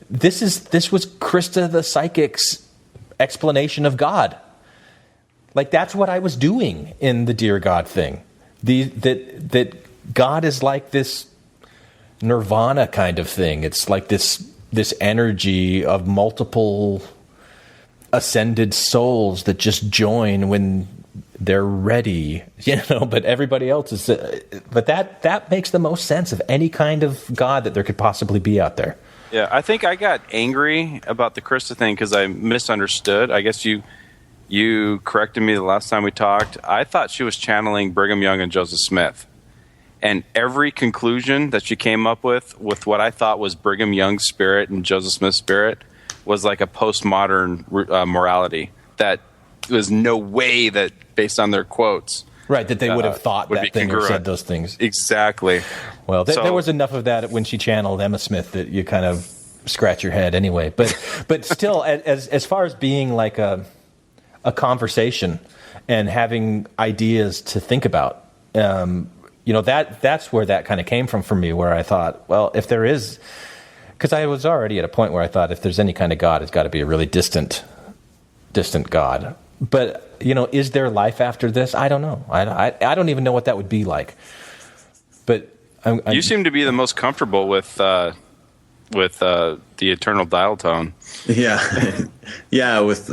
this was Krista the psychic's explanation of God. Like, that's what I was doing in the Dear God thing. That God is like this nirvana kind of thing. It's like this energy of multiple ascended souls that just join when they're ready, but everybody else is, but that makes the most sense of any kind of God that there could possibly be out there. Yeah, I think I got angry about the Krista thing because I misunderstood. I guess you corrected me the last time we talked. I thought she was channeling Brigham Young and Joseph Smith. And every conclusion that she came up with what I thought was Brigham Young's spirit and Joseph Smith's spirit, was like a postmodern morality. That was no way that, based on their quotes, right, that they would have thought that thing or said those things. Exactly. Well, there was enough of that when she channeled Emma Smith that you kind of scratch your head anyway. But still, as far as being like a conversation and having ideas to think about, that's where that kind of came from for me, where I thought, well, if there is, because I was already at a point where I thought if there's any kind of God, it's got to be a really distant God. But, is there life after this? I don't know. I don't even know what that would be like. But you seem to be the most comfortable with the eternal dial tone. Yeah, yeah, with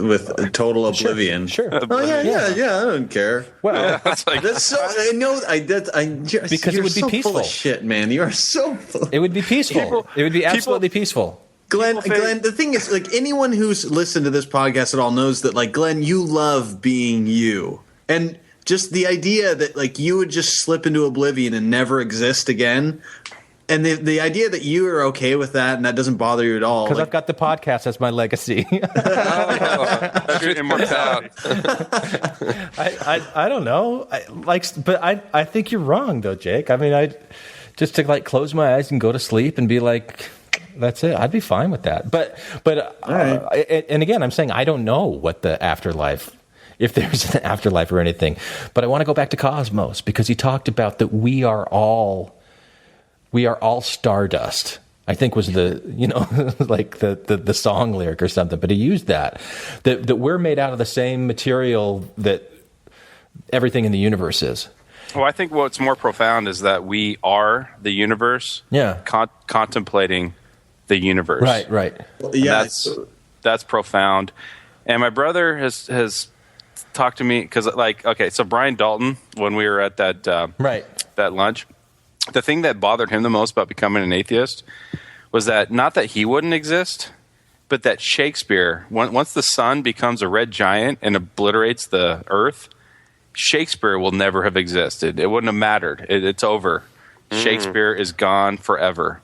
total oblivion. Sure. Oh yeah. I don't care. Well, that's so. I know. Because it would be so peaceful. Full of shit, man. You are so. It would be peaceful. It would be absolutely peaceful. Glenn, the thing is, like, anyone who's listened to this podcast at all knows that, like, Glenn, you love being you, and just the idea that, like, you would just slip into oblivion and never exist again. And the idea that you are okay with that and that doesn't bother you at all. Because I've got the podcast as my legacy. That's your immortality. I don't know. But I think you're wrong, though, Jake. I mean, I just to, like, close my eyes and go to sleep and be like, that's it. I'd be fine with that. But right. And again, I'm saying I don't know what the afterlife, if there's an afterlife or anything. But I want to go back to Cosmos, because he talked about that we are all stardust, I think was the, like the song lyric or something, but he used that we're made out of the same material that everything in the universe is. Well, I think what's more profound is that we are the universe, contemplating the universe. Right. Yeah, that's profound. And my brother has talked to me, because, like, okay, so Brian Dalton, when we were at that that lunch, the thing that bothered him the most about becoming an atheist was that not that he wouldn't exist, but that Shakespeare, once the sun becomes a red giant and obliterates the earth, Shakespeare will never have existed. It wouldn't have mattered. It's over. Shakespeare is gone forever.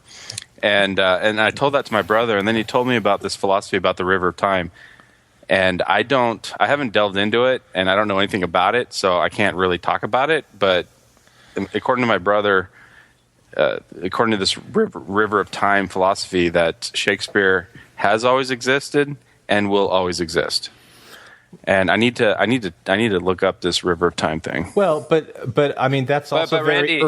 And I told that to my brother, and then he told me about this philosophy about the river of time. And I haven't delved into it, and I don't know anything about it, so I can't really talk about it. But according to my brother, according to this river of time philosophy, that Shakespeare has always existed and will always exist. And I need to look up this river of time thing. Well, but I mean, that's also very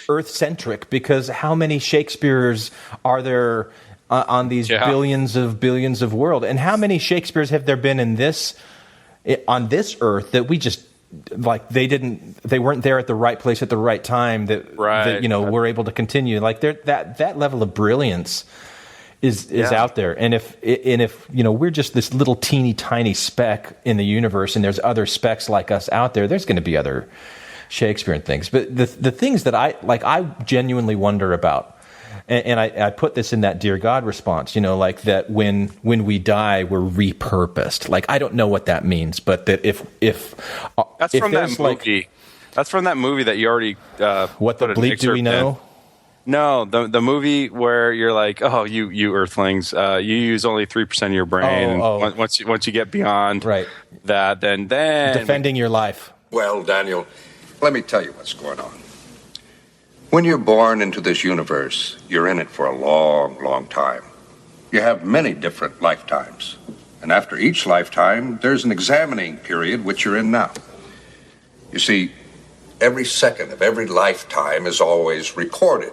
Earth centric, because how many Shakespeares are there on these billions of world, and how many Shakespeares have there been on this Earth that we just, like, they weren't there at the right place at the right time that we're able to continue, like, that level of brilliance is out there. And if we're just this little teeny tiny speck in the universe, and there's other specks like us out there, there's going to be other Shakespearean things. But the things that I genuinely wonder about, and I put this in that Dear God response, like that when we die, we're repurposed. Like, I don't know what that means, but that if that's from that movie. That's from that movie that you already what the bleep do we know? No, the movie where you're like, oh, you Earthlings, you use only 3% of your brain. And once you get beyond that, then defending your life. Well, Daniel, Let me tell you what's going on. When you're born into this universe, you're in it for a long, long time. You have many different lifetimes. And after each lifetime, there's an examining period, which you're in now. You see, every second of every lifetime is always recorded.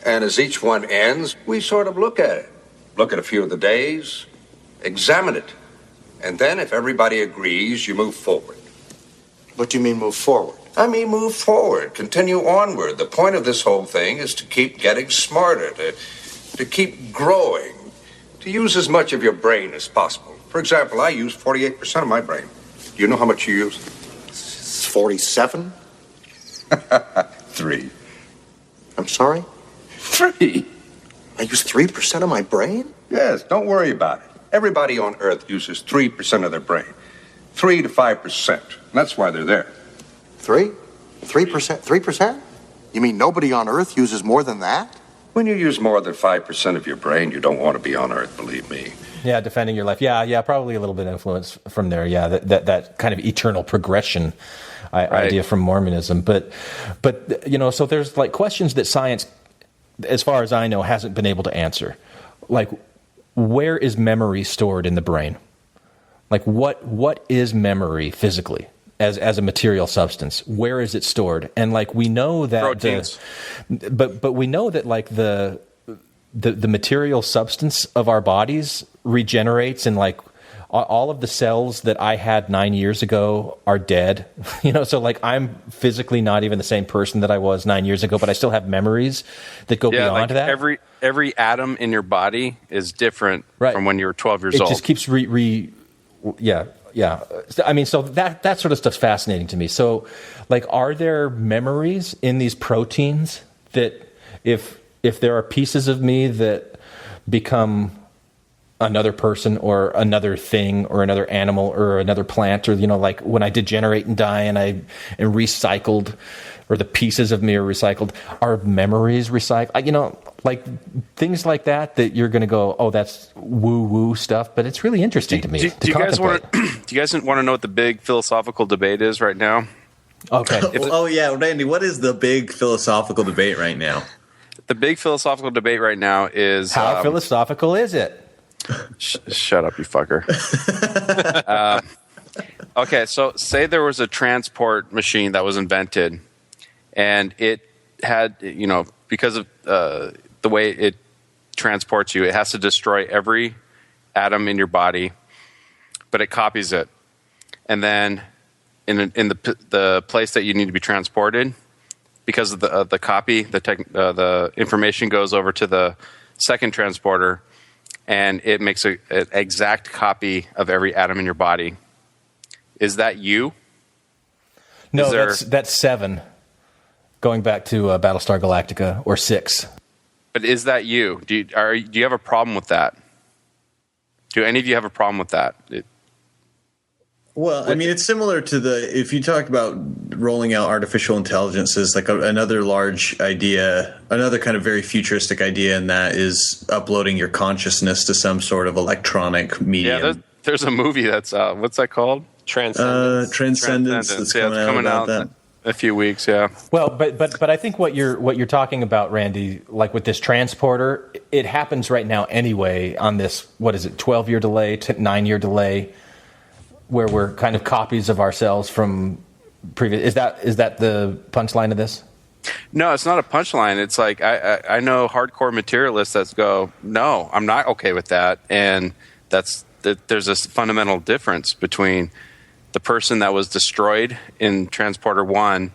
And as each one ends, we sort of look at it. Look at a few of the days, examine it. And then if everybody agrees, you move forward. What do you mean move forward? I mean move forward, continue onward. The point of this whole thing is to keep getting smarter, to keep growing, to use as much of your brain as possible. For example, I use 48% of my brain. Do you know how much you use? 47? 3. I'm sorry? 3. I use 3% of my brain? Yes, don't worry about it. Everybody on Earth uses 3% of their brain. 3 to 5%. That's why they're there. 3%? 3%? You mean nobody on Earth uses more than that? When you use more than 5% of your brain, you don't want to be on Earth, believe me. Yeah, defending your life. Yeah, probably a little bit of influence from there. Yeah, that kind of eternal progression idea from Mormonism. But so there's like questions that science, as far as I know, hasn't been able to answer. Like, where is memory stored in the brain? Like, what is memory physically as a material substance? Where is it stored? And like, we know that proteins. But we know that like the material substance of our bodies regenerates, and like all of the cells that I had 9 years ago are dead. So like I'm physically not even the same person that I was 9 years ago, but I still have memories that go beyond like that. Every atom in your body is different from when you were 12 years old. It just keeps Yeah. I mean, so that sort of stuff's fascinating to me. So, like, are there memories in these proteins that if there are pieces of me that become another person or another thing or another animal or another plant, or, like when I degenerate and die and I am recycled, or the pieces of me are recycled, are memories recycled? Like things like that you're going to go, oh, that's woo-woo stuff, but it's really interesting to me. Do you guys want to know what the big philosophical debate is right now? Okay. Yeah, Randy, what is the big philosophical debate right now? The big philosophical debate right now is... How philosophical is it? Shut up, you fucker. Okay, so say there was a transport machine that was invented, and it had, because of the way it transports you, it has to destroy every atom in your body, but it copies it. And then in the place that you need to be transported, because of the copy, the information goes over to the second transporter, and it makes an exact copy of every atom in your body. Is that you? No, that's 7. Going back to Battlestar Galactica, or 6. But is that you? Do you have a problem with that? Do any of you have a problem with that? Well, I mean, it's similar to if you talk about rolling out artificial intelligence as like another large idea, another kind of very futuristic idea, and that is uploading your consciousness to some sort of electronic medium. Yeah, there's a movie that's what's that called? Transcendence. That's coming out in a few weeks. Yeah. Well, but I think what you're talking about, Randy, like with this transporter, it happens right now anyway on this, 12-year delay, 9-year delay, where we're kind of copies of ourselves from previous. Is that the punchline of this? No, it's not a punchline. It's like I know hardcore materialists that go, no, I'm not okay with that, and there's a fundamental difference between the person that was destroyed in Transporter 1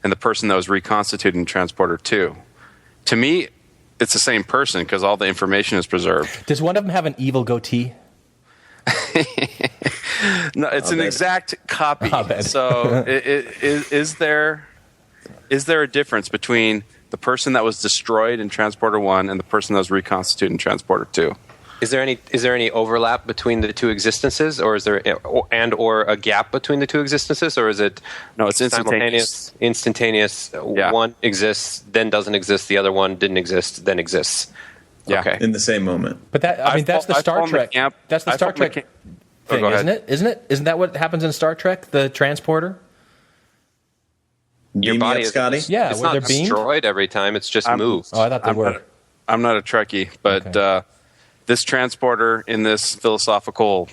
and the person that was reconstituted in Transporter 2. To me, it's the same person because all the information is preserved. Does one of them have an evil goatee? No, it's an exact copy. So is there a difference between the person that was destroyed in Transporter 1 and the person that was reconstituted in Transporter 2? Is there any overlap between the two existences, or is there or a gap between the two existences, or is it it's simultaneous, instantaneous? Yeah. One exists, then doesn't exist. The other one didn't exist, then exists. Yeah, okay. In the same moment. But that's the Star Trek. That's the Star Trek thing, isn't it? Isn't that what happens in Star Trek? The transporter. Your body is Scotty? Yeah, it's were not there beamed? destroyed every time. It's just moved. Oh, I thought they were. I'm not a Trekkie, but this transporter in this philosophical,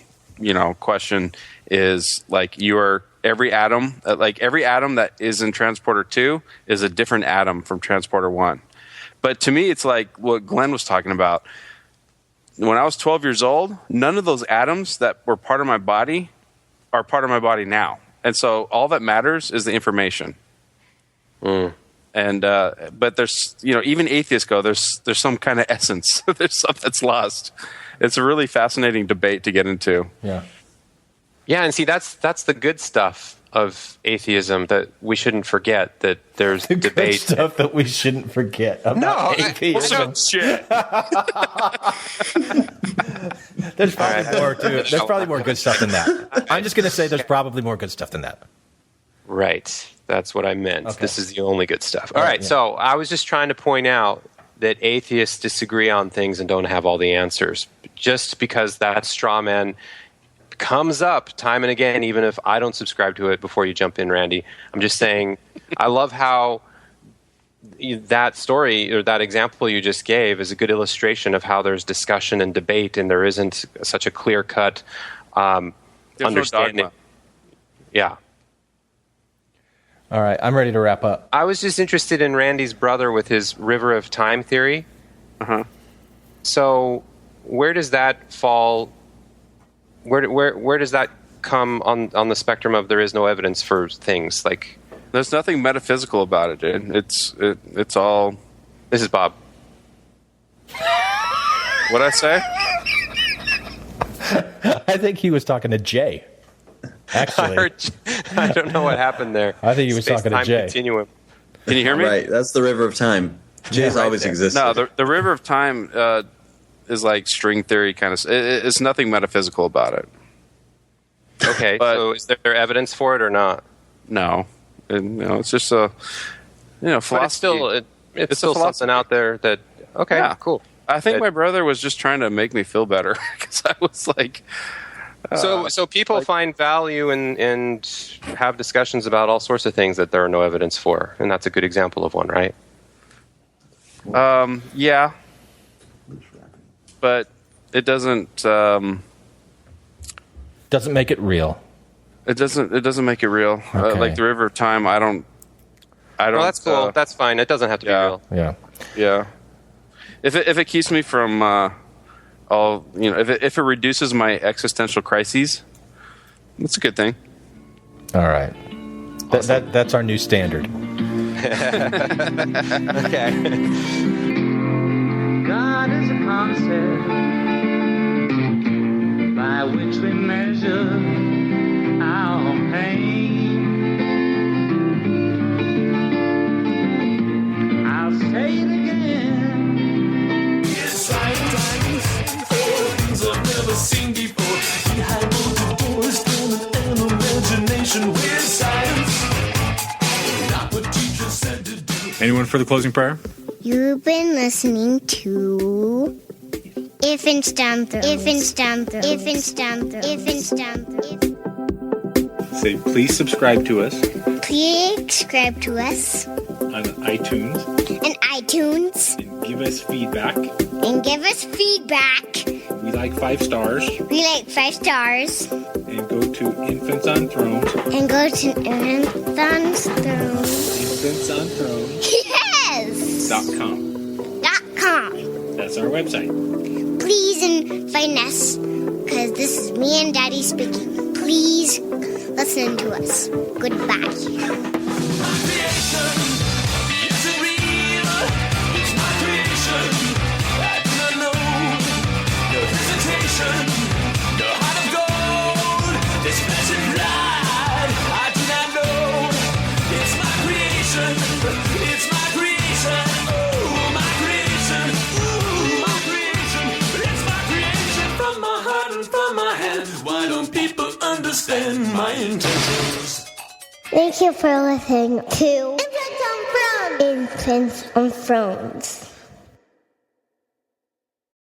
question is like every atom that is in transporter 2 is a different atom from transporter 1. But to me, it's like what Glenn was talking about. When I was 12 years old, none of those atoms that were part of my body are part of my body now. And so all that matters is the information. And but there's even atheists go there's some kind of essence. There's something that's lost. It's a really fascinating debate to get into. Yeah, and see that's the good stuff of atheism that we shouldn't forget. That there's the debate good stuff that we shouldn't forget about atheism. Shit. There's probably more to it. There's probably more good stuff than that. I'm just going to say there's probably more good stuff than that. Right. That's what I meant. Okay. This is the only good stuff. All right. So I was just trying to point out that atheists disagree on things and don't have all the answers. Just because that straw man comes up time and again, even if I don't subscribe to it. Before you jump in, Randy, I'm just saying I love how that story or that example you just gave is a good illustration of how there's discussion and debate and there isn't such a clear-cut understanding. No dogma. Yeah. All right, I'm ready to wrap up. I was just interested in Randy's brother with his river of time theory. So where does that fall? Where does that come on the spectrum of there is no evidence for things? Like, there's nothing metaphysical about it, dude. It's all. This is Bob. What'd I say? I think he was talking to Jay. Actually, I don't know what happened there. I think he was talking to Jay. Continuum. Can you hear me? Right, that's the river of time. Jay's always existed. No, the river of time is like string theory kind of. It's nothing metaphysical about it. Okay, so is there evidence for it or not? No, it's just a philosophy. But it's still something out there that. Okay, yeah. Cool. I think my brother was just trying to make me feel better because I was like. So people find value and have discussions about all sorts of things that there are no evidence for, and that's a good example of one, right? Yeah, but it doesn't make it real. It doesn't make it real. Okay. Like the river of time, I don't. Well, that's cool. That's fine. It doesn't have to be real. Yeah. If it keeps me from if it reduces my existential crises, that's a good thing. All right. Awesome. That's our new standard. Okay. God is a concept by which we measure our pain. I'll say it again. Yes, things I've never seen before. Behind closed doors, still an imagination with science. Not what teachers said to do. Anyone for the closing prayer? You've been listening to If and Stem Throws. If and Stem Throws. If and Stem Throws. If and Stem Throws. Say, please subscribe to us. Please subscribe to us on iTunes. And iTunes. And give us feedback. And give us feedback. We like 5 stars. We like 5 stars. And go to Infants on Thrones. And go to Infants on Thrones. Infants on Thrones. Yes! .com. That's our website. Please invite us, because this is me and Daddy speaking. Please listen to us. Goodbye. Understand my intentions. Thank you for listening to Infants on Thrones.